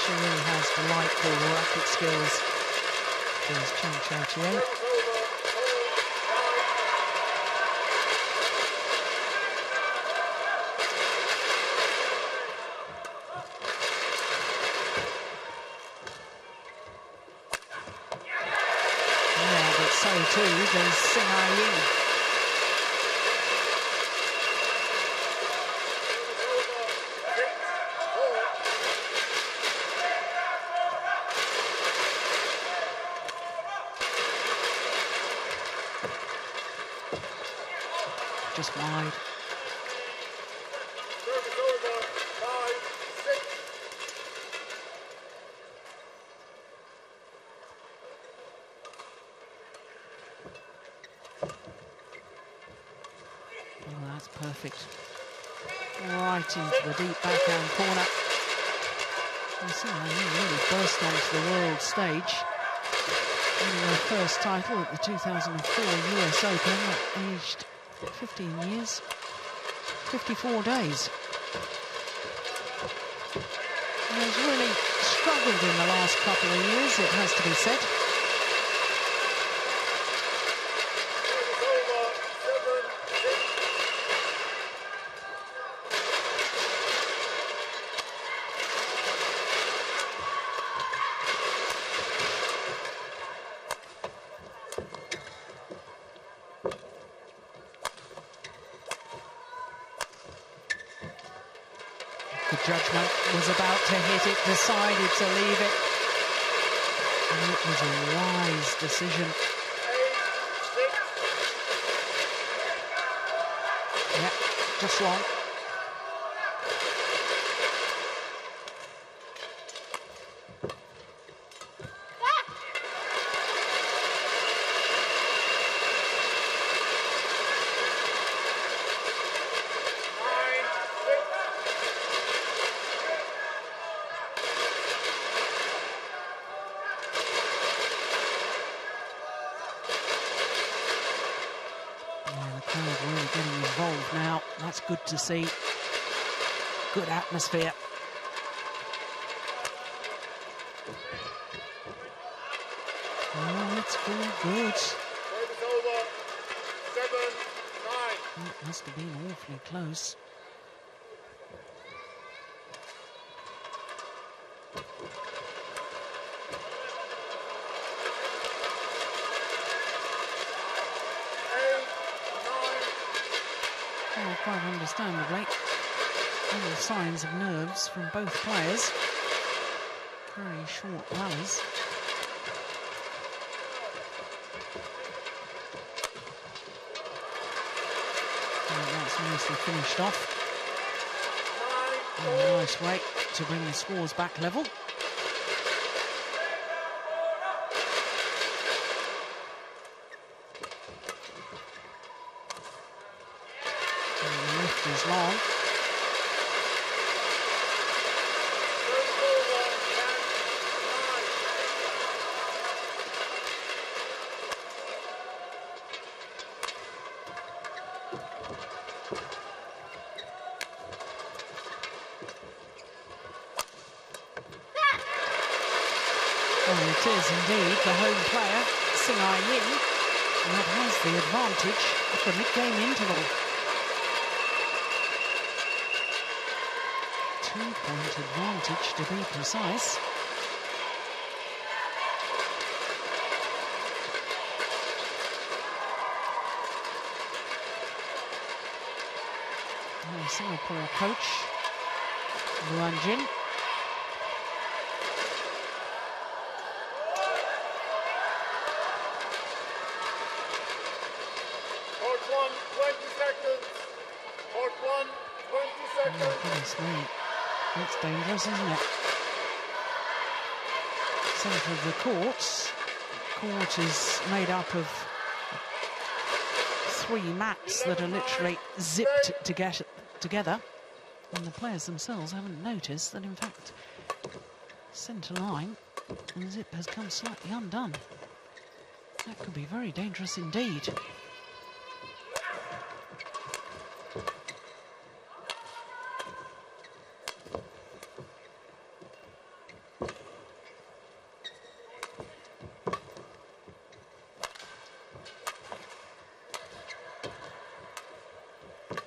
She really has delightful racket skills. There's Chen Xiaoqie. Yeah, but so too does Li-Ning. Just wide. Oh, that's perfect. Right into the deep backhand corner. You see how he really burst onto the world stage. Winning her first title at the 2004 US Open at aged 15 years, 54 days. And has really struggled in the last couple of years, it has to be said. The judgment was about to hit it, decided to leave it. And it was a wise decision. Yeah, just long. Really getting involved now. That's good to see. Good atmosphere. Oh, it's all good. It must have been awfully close. Oh, quite understandably. Little signs of nerves from both players. Very short rallies. Oh, that's nicely finished off. Oh, a nice way to bring the scores back level. Is long. Well, it is indeed the home player, Li-Ning, that has the advantage at the mid-game interval. 2-point advantage, to be precise. The Singapore coach, Luan Jin. Goodness me. That's dangerous, isn't it? Centre of the court. Court is made up of 3 mats that are literally zipped together. And the players themselves haven't noticed that, in fact, centre line and zip has come slightly undone. That could be very dangerous indeed.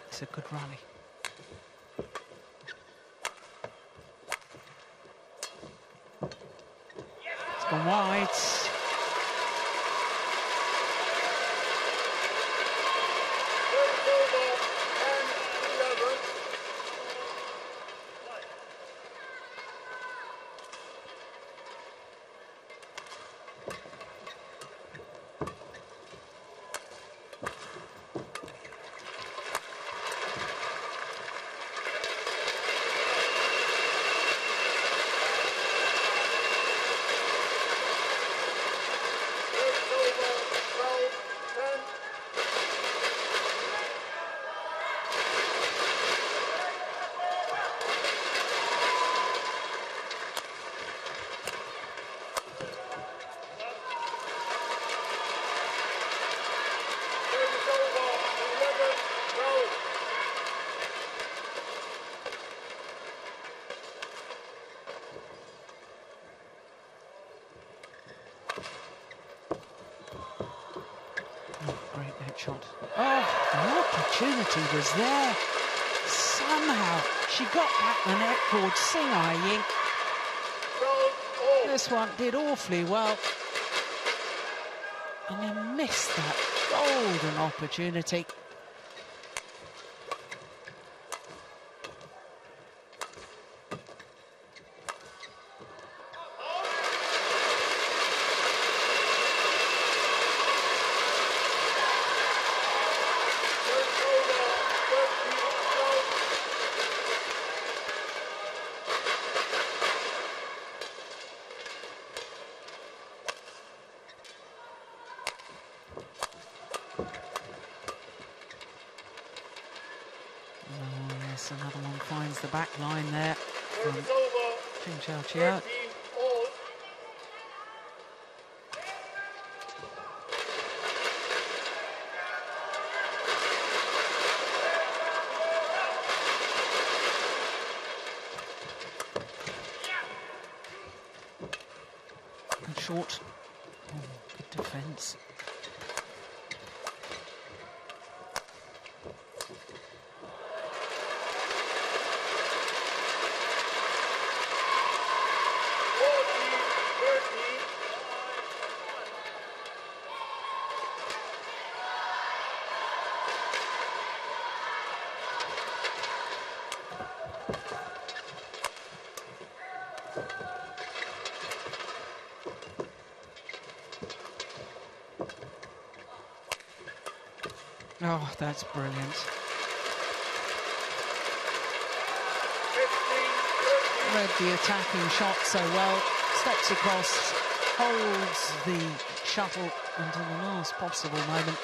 It's a good rally. It's gone wide. Shot. Oh, the opportunity was there. Somehow she got back the net cord. Sing Ai-Ying. This one did awfully well. And then missed that golden opportunity. Another one finds the back line there from Ching Chao Chia. And short. Oh, good defence. Oh, that's brilliant. Read the attacking shot so well. Steps across, holds the shuttle until the last possible moment.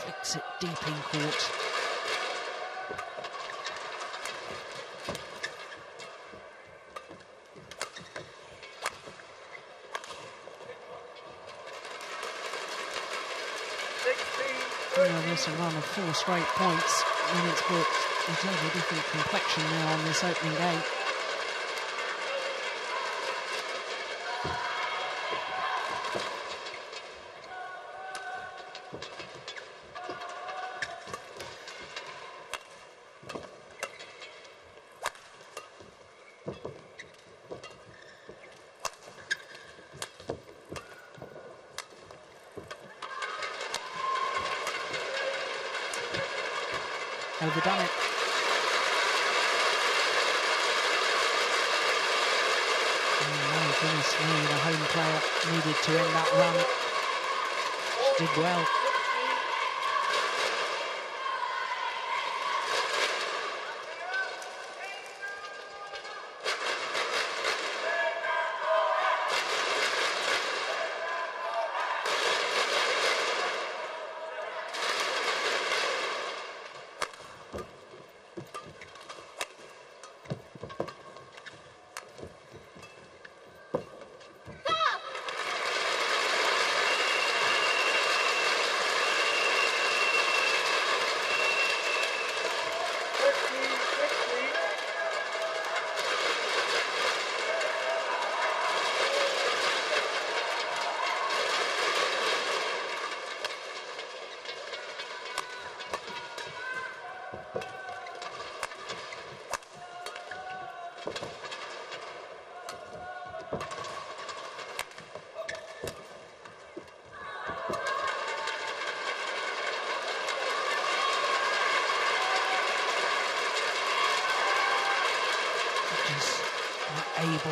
Flicks it deep in court. This a run of 4 straight points, and it's put a totally different complexion now on this opening game. Overdone it. Oh my goodness me, the home player needed to end that run. She did well.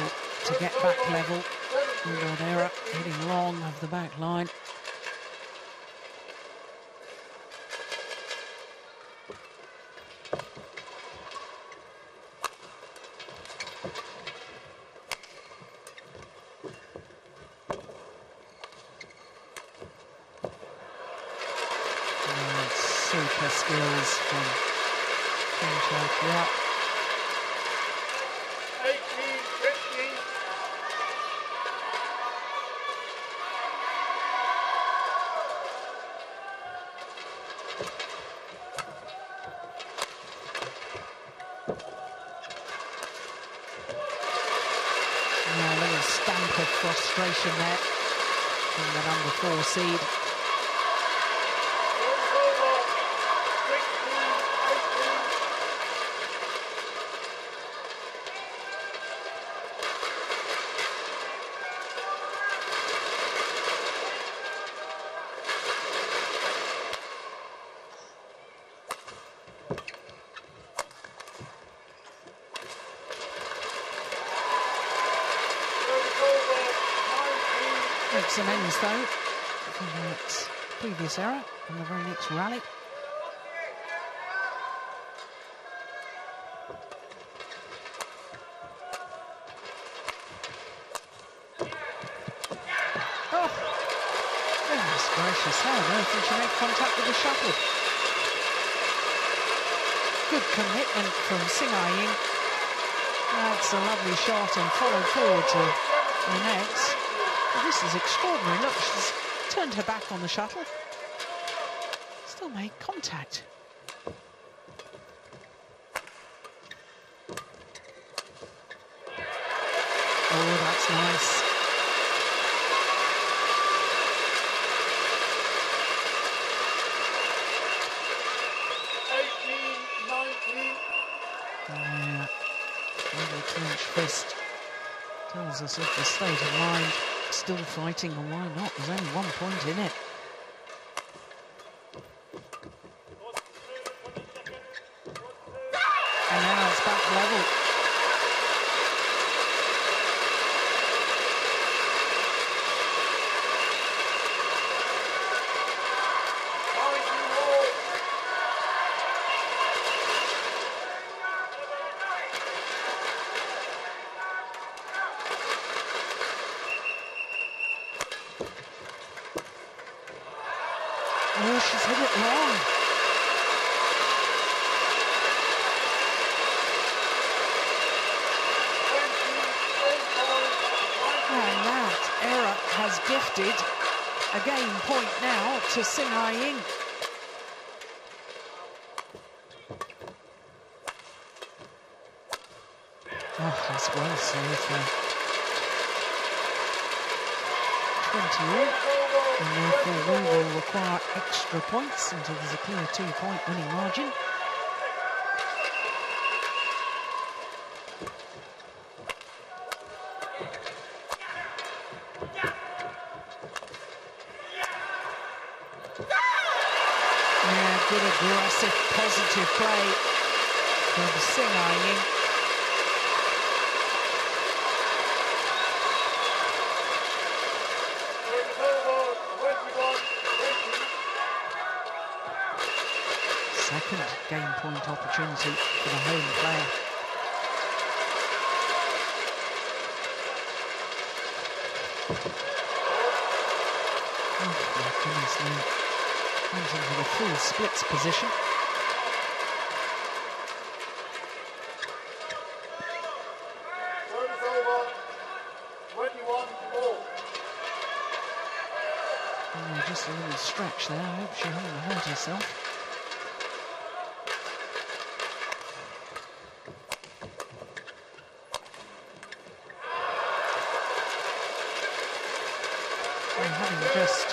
able to get back level. Good error, hitting long of the back line. Super skills from Chang. 18-15. A little stamp of frustration there from the number 4 seed. Makes amends though for that previous error in the very next rally. Oh, goodness gracious, how on earth did she make contact with the shuttle? Good commitment from Sing-Ying. That's a lovely shot and followed forward to the nets. Well, this is extraordinary. Look, she's turned her back on the shuttle. Still made contact. Oh, that's nice. Yeah, little clenched fist tells us of the state of mind. Still fighting, and why not? There's only 1 point in it. And now it's back level. Oh, she's hit it long. And that error has gifted a game point now to Sing-Ying. Oh, that's well saved there. 20 and therefore we will require extra points until there's a clear 2-point winning margin. Yeah, good aggressive, positive play from Sing-Ying. Second game point opportunity for the home player. Oh my goodness me. Went into the full splits position. Service over. 21-4. Oh, just a little stretch there. I hope she hadn't hurt herself. Having just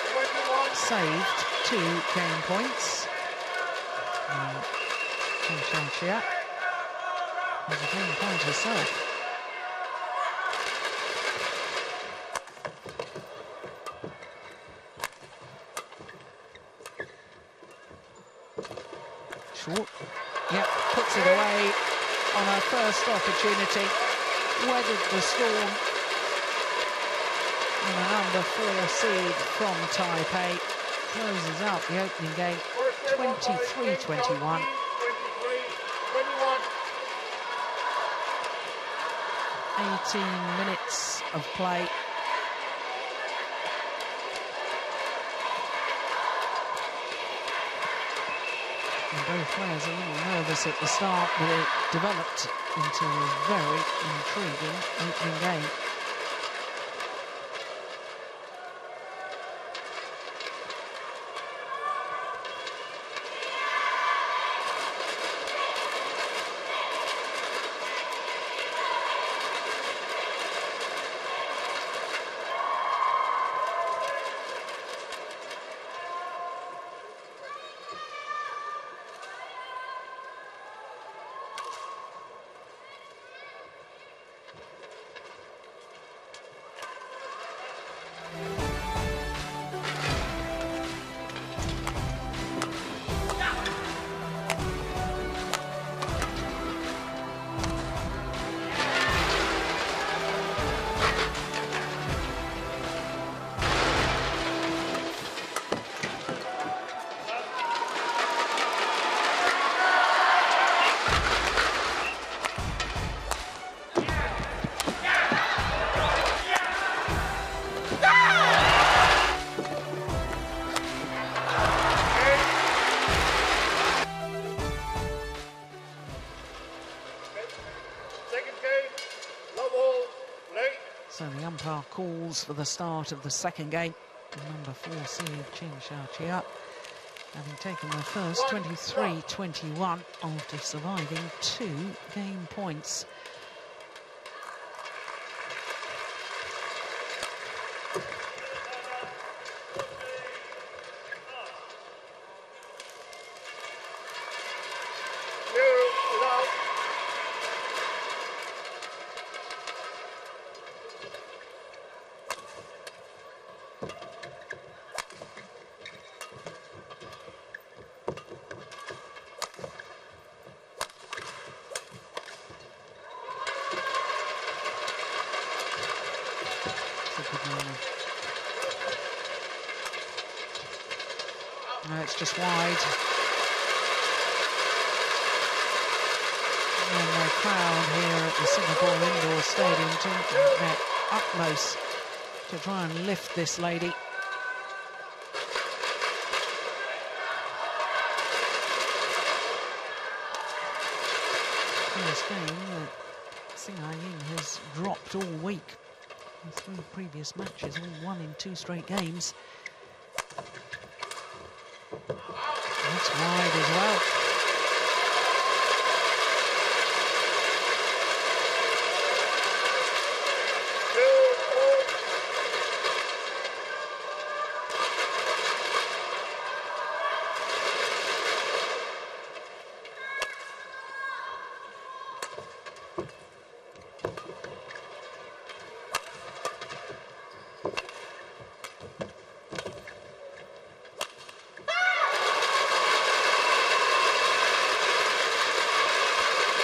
saved 2 game points. Chang has a game point herself. Short. Yep, puts it away on her first opportunity. weathered the storm. And the number 4 seed from Taipei closes out the opening game 23-21. 18 minutes of play. And both players a little nervous at the start, but it developed into a very intriguing opening game. So the umpire calls for the start of the second game. Number 4 seed Chin Xiaoqia, having taken their first 23-21 after surviving 2 game points. No, it's just wide. And the crowd here at the Singapore Indoor Stadium doing their utmost to try and lift this lady. First game that Li-Ning has dropped all week. The 3 previous matches, all won in 2 straight games. That's wide as well.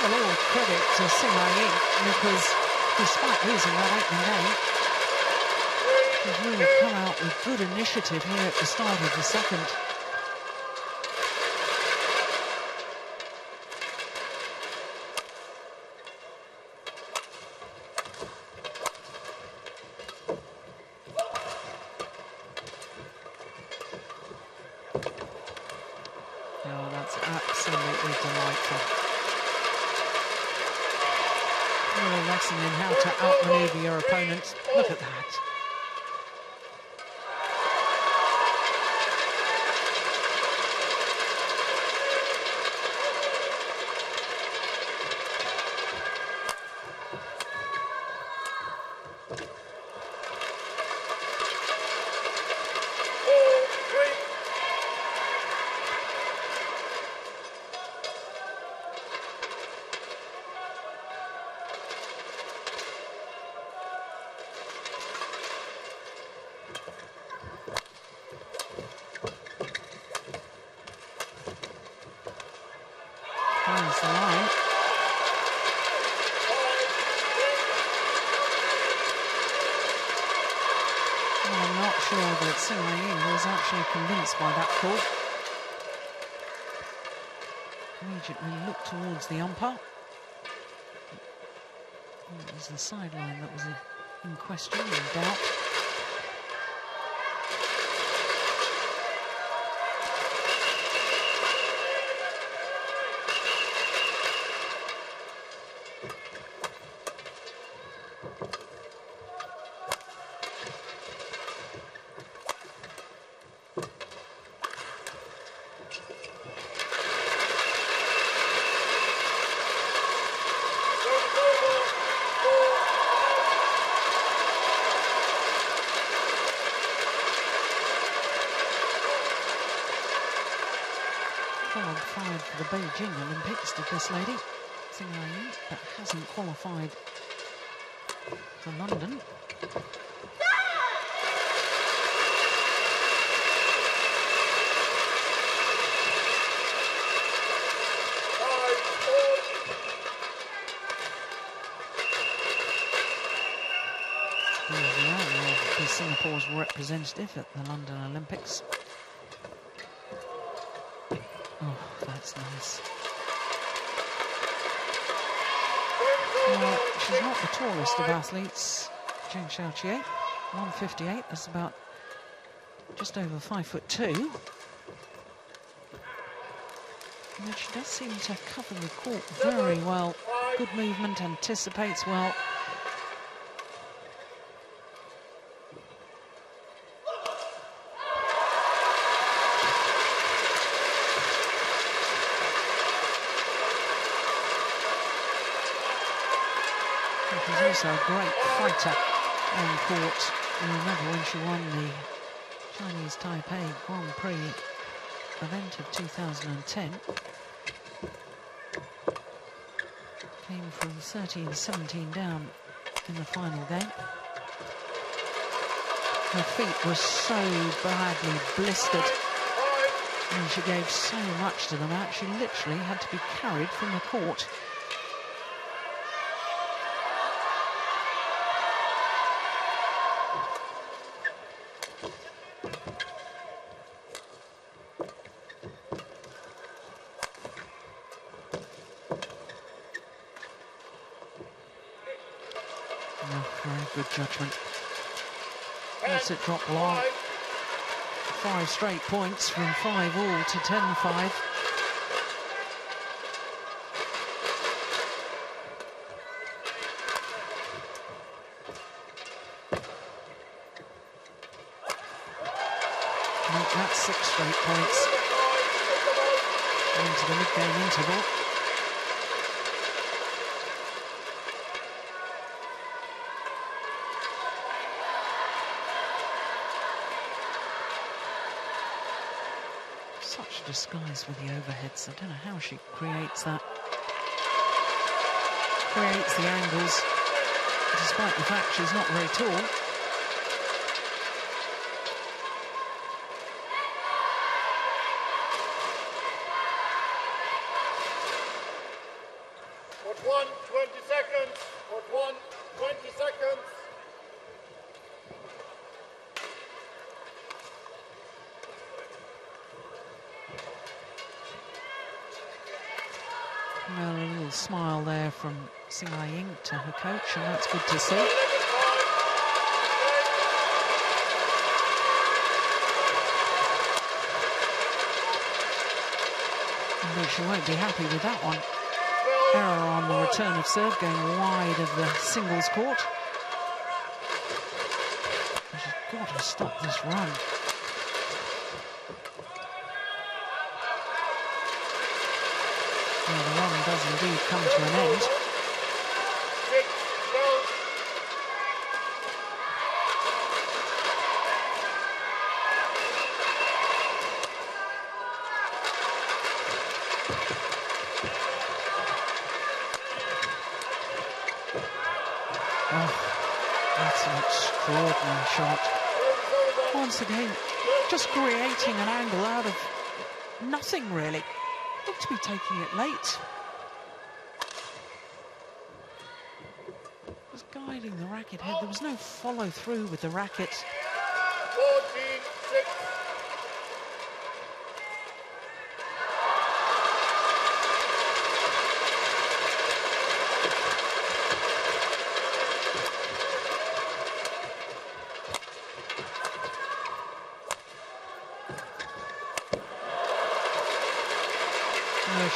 Well, all credit to Li-Ning, because despite losing that opening game, he's really come out with good initiative here at the start of the second. Oh, that's absolutely delightful. A lesson in how to outmaneuver your opponents. Look at that. Finds the line. not sure that Sing Ying was actually convinced by that call. Immediately looked towards the umpire. It was the sideline that was in question, in doubt. Qualified for the Beijing Olympics, did this lady, Sing Ying, but hasn't qualified for London. Will be Singapore's representative at the London Olympics. Oh, that's nice. Well, she's not the tallest of athletes, Zheng Xiaoqie, 158. That's about just over 5'2". But she does seem to cover the court very well. Good movement, anticipates well. She's also a great fighter on court. You remember when she won the Chinese Taipei Grand Prix event of 2010. Came from 13-17 down in the final game. Her feet were so badly blistered and she gave so much to them out, she literally had to be carried from the court. Very good judgment. Lets it drop long. 5 straight points from 5-all to 10-5. Make that 6 straight points into the mid-game interval. Such a disguise with the overheads. I don't know how she creates that. Creates the angles, despite the fact she's not very tall. Put 1, 20 seconds. Put 1, 20 seconds. Well, a little smile there from Sing Ying to her coach, and that's good to see. Although she won't be happy with that one. Error on the return of serve, going wide of the singles court. She's got to stop this run. Well, the run does indeed come to an end. Oh, that's an extraordinary shot. Once again, just creating an angle out of nothing, really. Looked to be taking it late. Was guiding the racket head. There was no follow through with the racket.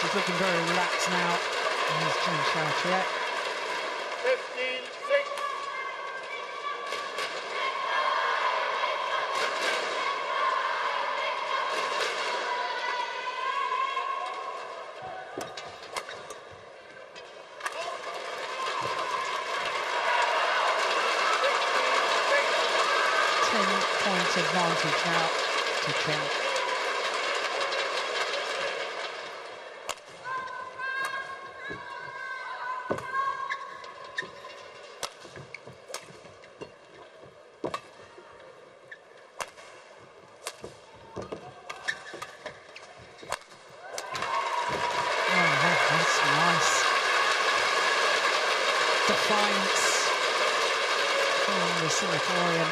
she's looking very relaxed now. There's Chen Xiaoqie. 15-6. Advantage now to Chen. Oh, that's nice. Defiance from the Singaporean.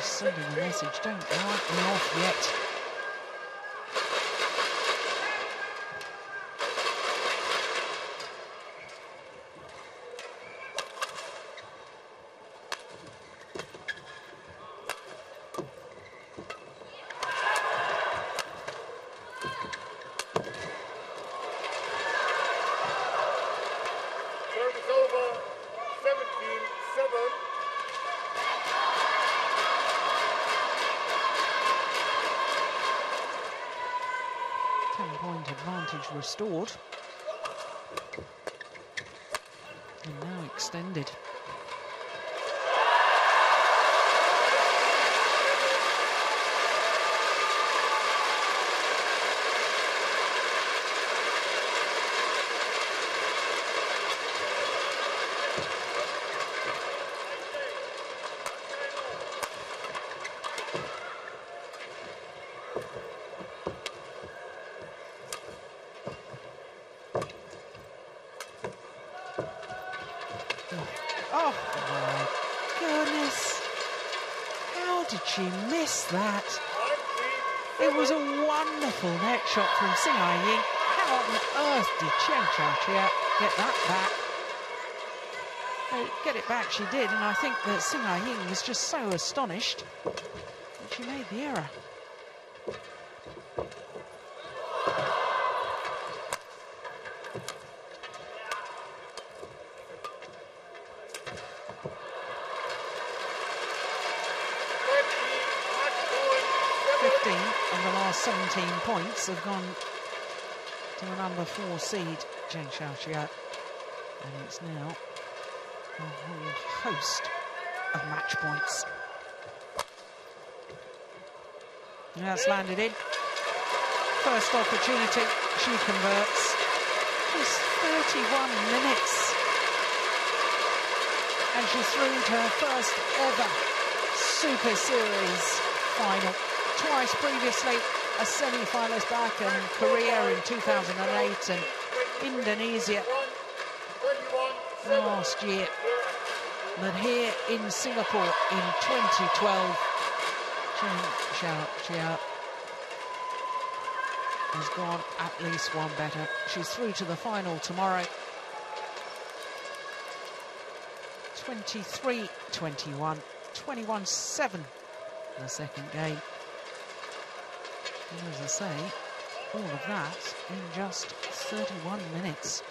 Sending a message, don't write me off yet. Service over, 17-7. 10-point advantage restored. And now extended. Oh my goodness. How did she miss that? It was a wonderful net shot from Sing Ai-ying. How on earth did Chen Xiaoqie get that back? Get it back she did, and I think that Sing Ai-ying was just so astonished that she made the error. Of the last 17 points have gone to the number 4 seed, Chen Xiaoqie, and it's now a whole host of match points. And that's landed in. First opportunity, she converts. Just 31 minutes. And she's through to her first ever Super Series final. Twice previously, a semi-finalist back in Korea in 2008 and Indonesia last year. But here in Singapore in 2012, Chen Xiaoqie has gone at least one better. She's through to the final tomorrow. 23-21, 21-7 the second game. And as I say, all of that in just 31 minutes.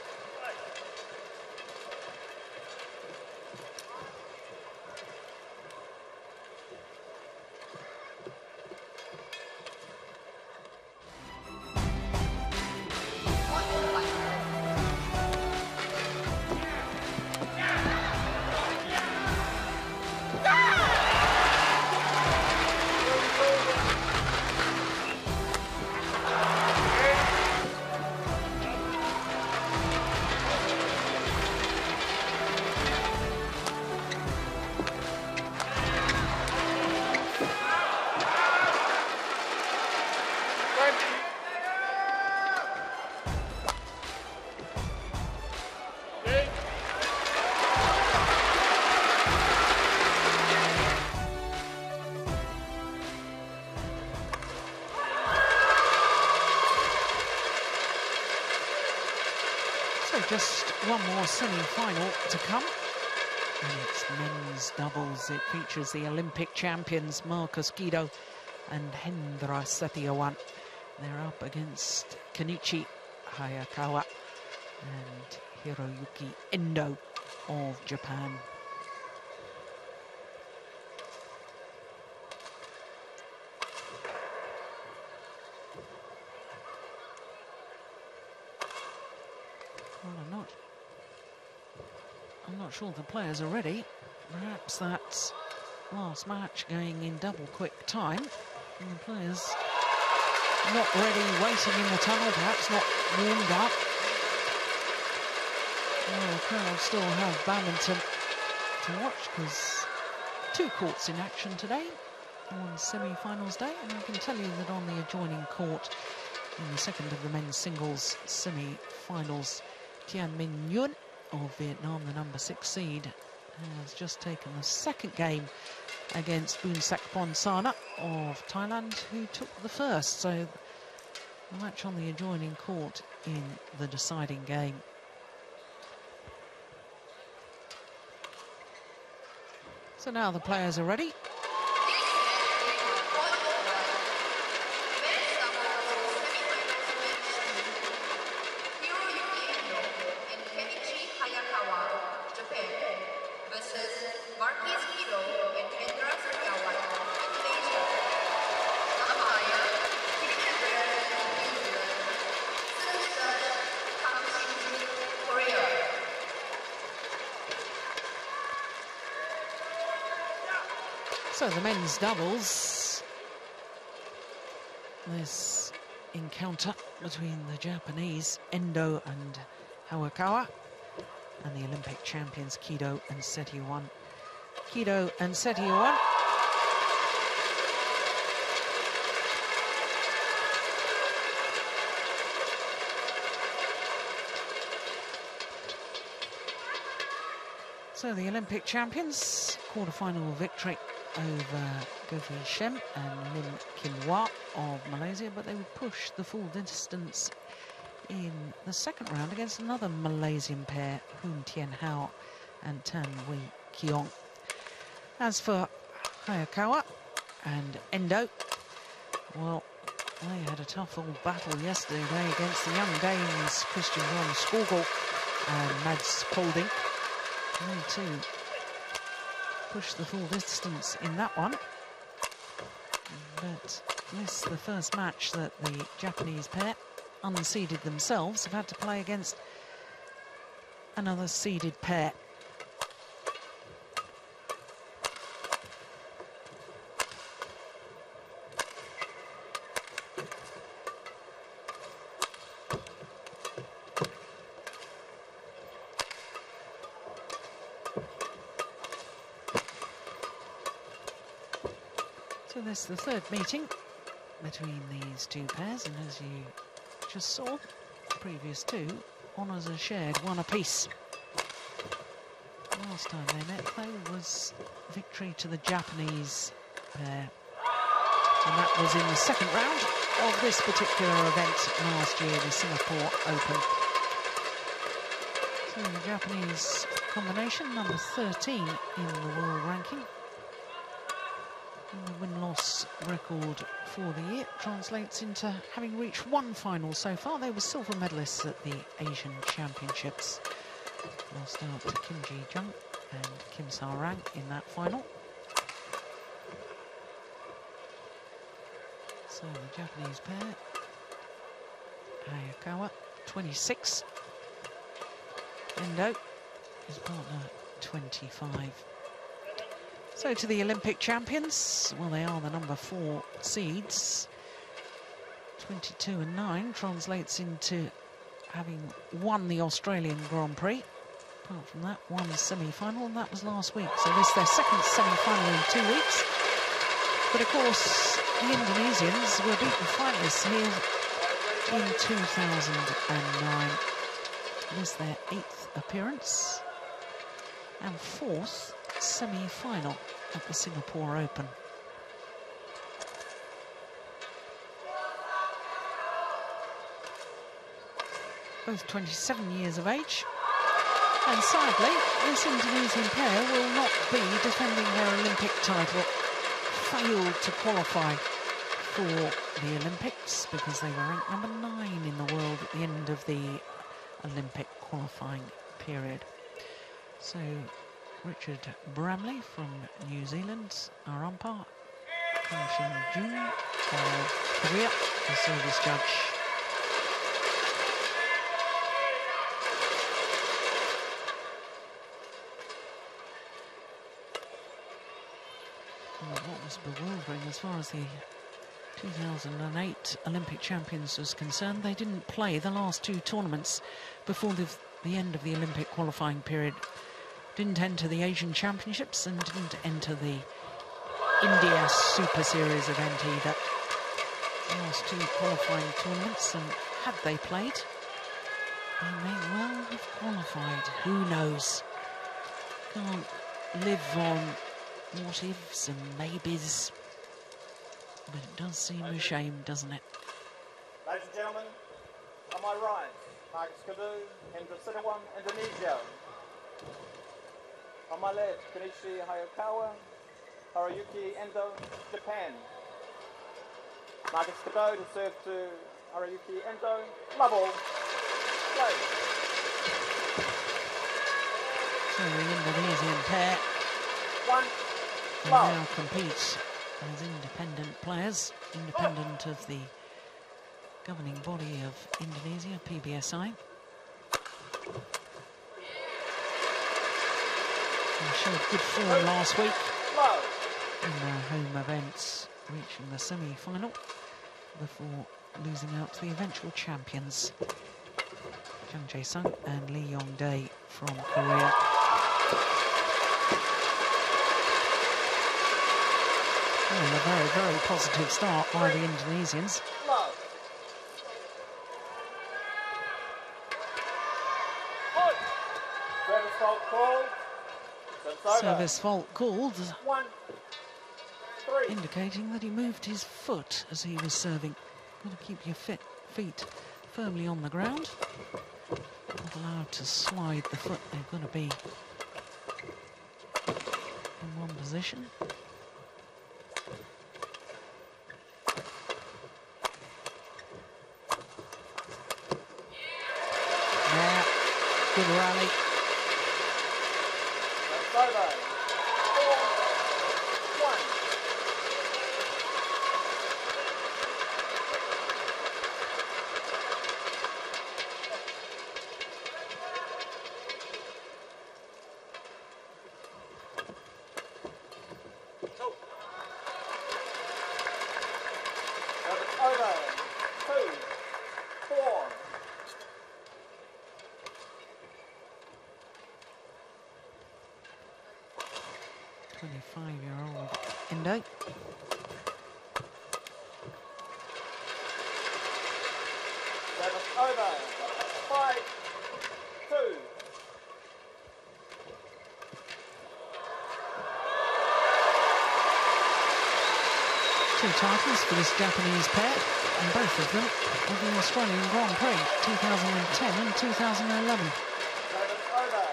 Just one more semi-final to come, and it's men's doubles. It features the Olympic champions Marcus Guido and Hendra Setiawan. They're up against Kenichi Hayakawa and Hiroyuki Endo of Japan. Well, I'm not sure the players are ready. Perhaps that last match going in double quick time, and the players not ready, waiting in the tunnel, perhaps not warmed up. Well, the crowd still have badminton to watch because 2 courts in action today on semi-finals day, and I can tell you that on the adjoining court in the second of the men's singles semi-finals, Tian Minh Nguyen of Vietnam, the number 6 seed, has just taken the second game against Boonsak Sana of Thailand, who took the first. So the match on the adjoining court in the deciding game. So now the players are ready. So the men's doubles, this encounter between the Japanese Endo and Hayakawa and the Olympic champions Kido and Setiawan. Kido and Setiawan so the Olympic champions, quarter-final victory over Govi Shem and Lim Kim Hwa of Malaysia, but they would push the full distance in the second round against another Malaysian pair, Hoon Tien Hao and Tan Wee Keong. As for Hayakawa and Endo, well, they had a tough old battle yesterday against the young Danes Christian Ron Skogel and Mads Polding. They too pushed the full distance in that one. But this is the first match that the Japanese pair, unseeded themselves, have had to play against another seeded pair. So this is the third meeting between these two pairs, and as you just saw, the previous two honours are shared, one apiece. Last time they met, though, was victory to the Japanese pair, and that was in the second round of this particular event last year, the Singapore Open. So the Japanese combination, number 13 in the world ranking. And the win-loss record for the year translates into having reached one final so far. They were silver medalists at the Asian Championships. Lost out to Kim Ji-jung and Kim Sa-rang in that final. So the Japanese pair, Hayakawa, 26. Endo, his partner, 25. So to the Olympic champions, well, they are the number 4 seeds. 22 and 9 translates into having won the Australian Grand Prix. Apart from that, one semi-final, and that was last week. So this is their second semi-final in 2 weeks. But of course, the Indonesians were beaten finalists here in 2009. This is their 8th appearance and 4th semi-final at the Singapore Open. Both 27 years of age, and sadly this Indonesian pair will not be defending their Olympic title. Failed to qualify for the Olympics because they were ranked number 9 in the world at the end of the Olympic qualifying period. So Richard Bramley from New Zealand, our umpire. Kang Shin-jun of Korea, the service judge. What was bewildering as far as the 2008 Olympic champions was concerned, they didn't play the last 2 tournaments before the end of the Olympic qualifying period. Didn't enter the Asian Championships and didn't enter the India Superseries event either. The last 2 qualifying tournaments, and had they played, they may well have qualified. Who knows? Can't live on what ifs and maybes, but it does seem a shame, doesn't it? Ladies and gentlemen, on my right, Marcus Kadu, Hendra Sitawan, Indonesia. On my left, Kenichi Hayakawa, Haruyuki Endo, Japan. Marcus Kadu to serve to Haruyuki Endo, level, play. So the Indonesian pair now compete as independent players, independent of the governing body of Indonesia, PBSI. They showed good form last week in their home events, reaching the semi-final before losing out to the eventual champions, Jung Jae-sung and Lee Yong-dae from Korea. Well, a very, very positive start by the Indonesians. Service fault called, indicating that he moved his foot as he was serving. Got to keep your feet firmly on the ground. Not allowed to slide the foot. They've got to be in one position. Yeah, good rally. That's over. 25-year-old Endo. Service over. 5-2. Two titles for this Japanese pair, and both of them of the Australian Grand Prix 2010 and 2011. Service over.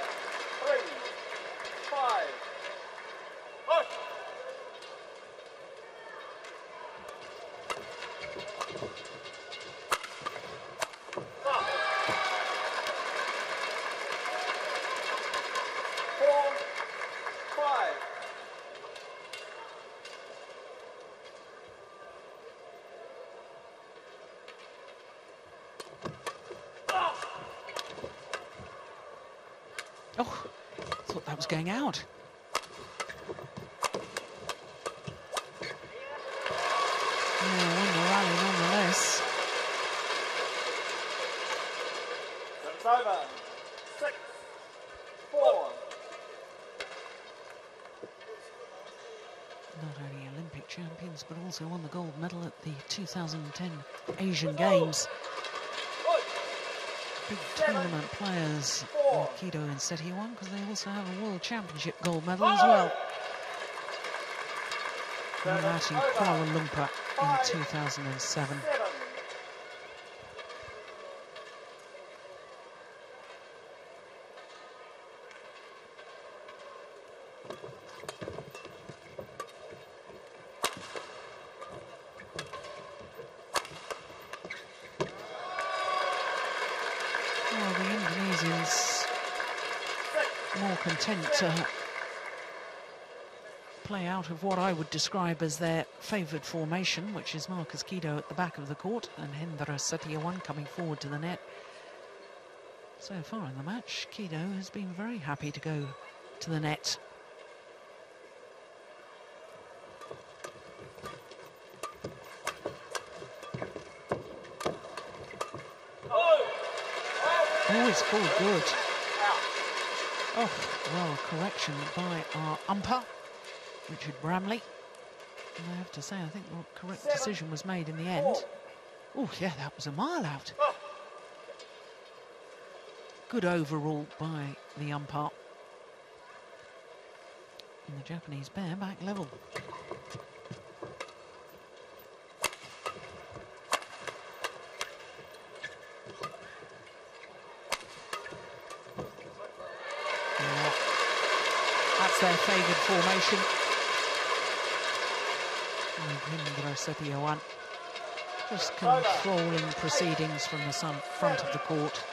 3-5. Push. Stop. 4-5. Oh, thought that was going out. Yeah, won the rally nonetheless. Service over. 6-4. Not only Olympic champions, but also won the gold medal at the 2010 Asian Games. Big tournament players like Kido and Seti won, because they also have a World Championship gold medal as well. Won that in Kuala Lumpur in 2007. more content to play out of what I would describe as their favoured formation, which is Marcus Kido at the back of the court and Hendra Setiawan coming forward to the net. So far in the match, Kido has been very happy to go to the net. Oh, it's called good. Oh, well, correction by our umpire, Richard Bramley. And I have to say, I think the correct decision was made in the end. Oh, yeah, that was a mile out. Good overall by the umpire. And the Japanese pair back level. That's their favoured formation. Hendra Setiawan just controlling proceedings from the front of the court.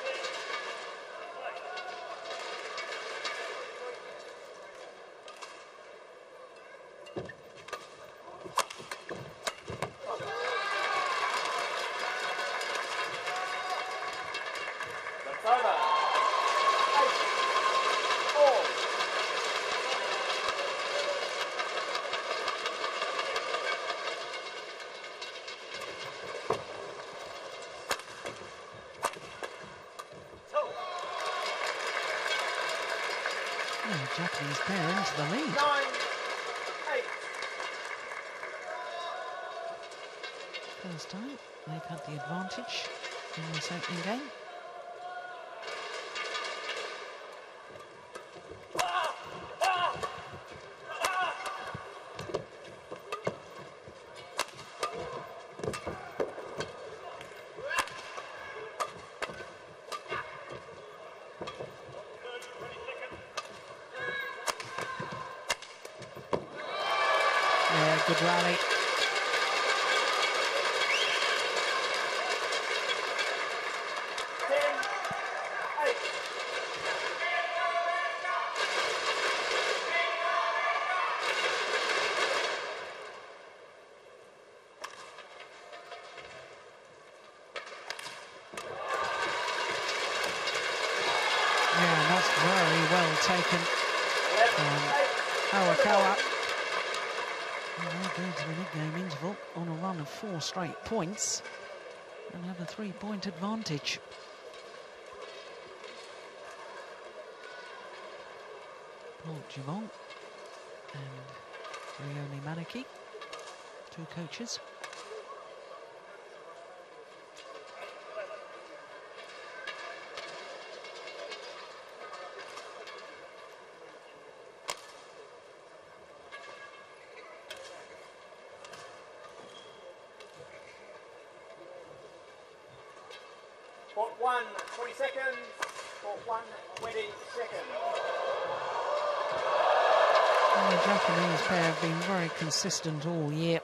Japanese pair into the lead. 9-8. First time they've had the advantage in this opening game. Good rally. Yeah, that's very well taken from Awakawa. They'll go to the mid-game interval on a run of 4 straight points and have a 3-point advantage. Paul Givon and Rioni Manaki, 2 coaches. Court 1, 20 seconds. Court 1, 20 seconds. And the Japanese pair have been very consistent all year.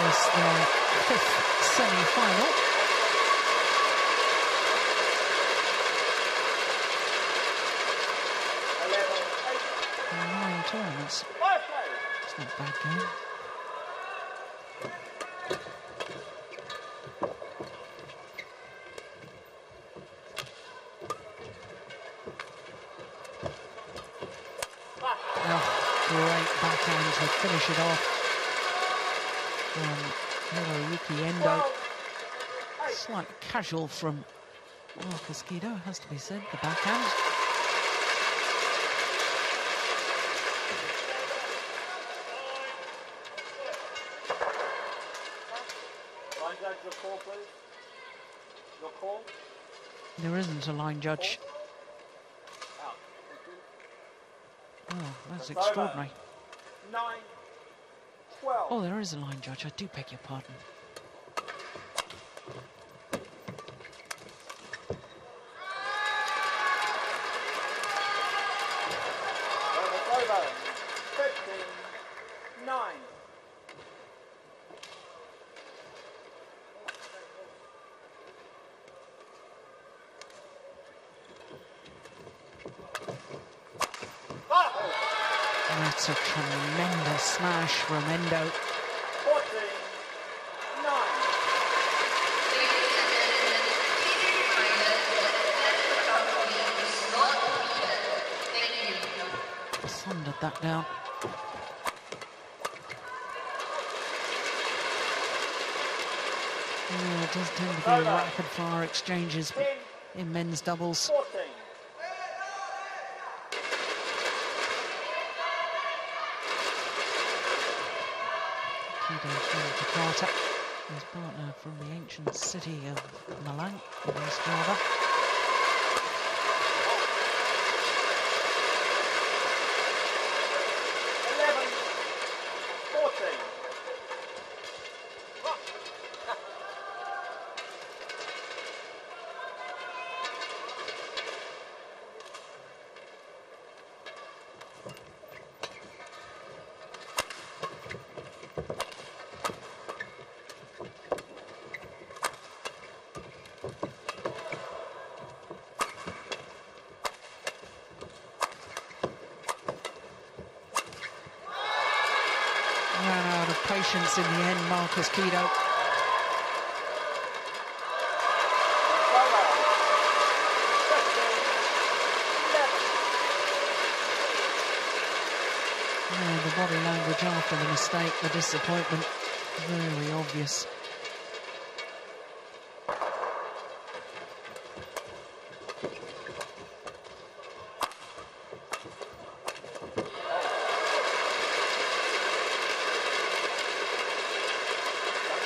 It's their 5th semi-final. In 9 tournaments. It's not a bad game. Great backhand to finish it off from Hiroyuki Endo. Slightly casual from Marcus Kido, has to be said, the backhand. Line judge, your call, please. Your call. There isn't a line judge. Oh, that's extraordinary. 9-12. Oh, there is a line judge. I do beg your pardon. It's over. 15-9. That's a tremendous smash from Endo. 14-9. Ladies and gentlemen, please be reminded that the trophy is not repeated. Thank you. Thundered that down. Yeah, it does tend to be rapid-fire exchanges in men's doubles. 14. Kido from Jakarta, his partner from the ancient city of Malang in East Java. Ran out of patience in the end, Marcus Kido. And the body language after the mistake, the disappointment, very obvious.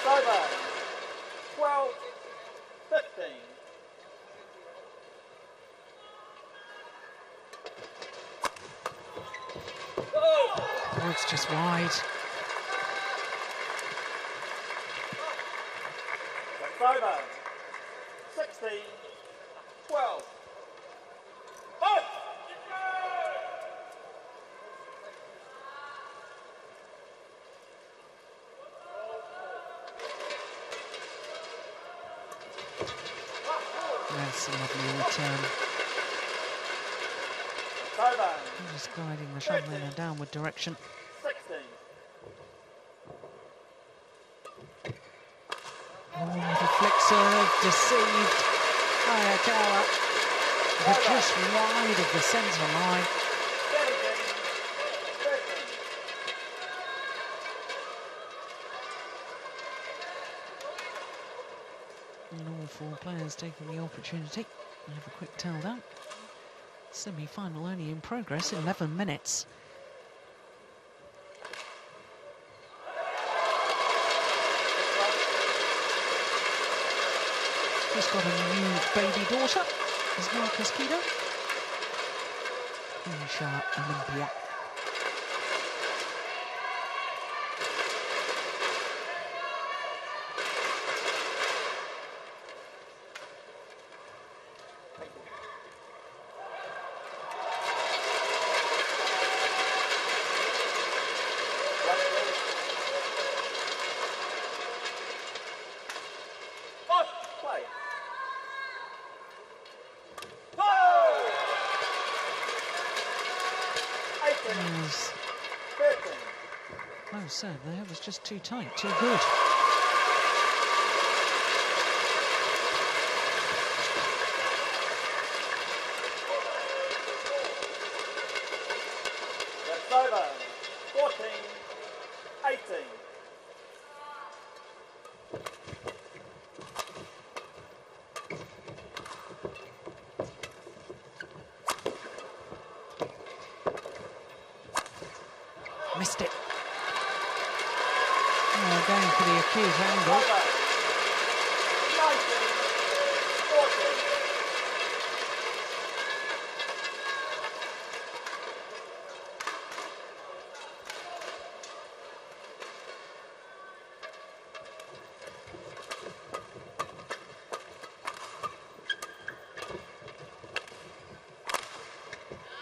Over. 12-15. Oh, it's just wide. That's over. 16-12. That's a lovely return. Over. Just guiding the shuttle in a downward direction. 16. Oh, the flick serve, deceived Hayakawa. But just wide of the centre line. 17-13. And all four players taking the opportunity. Have a quick tell down. Semi-final only in progress, 11 minutes. He's got a new baby daughter, is Marcus Kido. Insha Olympia. Oh, so there was just too tight, too good. That's over. 14-18. Missed it. Oh, going for the acute angle. 19-14.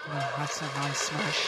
Oh, that's a nice smash.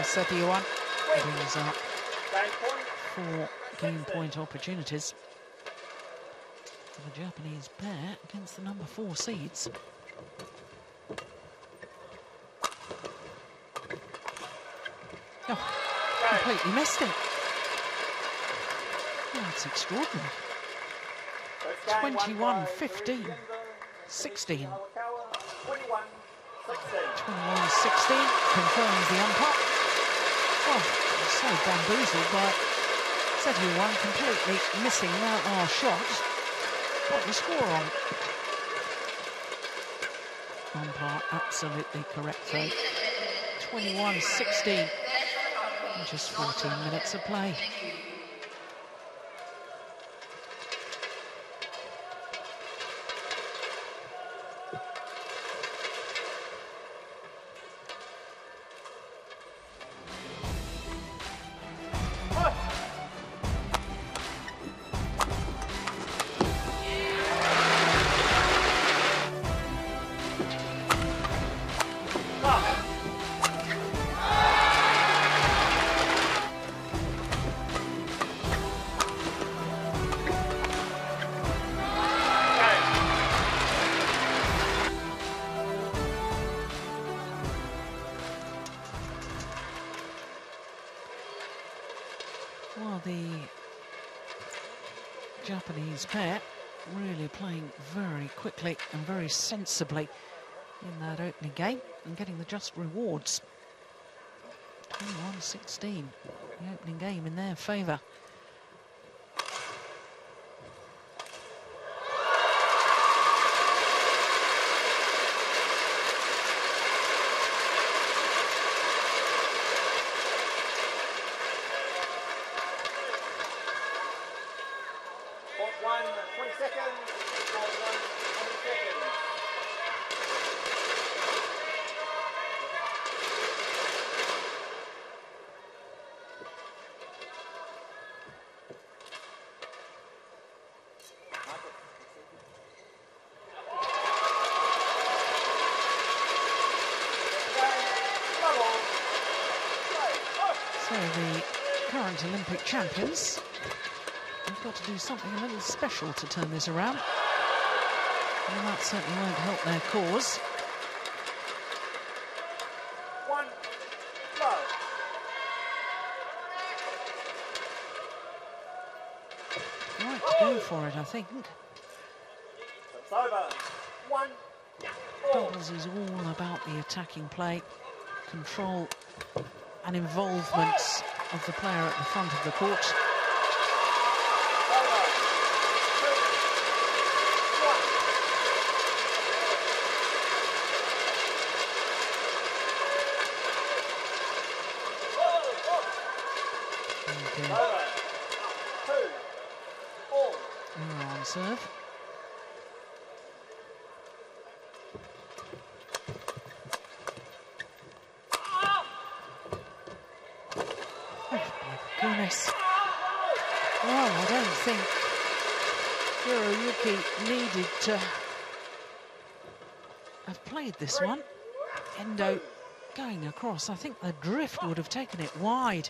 Set you one. Brings up Game point. 4 game point opportunities for the Japanese pair against the number 4 seeds. Oh, completely missed it. Oh, that's extraordinary. 21-15, 16. 21-16. 21-16 confirms the umpire. Oh, so bamboozled by Set-1 completely missing our shot. What the score on? Umpire absolutely correct though. 21-16 in just 14 minutes of play. Well, the Japanese pair really playing very quickly and very sensibly in that opening game and getting the just rewards. 21-16, the opening game in their favour. So the current Olympic champions have got to do something a little special to turn this around. And that certainly won't help their cause. Right to go for it, I think. It's over. 1-4. Doubles is all about the attacking play, control and involvement of the player at the front of the court. Error on serve. Goodness. Well, I don't think Hiroyuki needed to have played this one. Endo going across. I think the drift would have taken it wide.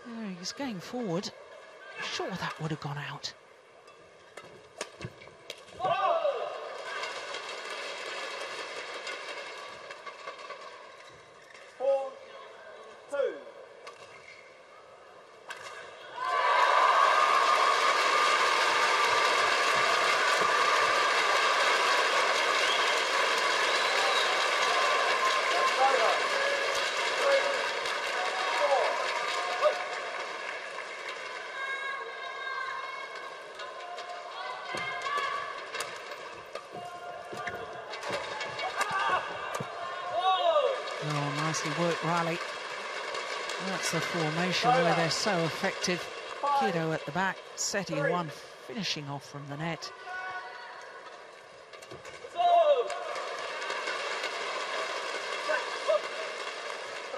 There he's going forward. Sure, that would have gone out. Nicely worked, Riley. That's the formation where they're so effective. Kido at the back, Set-1 finishing off from the net.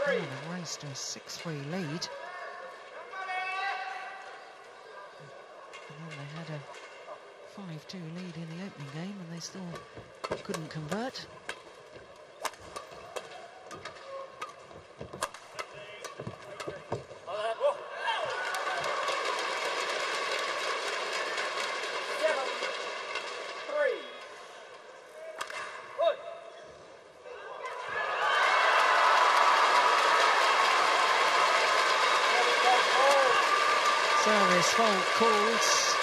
And a race to a 6-3 lead. And then they had a 5-2 lead in the opening game and they still couldn't convert. Service fault calls.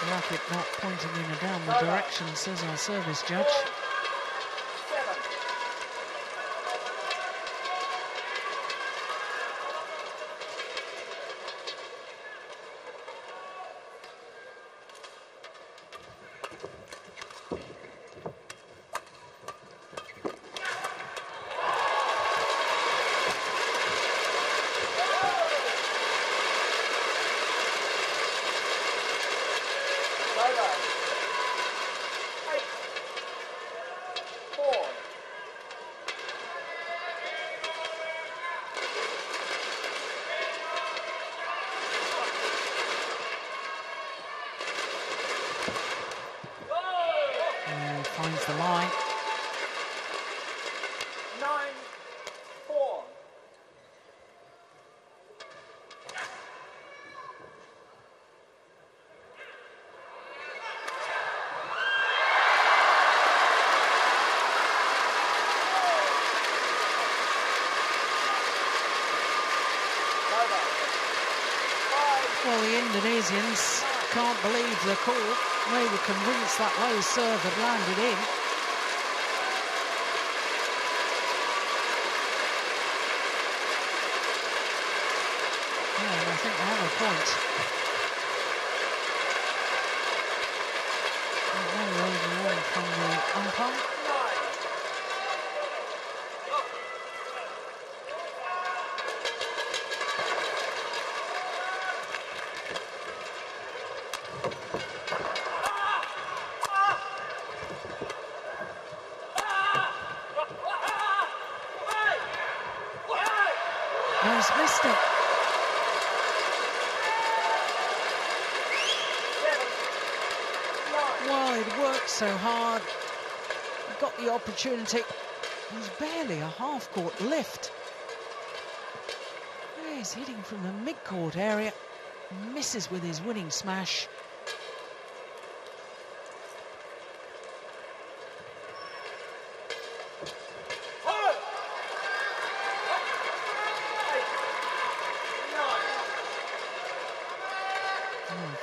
Racket not pointing in a downward direction, says our service judge. Finds the line. 9-4. Well, the Indonesians can't believe the call. They were convinced that low serve had landed in. Yeah, and I think they have a point. No overall from the umpire. No, he's missed it. Well, he'd worked so hard. He got the opportunity. It was barely a half-court lift. Yeah, he's hitting from the mid-court area. Misses with his winning smash. Oh,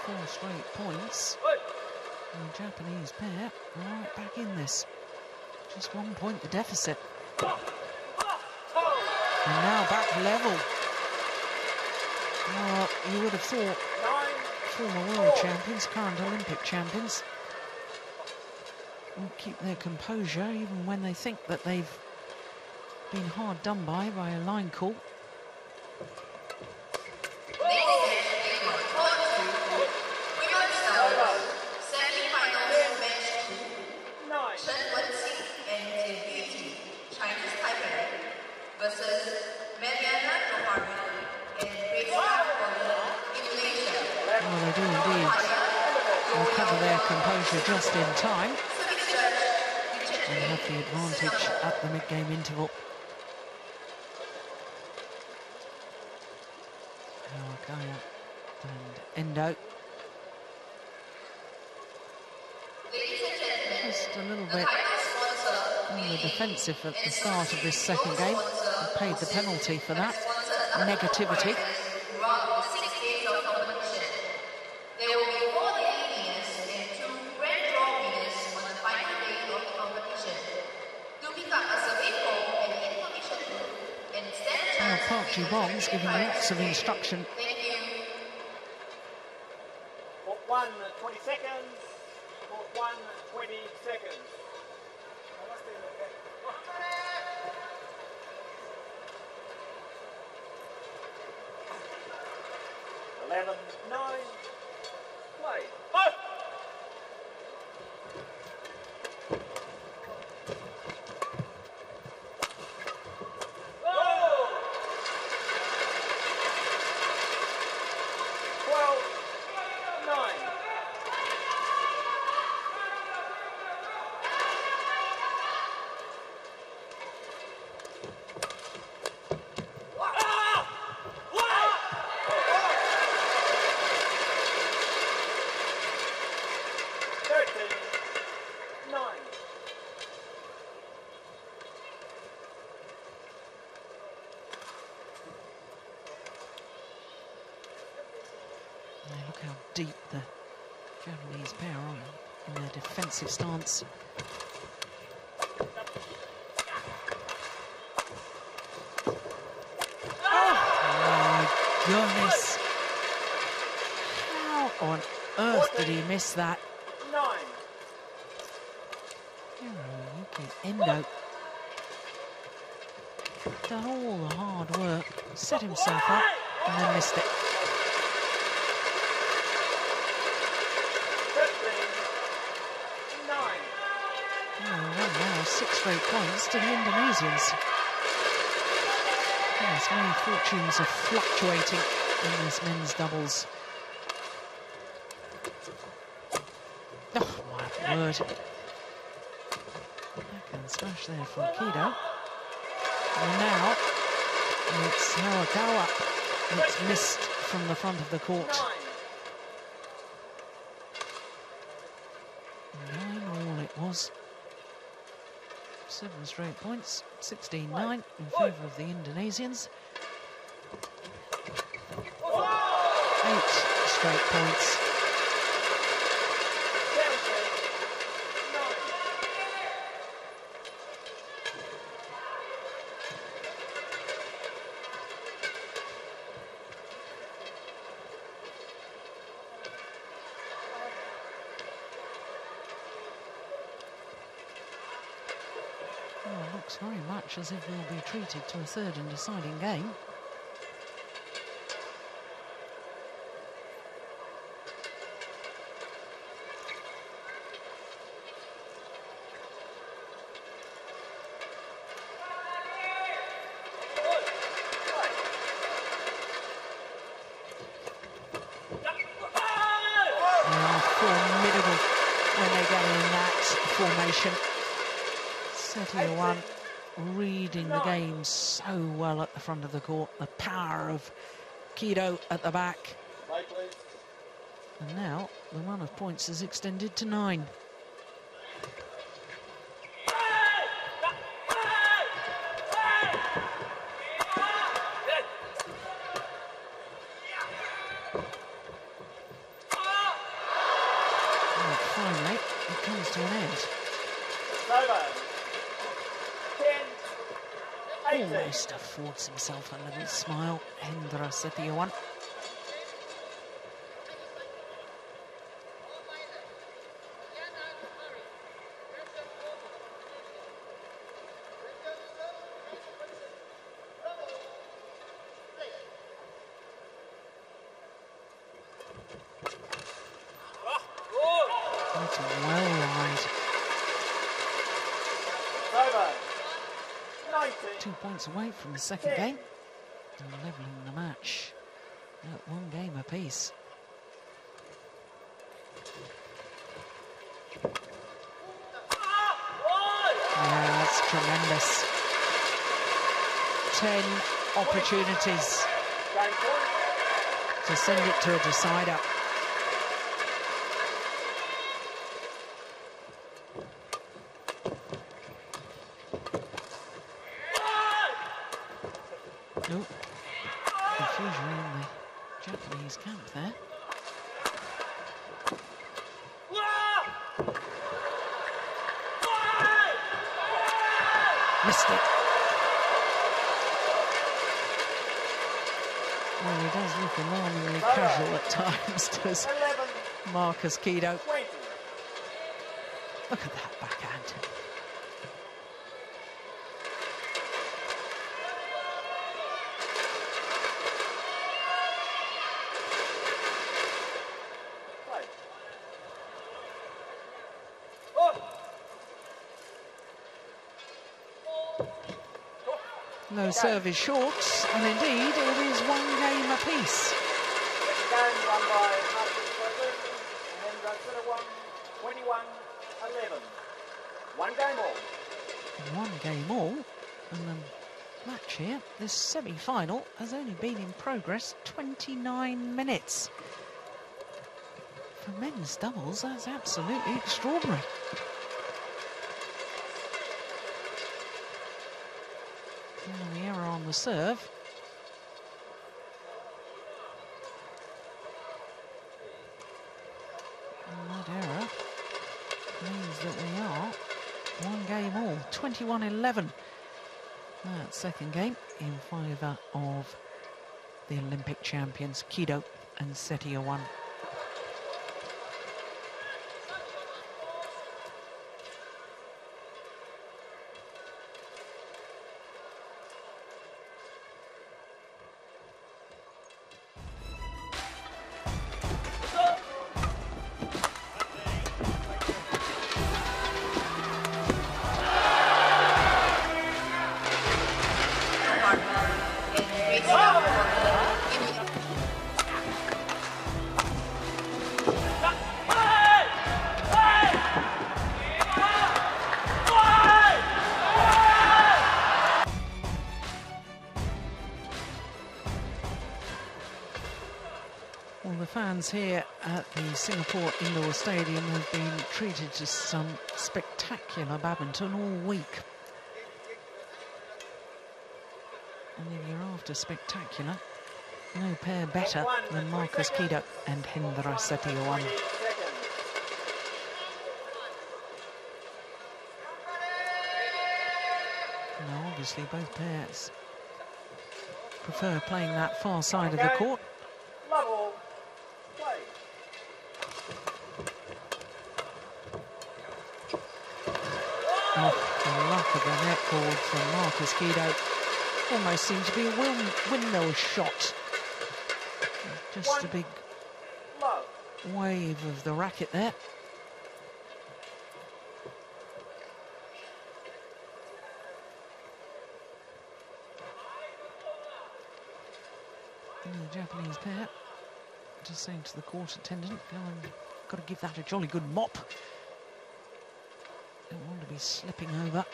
4 straight points. And the Japanese pair right back in this. Just 1 point the deficit. And now back level. Well, you would have thought former world champions, current Olympic champions, will keep their composure even when they think that they've been hard done by a line call. Well, they do indeed recover their composure just in time and have the advantage at the mid-game interval. Kaya and Endo. Just a little bit on the defensive at the start of this second game. They paid the penalty for that. Negativity. Park Ji-won's giving lots of instruction. Court 1, 20 seconds. Court 1, 20 seconds. 11, 9, play. Oh! Look how deep the Japanese pair are in their defensive stance. Oh my goodness! How on earth did he miss that? 9. Hiroyuki Endo done all the hard work, set himself up, and then missed it. 15, 9. Oh, well, now 6 straight points to the Indonesians. Yes, many fortunes are fluctuating in this men's doubles. Oh, my word. Backhand smash there from Kido. And now it's Hawakawa that's missed from the front of the court. 9 all it was. 7 straight points, 16-9 in favour of the Indonesians. 8 straight points. 9. Oh, looks very much as if we'll be treated to a third and deciding game. They are formidable when they get in that formation. Setiawan reading the game so well at the front of the court. The power of Kido at the back. And now the run of points is extended to 9. And finally, it comes to an end. Almost affords himself a little smile, Hendra Setiawan. That's well wide. 2 points away from the second game and levelling the match at 1 game apiece. Yeah, that's tremendous. 10 opportunities to send it to a decider. Nope. Confusion in the Japanese camp there. Missed it. Well, he does look alarmingly casual at times, does Marcus Kido. Look at that backhand. No service short, and indeed it is 1 game apiece. Game won by Marcus Kido and Hendra Setiawan, 21-11. 1 game all. 1 game all, and the match here, this semi-final, has only been in progress 29 minutes. For men's doubles, that's absolutely extraordinary. And the error on the serve. 21-11. That second game in favour of the Olympic champions Kido and Setiawan. Well, the fans here at the Singapore Indoor Stadium have been treated to some spectacular badminton all week. And if you're after spectacular, no pair better than Marcus Kido and Hendra Setiawan. Now, obviously, both pairs prefer playing that far side of the court. Level. Play. Oh, the luck of the net ball from Marcus Kido. Almost seemed to be a windmill shot. Just a big wave of the racket there. And the Japanese pair just saying to the court attendant, got to give that a jolly good mop. Don't want to be slipping over.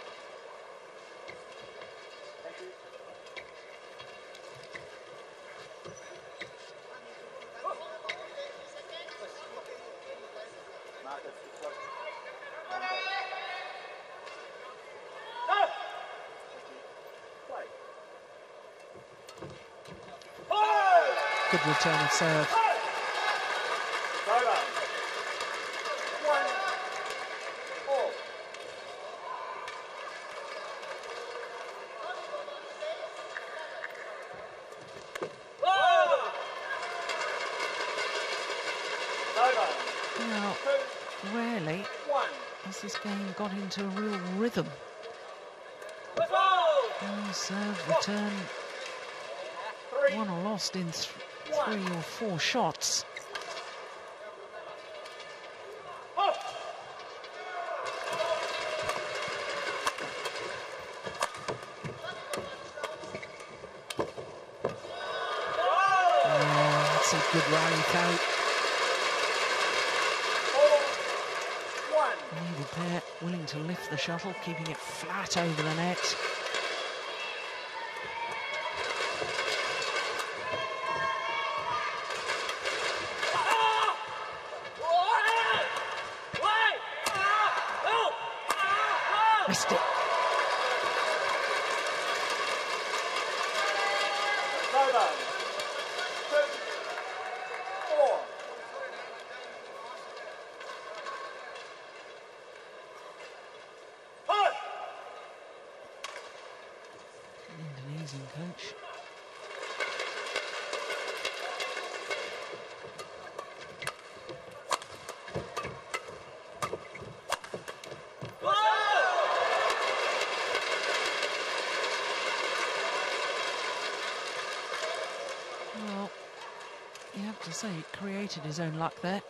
Good return of serve. Now, rarely has this game got into a real rhythm. Oh, serve, return, won or lost in 3 or 4 shots. That's a good rally count. Neither pair willing to lift the shuttle, keeping it flat over the net. Missed it. Indonesian coach. Well, you have to say, he created his own luck there.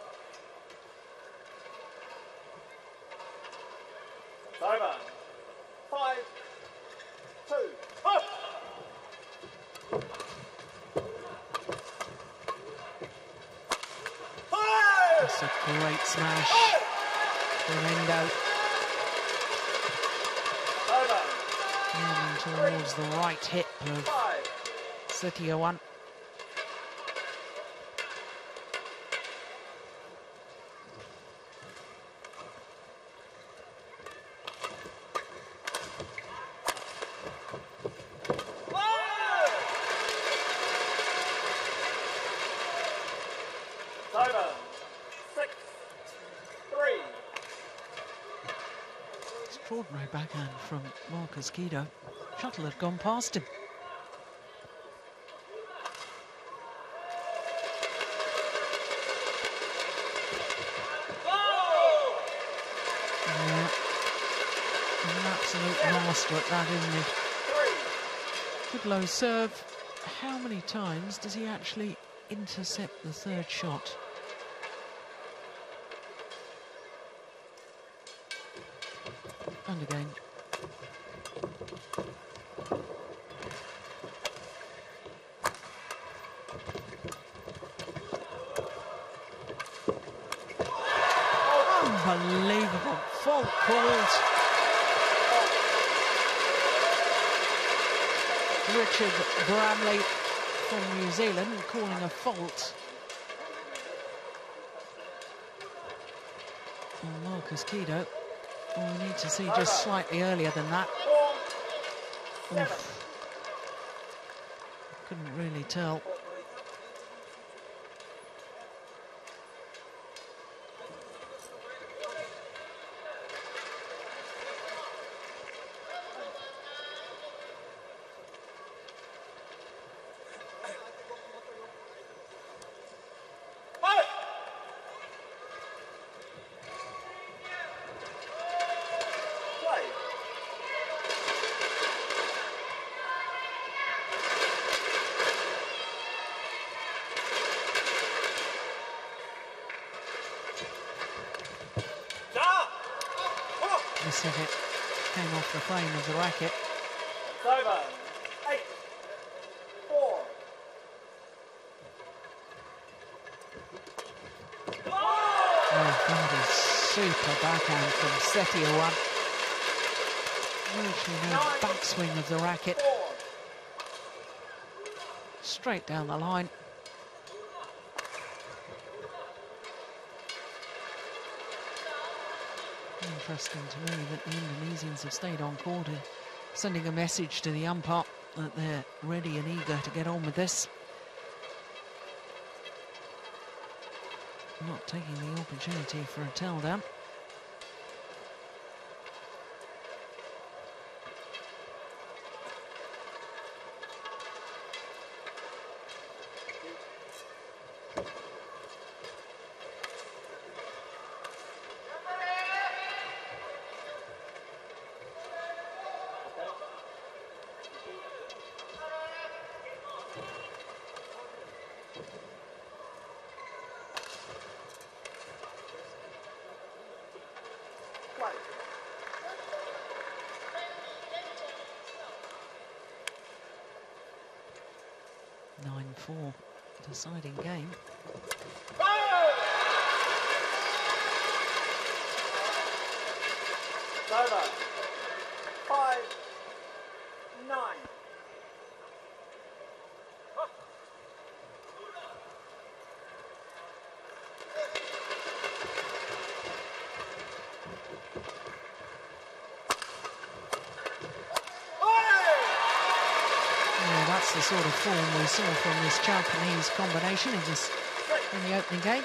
Over. 5, 2, That's a great smash from Endo. Moving towards the right hip of Setiawan. Extraordinary backhand from Marcus Kido. Shuttle had gone past him. Yeah. He's an absolute master at that, isn't he? Good low serve. How many times does he actually intercept the third shot? And again. Unbelievable fault called. Richard Bramley from New Zealand calling a fault on Marcus Kido. Well, we need to see just slightly earlier than that. Oof. Couldn't really tell. This hit it came off the frame of the racket. It's over. 8-4. Oh, that is super backhand from Setio. Virtually no backswing of the racket. Straight down the line. Interesting to me that the Indonesians have stayed on court, sending a message to the umpire that they're ready and eager to get on with this. Not taking the opportunity for a tell down. Deciding game. It's over. 5-9. That's the sort of form we saw from this Japanese combination in the opening game.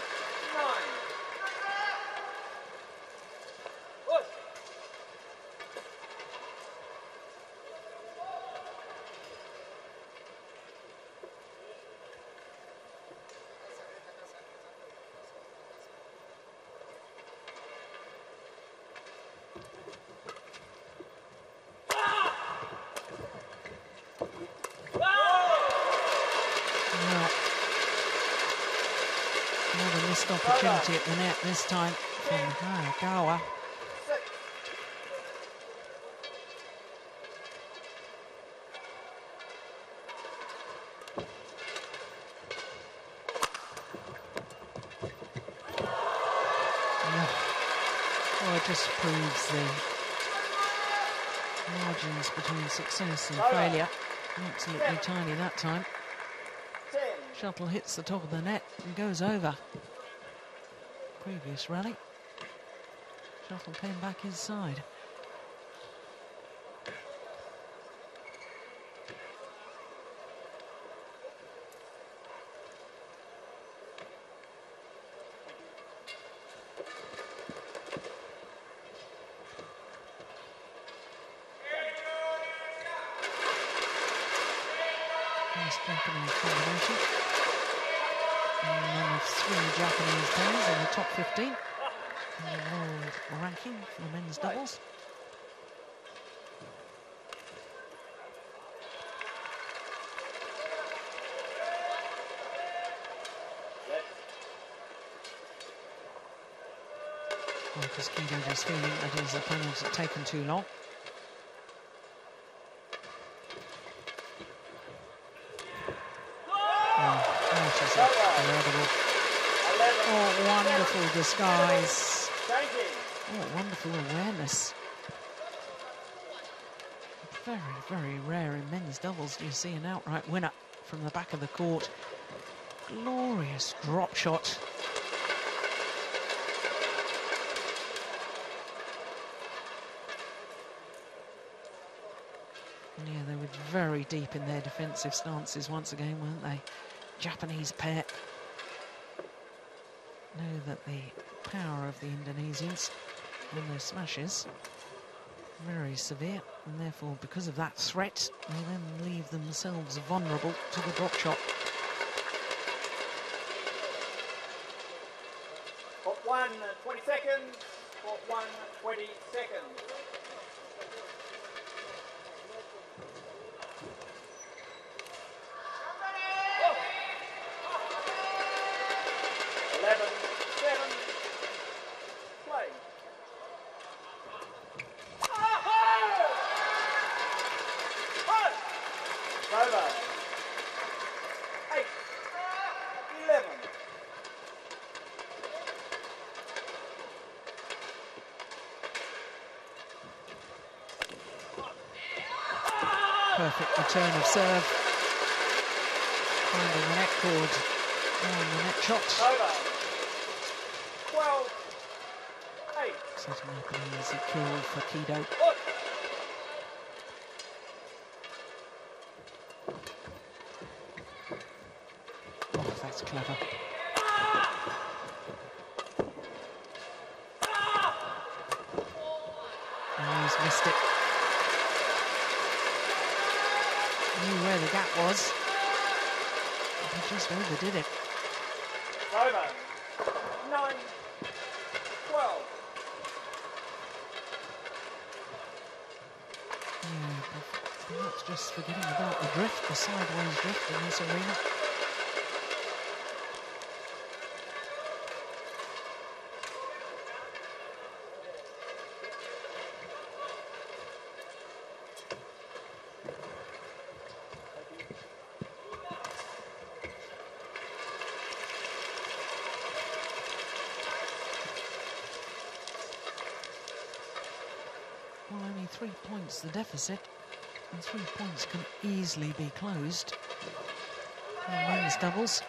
Opportunity at the net this time from Hayakawa. Well, it just proves the margins between success and failure. Absolutely tiny that time. Shuttle hits the top of the net and goes over. Previous rally, Shuttle came back his side. First Japanese combination. And one of 3 Japanese pairs in the top 15 in the world ranking for the men's doubles. Because Kido was feeling that his opponents had taken too long. Oh, that is incredible. Oh, wonderful disguise. Oh, wonderful awareness. Very, very rare in men's doubles do you see an outright winner from the back of the court. Glorious drop shot. Yeah, they were very deep in their defensive stances once again, weren't they? Japanese pair know that the power of the Indonesians and their smashes very severe, and therefore, because of that threat, they then leave themselves vulnerable to the drop shot. Court 1, 20 seconds. Court 1, 20 seconds. Perfect return of serve. Finding the net cord on the net shot. 12-8. Setting up an easy kill for Kido. Oh, that's clever. Oh, he's missed it. Knew where the gap was. He just overdid it. Over. 9, 12. Yeah, perhaps just forgetting about the drift, the sideways drift in this arena. Well, only 3 points the deficit, and 3 points can easily be closed in men's doubles.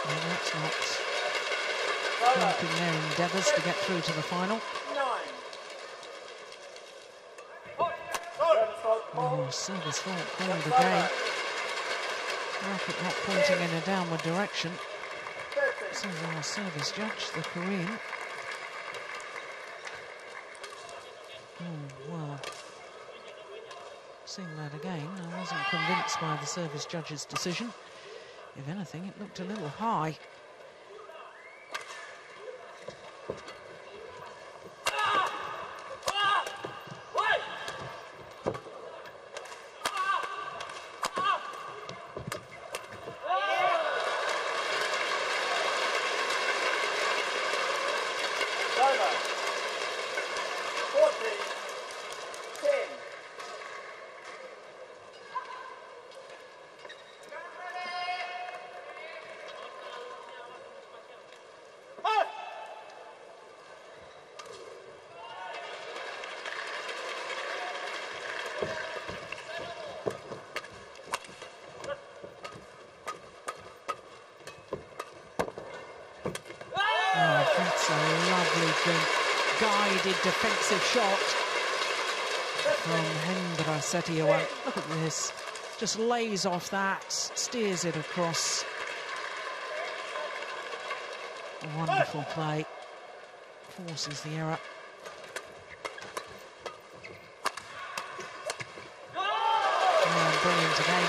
Well, that's not helping their endeavours to get through to the final. 9. Oh, service fault called again. Racket not pointing in a downward direction. So our service judge, the Korean. Oh, well. Seeing that again, I wasn't convinced by the service judge's decision. If anything, it looked a little high. That's a lovely guided defensive shot from Hendra Setiawan. Look at this. Just lays off that, steers it across. Wonderful play. Forces the error. Oh, brilliant again.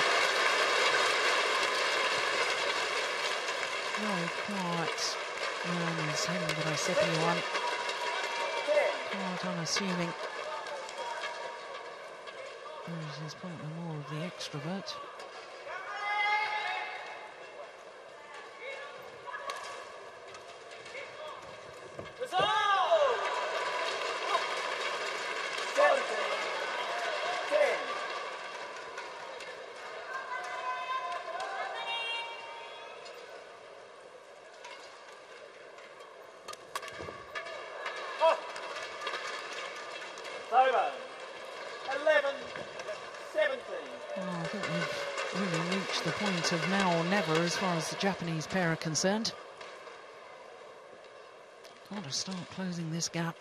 Very quiet. His hand that I said he won. Quite unassuming. Whereas his partner more of the extrovert. Over. 11, 17. Oh, I think we've really reached the point of now or never as far as the Japanese pair are concerned. Got to start closing this gap.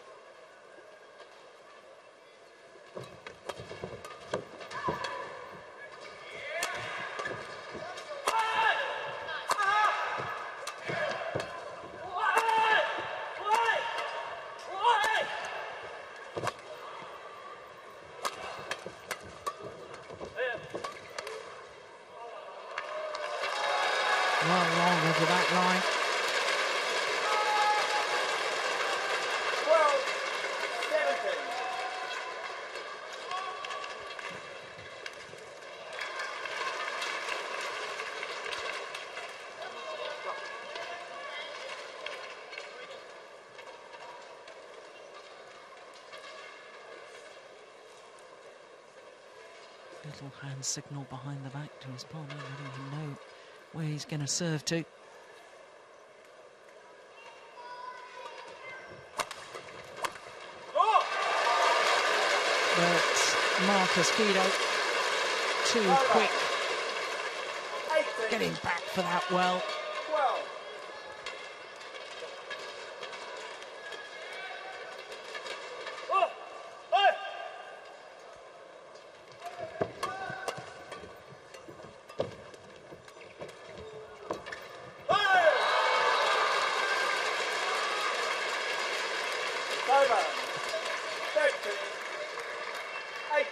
Well long over that line. 12, 17. Little hand signal behind the back to his partner, letting him know where he's going to serve to. But Marcus Guido, too quick, 18, getting back for that well. 12. Over. 13, 18.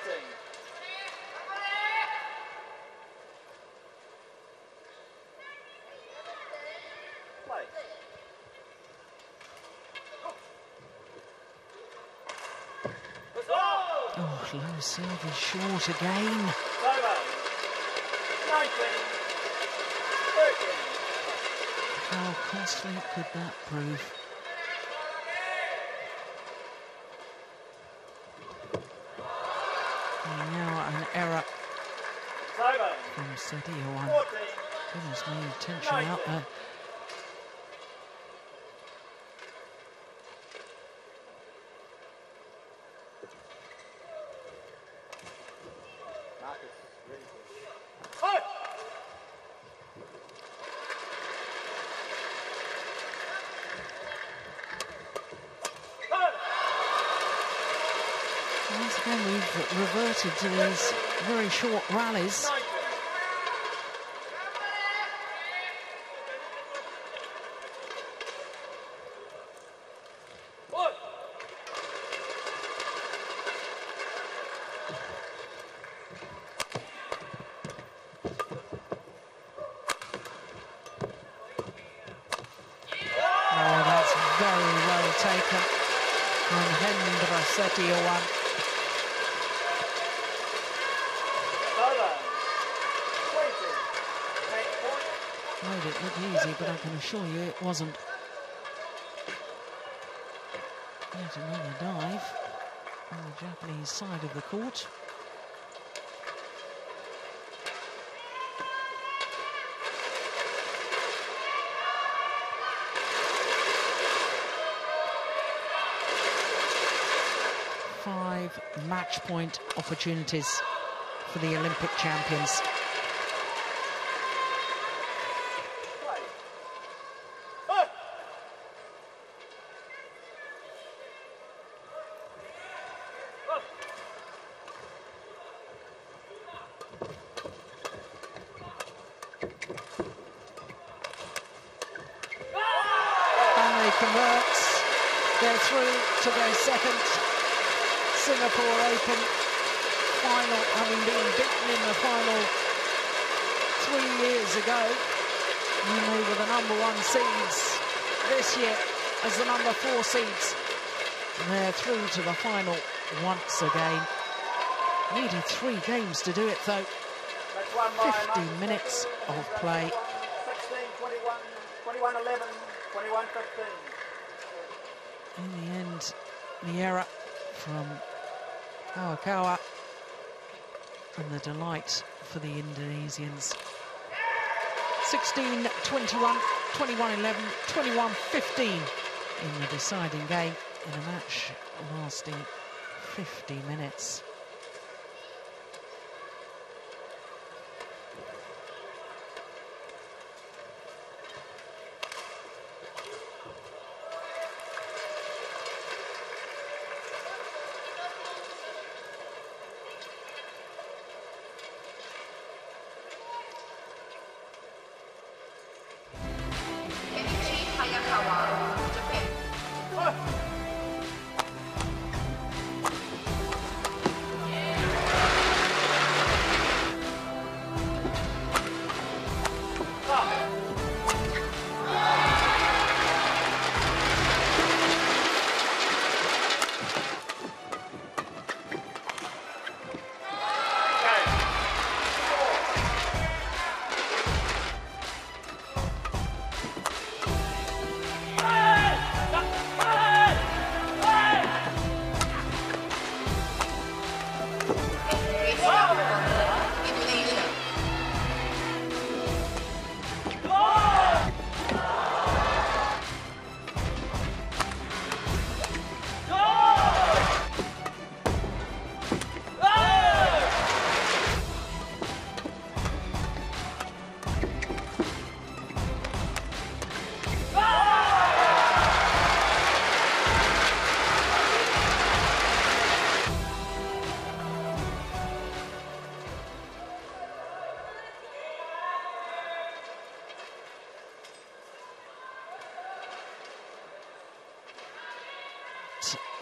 Play. Oh, low serve is short again. Over. 19, 13. How costly could that prove? And now an error Over. from Sadio. 14, Goodness me, tension out there. Marcus, really good. Once again, we've reverted to these very short rallies. 19. Oh, that's very well taken. And Hendra Sadio. Over. 20. Make point. Made it look easy, but I can assure you it wasn't. Yet another dive on the Japanese side of the court. Five match point opportunities for the Olympic champions. Play. converts. They're through to their second Singapore Open final, having been beaten in the final 3 years ago. And they were the #1 seeds this year as the #4 seeds. And they're through to the final once again. Needed 3 games to do it though. 50 minutes of play. 16-21, 21-11, 21-15. In the end, the error from Awakawa and the delight for the Indonesians. 16-21, 21-11, 21-15 in the deciding game in a match lasting 50 minutes.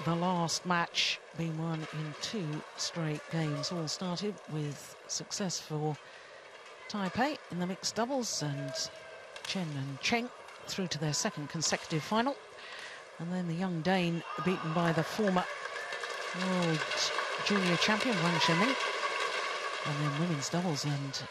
The last match being won in 2 straight games. All started with success for Taipei in the mixed doubles, and Chen and Cheng through to their second consecutive final. And then the young Dane beaten by the former world junior champion Wang Shenming. And then women's doubles, and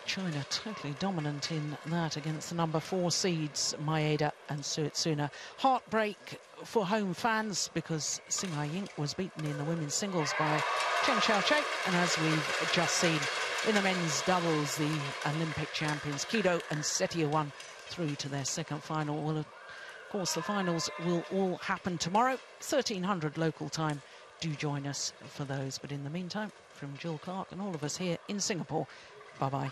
China totally dominant in that against the #4 seeds Maeda and Suetsuna. Heartbreak for home fans because Sing Hai Ying was beaten in the women's singles by Chen Xiaocheng, and as we've just seen in the men's doubles, the Olympic champions Kido and Setiawan through to their second final. Well, of course, the finals will all happen tomorrow, 1300 local time. Do join us for those. But in the meantime, from Jill Clark and all of us here in Singapore, bye-bye.